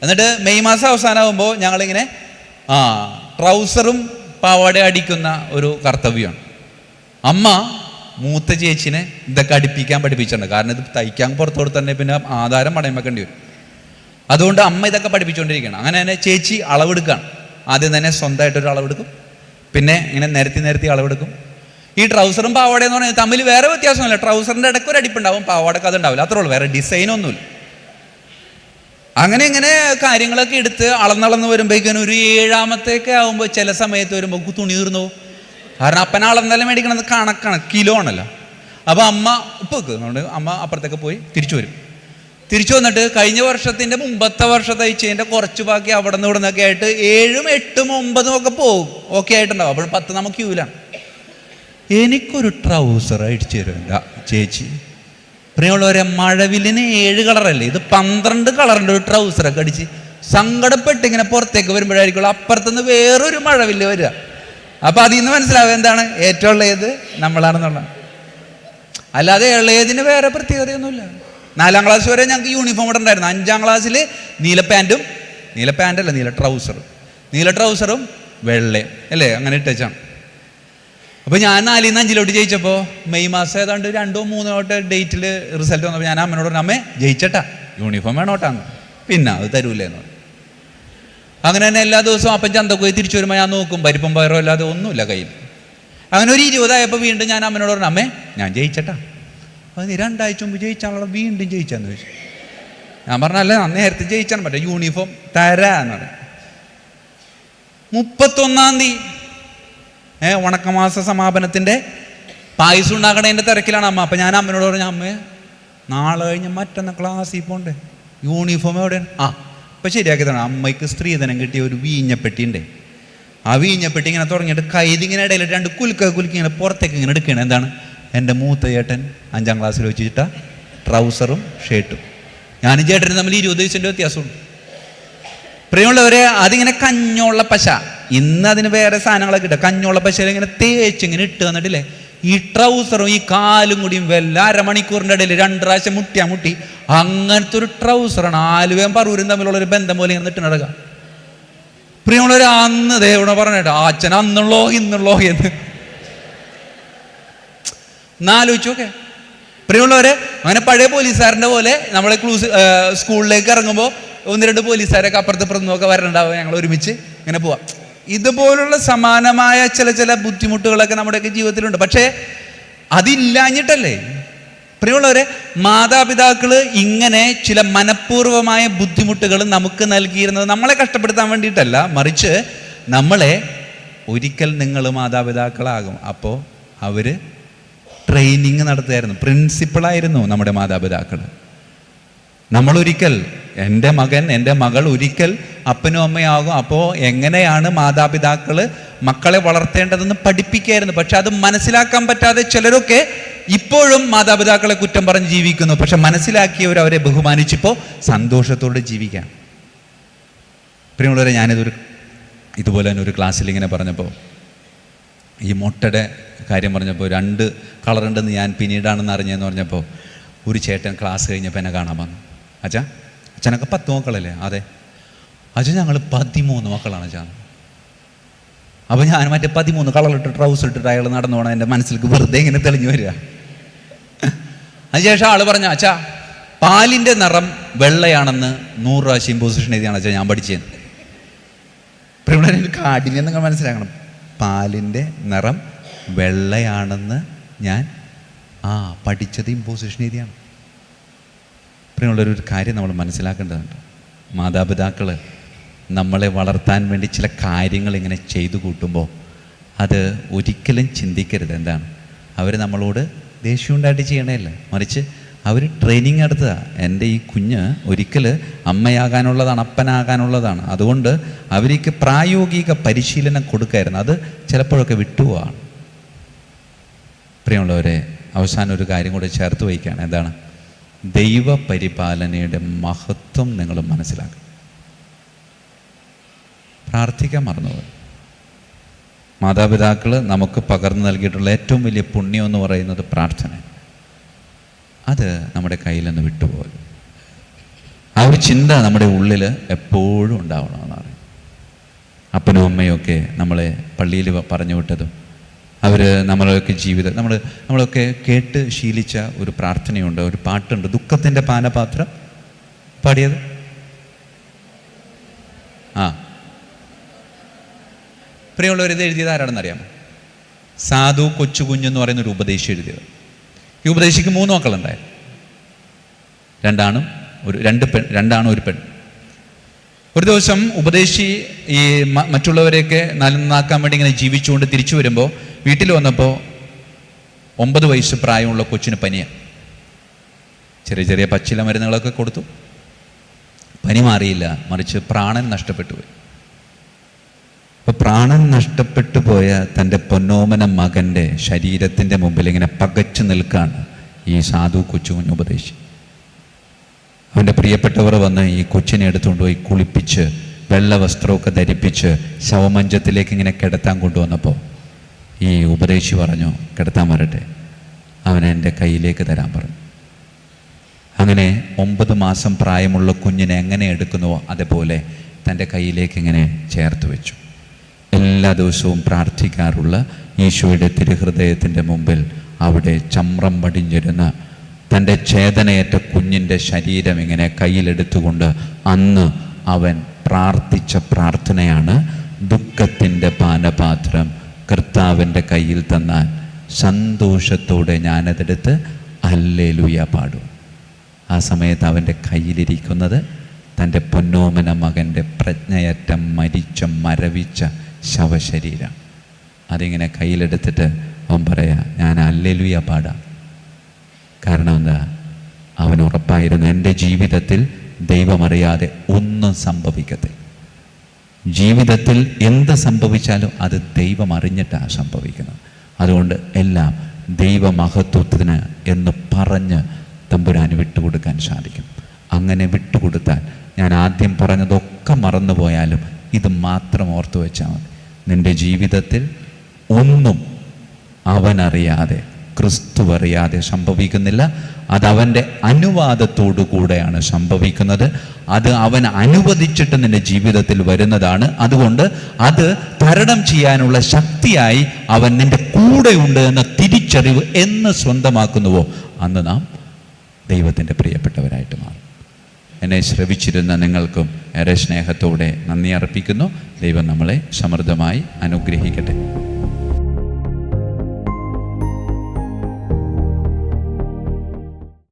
Speaker 1: എന്നിട്ട് മെയ് മാസം അവസാനമാകുമ്പോൾ ഞങ്ങളിങ്ങനെ ട്രൗസറും പാവാട അടിക്കുന്ന ഒരു കർത്തവ്യമാണ്. അമ്മ മൂത്ത ചേച്ചിനെ ഇതൊക്കെ പഠിപ്പിച്ചിട്ടുണ്ട്. കാരണം ഇത് തയ്ക്കാൻ പുറത്തു കൊടുത്തന്നെ പിന്നെ ആധാരം പണയം വെക്കേണ്ടി വരും. അതുകൊണ്ട് അമ്മ ഇതൊക്കെ പഠിപ്പിച്ചുകൊണ്ടിരിക്കുകയാണ്. അങ്ങനെ തന്നെ ചേച്ചി അളവെടുക്കുകയാണ്. ആദ്യം തന്നെ സ്വന്തമായിട്ടൊരു അളവെടുക്കും, പിന്നെ ഇങ്ങനെ നിരത്തി അളവെടുക്കും. ഈ ട്രൗസറും പാവാടയെന്ന് പറഞ്ഞാൽ തമ്മിൽ വേറെ വ്യത്യാസമല്ല. ട്രൗസറിൻ്റെ ഇടയ്ക്ക് ഒരു അടിപ്പുണ്ടാവും, പാവാടക്ക് അതുണ്ടാവില്ല. അത്രേ ഉള്ളൂ, വേറെ ഡിസൈനൊന്നുമില്ല. അങ്ങനെ ഇങ്ങനെ കാര്യങ്ങളൊക്കെ എടുത്ത് അളന്നളന്ന് വരുമ്പോഴേക്കും ഒരു 7ാമത്തേക്ക് ആകുമ്പോൾ ചില സമയത്ത് വരുമ്പോൾ തുണി തീർന്നു പോകും. കാരണം അപ്പന അളന്നെല്ലാം മേടിക്കണത് കണക്കാണ്, കിലോ ആണല്ലോ. അപ്പോൾ അമ്മ ഇപ്പോൾ വെക്കുന്നുണ്ട്. അമ്മ അപ്പുറത്തേക്ക് പോയി തിരിച്ചു വരും. തിരിച്ചു വന്നിട്ട് കഴിഞ്ഞ വർഷത്തിൻ്റെ മുമ്പത്തെ വർഷം തയ്ച്ചതിൻ്റെ കുറച്ച് ബാക്കി അവിടെ നിന്ന് ഇവിടെ നിന്നൊക്കെ ആയിട്ട് 7ഉം 8ഉം 9ഉം ഒക്കെ പോകും. ഓക്കെ ആയിട്ടുണ്ടാവും. അപ്പോൾ 10 നമുക്ക് ക്യൂലാണ്. എനിക്കൊരു ട്രൗസർ അടിച്ചു തരുമല്ല ചേച്ചി. പ്രിയമുള്ളവരെ, മഴവില്ലിന് 7 കളറല്ലേ, ഇത് 12 കളറിൻ്റെ ഒരു ട്രൗസറൊക്കെ അടിച്ച് സങ്കടപ്പെട്ട് ഇങ്ങനെ പുറത്തേക്ക് വരുമ്പോഴായിരിക്കുള്ളൂ അപ്പുറത്തുനിന്ന് വേറൊരു മഴവില്ല് വരിക. അപ്പം അതിൽ നിന്ന് മനസ്സിലാവുക എന്താണ് ഏറ്റവും ഉള്ളത് നമ്മളാണെന്നുള്ളത്. അല്ലാതെ ഇളയതിന് വേറെ പ്രത്യേകതയൊന്നുമില്ല. 4ാം ക്ലാസ് വരെ ഞങ്ങൾക്ക് യൂണിഫോം ഇവിടെ ഉണ്ടായിരുന്നു. 5ാം ക്ലാസ്സിൽ നീല ട്രൗസറും വെള്ളയും അല്ലേ, അങ്ങനെ ഇട്ടേച്ചാണ്. അപ്പോൾ ഞാൻ 4ൽ നിന്ന് 5ലോട്ട് ജയിച്ചപ്പോൾ മെയ് മാസം ഏതാണ്ട് 2-3 ഡേറ്റിൽ റിസൾട്ട് വന്നപ്പോൾ ഞാൻ അമ്മനോട് പറഞ്ഞു, അമ്മേ ജയിച്ചട്ടാ, യൂണിഫോം വേണോട്ടാന്ന്. പിന്നെ അത് തരൂലേന്ന് പറഞ്ഞു. അങ്ങനെ തന്നെ എല്ലാ ദിവസവും അപ്പൻ ചന്തക്ക് പോയി തിരിച്ചു വരുമ്പോൾ ഞാൻ നോക്കും, പരിപ്പും പയറോ അല്ലാതെ ഒന്നുമില്ല കയ്യിൽ. അങ്ങനെ ഒരു 20 ആയപ്പോൾ വീണ്ടും ഞാൻ അമ്മനോട് പറഞ്ഞു, അമ്മേ ഞാൻ ജയിച്ചട്ടാ. അത് നീ 2 ആഴ്ച മുമ്പ് ജയിച്ചാണല്ലോ, വീണ്ടും ജയിച്ചാന്ന് ചോദിച്ചു. ഞാൻ പറഞ്ഞല്ലേ, നേരത്തെ ജയിച്ചാണ്, മറ്റേ യൂണിഫോം തരാന്ന് പറഞ്ഞു. 31-ാം തീയതി ഉണക്കമാസ സമാപനത്തിൻ്റെ പായസം ഉണ്ടാക്കണതിൻ്റെ തിരക്കിലാണ് അമ്മ. അപ്പം ഞാൻ അമ്മനോട് പറഞ്ഞു, അമ്മേ നാളെ കഴിഞ്ഞ് മറ്റന്നാ ക്ലാസ്സിൽ പോണ്ടേ, യൂണിഫോം എവിടെയാണ്? അപ്പം ശരിയാക്കി തരണം. അമ്മയ്ക്ക് സ്ത്രീധനം കിട്ടിയ ഒരു വീഞ്ഞപ്പെട്ടി ഉണ്ട്. ആ വീഞ്ഞപ്പെട്ടി ഇങ്ങനെ തുടങ്ങിയിട്ട് കൈതിങ്ങനെ ഇടയിലിട്ട് 2 കുലുക്കി ഇങ്ങനെ പുറത്തേക്ക് ഇങ്ങനെ എടുക്കുകയാണ്. എന്താണ്? എൻ്റെ മൂത്ത ചേട്ടൻ 5ാം ക്ലാസ്സിൽ വെച്ചിട്ട ട്രൗസറും ഷർട്ടും. ഞാനും ചേട്ടനും തമ്മിൽ 20 ദിവസത്തിൻ്റെ വ്യത്യാസമുണ്ട്. പ്രിയമുള്ളവരെ, അതിങ്ങനെ കഞ്ഞോള്ള പശ, ഇന്ന് അതിന് വേറെ സാധനങ്ങളൊക്കെ ഇട്ട കഞ്ഞോള്ള പശയിൽ ഇങ്ങനെ തേച്ചിങ്ങനെ ഇട്ട് തന്നിട്ടില്ലേ, ഈ ട്രൗസറും ഈ കാലും കൂടിയും വല്ല അരമണിക്കൂറിൻ്റെ ഇടയിൽ 2 പ്രാവശ്യം മുട്ടി അങ്ങനത്തെ ഒരു ട്രൗസറാണ്. ആലുവയും പറവൂരും തമ്മിലുള്ളൊരു ബന്ധം പോലെ ഇങ്ങനെ ഇട്ട് നടക്കുക. പ്രിയമുള്ളവർ, അന്ന് ദേവണ പറഞ്ഞിട്ട് അച്ഛൻ അന്നുള്ളോ ഇന്നുള്ളോ എന്ന് ആലോചിച്ചോക്കെ. പ്രിയമുള്ളവരെ, അങ്ങനെ പഴയ പോലീസുകാരൻ്റെ പോലെ നമ്മളെ സ്കൂളിലേക്ക് ഇറങ്ങുമ്പോൾ 1-2 പോലീസുകാരൊക്കെ അപ്പുറത്ത് വരണുണ്ടാവുക. ഞങ്ങൾ ഒരുമിച്ച് ഇങ്ങനെ പോവാം. ഇതുപോലുള്ള സമാനമായ ചില ബുദ്ധിമുട്ടുകളൊക്കെ നമ്മുടെയൊക്കെ ജീവിതത്തിലുണ്ട്. പക്ഷേ അതില്ലാഞ്ഞിട്ടല്ലേ പ്രിയമുള്ളവരെ, മാതാപിതാക്കൾ ഇങ്ങനെ ചില മനഃപൂർവമായ ബുദ്ധിമുട്ടുകൾ നമുക്ക് നൽകിയിരുന്നത് നമ്മളെ കഷ്ടപ്പെടുത്താൻ വേണ്ടിയിട്ടല്ല, മറിച്ച് നമ്മളെ ഒരിക്കൽ നിങ്ങൾ മാതാപിതാക്കളാകും, അപ്പോൾ അവർ ട്രെയിനിങ് നടത്തുമായിരുന്നു. പ്രിൻസിപ്പളായിരുന്നു നമ്മുടെ മാതാപിതാക്കൾ. നമ്മളൊരിക്കൽ, എൻ്റെ മകൻ എൻ്റെ മകൾ ഒരിക്കൽ അപ്പനും അമ്മയാകും. അപ്പോൾ എങ്ങനെയാണ് മാതാപിതാക്കൾ മക്കളെ വളർത്തേണ്ടതെന്ന് പഠിപ്പിക്കുകയായിരുന്നു. പക്ഷെ അത് മനസ്സിലാക്കാൻ പറ്റാതെ ചിലരൊക്കെ ഇപ്പോഴും മാതാപിതാക്കളെ കുറ്റം പറഞ്ഞ് ജീവിക്കുന്നു. പക്ഷെ മനസ്സിലാക്കിയവർ അവരെ ബഹുമാനിച്ചിപ്പോൾ സന്തോഷത്തോടെ ജീവിക്കാം. പ്രിയമുള്ളവരെ, ഇതുപോലെ തന്നെ ഒരു ക്ലാസ്സിൽ ഇങ്ങനെ പറഞ്ഞപ്പോൾ, ഈ മുട്ടയുടെ കാര്യം പറഞ്ഞപ്പോൾ 2 കളറുണ്ടെന്ന് ഞാൻ പിന്നീടാണെന്ന് അറിഞ്ഞതെന്ന് പറഞ്ഞപ്പോൾ ഒരു ചേട്ടൻ ക്ലാസ് കഴിഞ്ഞപ്പോൾ എന്നെ കാണാൻ വന്നു. അച്ഛനൊക്കെ 10 മക്കളല്ലേ? അതെ അച്ഛൻ, ഞങ്ങൾ 13 മക്കളാണ് അച്ഛാ. അപ്പോൾ ഞാൻ മറ്റേ 13 കളറിട്ട് ട്രൗസർ ഇട്ടിട്ട് അയാൾ നടന്നു പോകണം എൻ്റെ മനസ്സിലേക്ക് വെറുതെ ഇങ്ങനെ തെളിഞ്ഞു വരിക. അതിനുശേഷം ആൾ പറഞ്ഞു, അച്ഛാ പാലിൻ്റെ നിറം വെള്ളയാണെന്ന് 100 പ്രാവശ്യം ഇമ്പോസിഷൻ എഴുതിയാണ് അച്ഛാ ഞാൻ പഠിച്ചത്. പ്രിയമുള്ളവരെ, കാഠിന്യം നിങ്ങൾ മനസ്സിലാക്കണം. പാലിൻ്റെ നിറം വെള്ളയാണെന്ന് ഞാൻ പഠിച്ചത് ഇമ്പോസിഷൻ രീതിയാണ്. പ്രിയമുള്ളൊരു കാര്യം നമ്മൾ മനസ്സിലാക്കേണ്ടതുണ്ട്. മാതാപിതാക്കൾ നമ്മളെ വളർത്താൻ വേണ്ടി ചില കാര്യങ്ങൾ ഇങ്ങനെ ചെയ്തു കൂട്ടുമ്പോൾ അത് ഒരിക്കലും ചിന്തിക്കരുത്. എന്താണ്, അവർ നമ്മളോട് ദേഷ്യം ഉണ്ടായിട്ട് ചെയ്യണമല്ല, മറിച്ച് അവർ ട്രെയിനിങ് എടുത്തതാണ്. എൻ്റെ ഈ കുഞ്ഞ് ഒരിക്കൽ അമ്മയാകാനുള്ളതാണ്, അപ്പനാകാനുള്ളതാണ്. അതുകൊണ്ട് അവർക്ക് പ്രായോഗിക പരിശീലനം കൊടുക്കായിരുന്നു. അത് ചിലപ്പോഴൊക്കെ വിട്ടുപോവാണ്. പ്രിയമുള്ളവരെ, അവസാനം ഒരു കാര്യം കൂടെ ചേർത്ത് വയ്ക്കുകയാണ്. എന്താണ്? ദൈവപരിപാലനയുടെ മഹത്വം നിങ്ങൾ മനസ്സിലാക്കുക. പ്രാർത്ഥിക്കാൻ മറന്നുപോയി. മാതാപിതാക്കൾ നമുക്ക് പകർന്നു നൽകിയിട്ടുള്ള ഏറ്റവും വലിയ പുണ്യം എന്ന് പറയുന്നത് പ്രാർത്ഥന. അത് നമ്മുടെ കയ്യിൽ നിന്ന് വിട്ടുപോകും. ആ ഒരു ചിന്ത നമ്മുടെ ഉള്ളിൽ എപ്പോഴും ഉണ്ടാവണമെന്നാണ്. അപ്പനും അമ്മയൊക്കെ നമ്മളെ പള്ളിയിൽ പറഞ്ഞു വിട്ടതും അവർ നമ്മളൊക്കെ നമ്മളൊക്കെ കേട്ട് ശീലിച്ച ഒരു പ്രാർത്ഥനയുണ്ട്, ഒരു പാട്ടുണ്ട്, ദുഃഖത്തിൻ്റെ പാനപാത്രം പാടിയത്. പ്രിയമുള്ളവർ, ഇത് എഴുതിയത് ആരാണെന്നറിയാമോ? സാധു കൊച്ചുകുഞ്ഞെന്ന് പറയുന്നൊരു ഉപദേശി എഴുതിയത്. ഈ ഉപദേശിക്ക് 3 മക്കളുണ്ടായിരുന്നു. 2 ഒരു പെൺ. ഒരു ദിവസം ഉപദേശി ഈ മറ്റുള്ളവരെയൊക്കെ നന്നാക്കാൻ വേണ്ടി ഇങ്ങനെ ജീവിച്ചുകൊണ്ട് തിരിച്ചു വരുമ്പോൾ വീട്ടിൽ വന്നപ്പോൾ 9 വയസ്സ് പ്രായമുള്ള കൊച്ചിന് പനിയാണ്. ചെറിയ ചെറിയ പച്ചില മരുന്നുകളൊക്കെ കൊടുത്തു. പനി മാറിയില്ല, മറിച്ച് പ്രാണൻ നഷ്ടപ്പെട്ടു പോയി. അപ്പോൾ പ്രാണൻ നഷ്ടപ്പെട്ടു പോയ തൻ്റെ പൊന്നോമന മകൻ്റെ ശരീരത്തിൻ്റെ മുമ്പിൽ ഇങ്ങനെ പകച്ചു നിൽക്കുകയാണ് ഈ സാധു കൊച്ചുകുഞ്ഞ് ഉപദേശി. അവൻ്റെ പ്രിയപ്പെട്ടവർ വന്ന് ഈ കൊച്ചിനെ എടുത്തുകൊണ്ട് പോയി കുളിപ്പിച്ച് വെള്ള വസ്ത്രമൊക്കെ ധരിപ്പിച്ച് ശവമഞ്ചത്തിലേക്ക് ഇങ്ങനെ കിടത്താൻ കൊണ്ടുവന്നപ്പോൾ ഈ ഉപദേശി പറഞ്ഞു, കിടത്താൻ വരട്ടെ, അവനെ എൻ്റെ കയ്യിലേക്ക് തരാൻ പറഞ്ഞു. അങ്ങനെ 9 മാസം പ്രായമുള്ള കുഞ്ഞിനെ എങ്ങനെ എടുക്കുന്നുവോ അതേപോലെ തൻ്റെ കയ്യിലേക്ക് ഇങ്ങനെ ചേർത്ത് വെച്ചു. എല്ലാ ദിവസവും പ്രാർത്ഥിക്കാറുള്ള ഈശോയുടെ തിരുഹൃദയത്തിൻ്റെ മുമ്പിൽ അവിടെ ചമ്രം പടിഞ്ഞിരുന്ന തൻ്റെ ചേതനയേറ്റ കുഞ്ഞിൻ്റെ ശരീരം ഇങ്ങനെ കയ്യിലെടുത്തുകൊണ്ട് അന്ന് അവൻ പ്രാർത്ഥിച്ച പ്രാർത്ഥനയാണ്, ദുഃഖത്തിൻ്റെ പാനപാത്രം കർത്താവിൻ്റെ കയ്യിൽ തന്നാൽ സന്തോഷത്തോടെ ഞാനതെടുത്ത് ഹല്ലേലൂയ പാടും. ആ സമയത്ത് അവൻ്റെ കയ്യിലിരിക്കുന്നത് തൻ്റെ പൊന്നോമന മകൻ്റെ പ്രജ്ഞയറ്റ മരവിച്ച ശവശരീരം. അതിങ്ങനെ കയ്യിലെടുത്തിട്ട് അവൻ പറയാ, ഞാൻ ഹല്ലേലൂയ പാടാം. കാരണം എന്താ? അവൻ ഉറപ്പായിരുന്നു, എൻ്റെ ജീവിതത്തിൽ ദൈവമറിയാതെ ഒന്നും സംഭവിക്കത്തില്ല. ജീവിതത്തിൽ എന്ത് സംഭവിച്ചാലും അത് ദൈവം അറിഞ്ഞിട്ടാണ് സംഭവിക്കുന്നത്. അതുകൊണ്ട് എല്ലാം ദൈവമഹത്വത്തിന് എന്ന് പറഞ്ഞ് തമ്പുരാന് വിട്ടുകൊടുക്കാൻ സാധിക്കും. അങ്ങനെ വിട്ടുകൊടുത്താൽ, ഞാൻ ആദ്യം പറഞ്ഞതൊക്കെ മറന്നുപോയാലും ഇത് മാത്രം ഓർത്തു വെച്ചാൽ മതി. നിൻ്റെ ജീവിതത്തിൽ ഒന്നും അവനറിയാതെ, ക്രിസ്തു അറിയാതെ സംഭവിക്കുന്നില്ല. അതവൻ്റെ അനുവാദത്തോടു കൂടെയാണ് സംഭവിക്കുന്നത്. അത് അവൻ അനുവദിച്ചിട്ട് നിൻ്റെ ജീവിതത്തിൽ വരുന്നതാണ്. അതുകൊണ്ട് അത് തരണം ചെയ്യാനുള്ള ശക്തിയായി അവൻ നിൻ്റെ കൂടെയുണ്ട് എന്ന തിരിച്ചറിവ് എന്ന് സ്വന്തമാക്കുന്നുവോ അന്ന് നാം ദൈവത്തിൻ്റെ പ്രിയപ്പെട്ടവരായിട്ട് മാറും. എന്നെ ശ്രവിച്ചിരുന്ന നിങ്ങൾക്കും ഏറെ സ്നേഹത്തോടെ നന്ദി അർപ്പിക്കുന്നു. ദൈവം നമ്മളെ സമൃദ്ധമായി അനുഗ്രഹിക്കട്ടെ.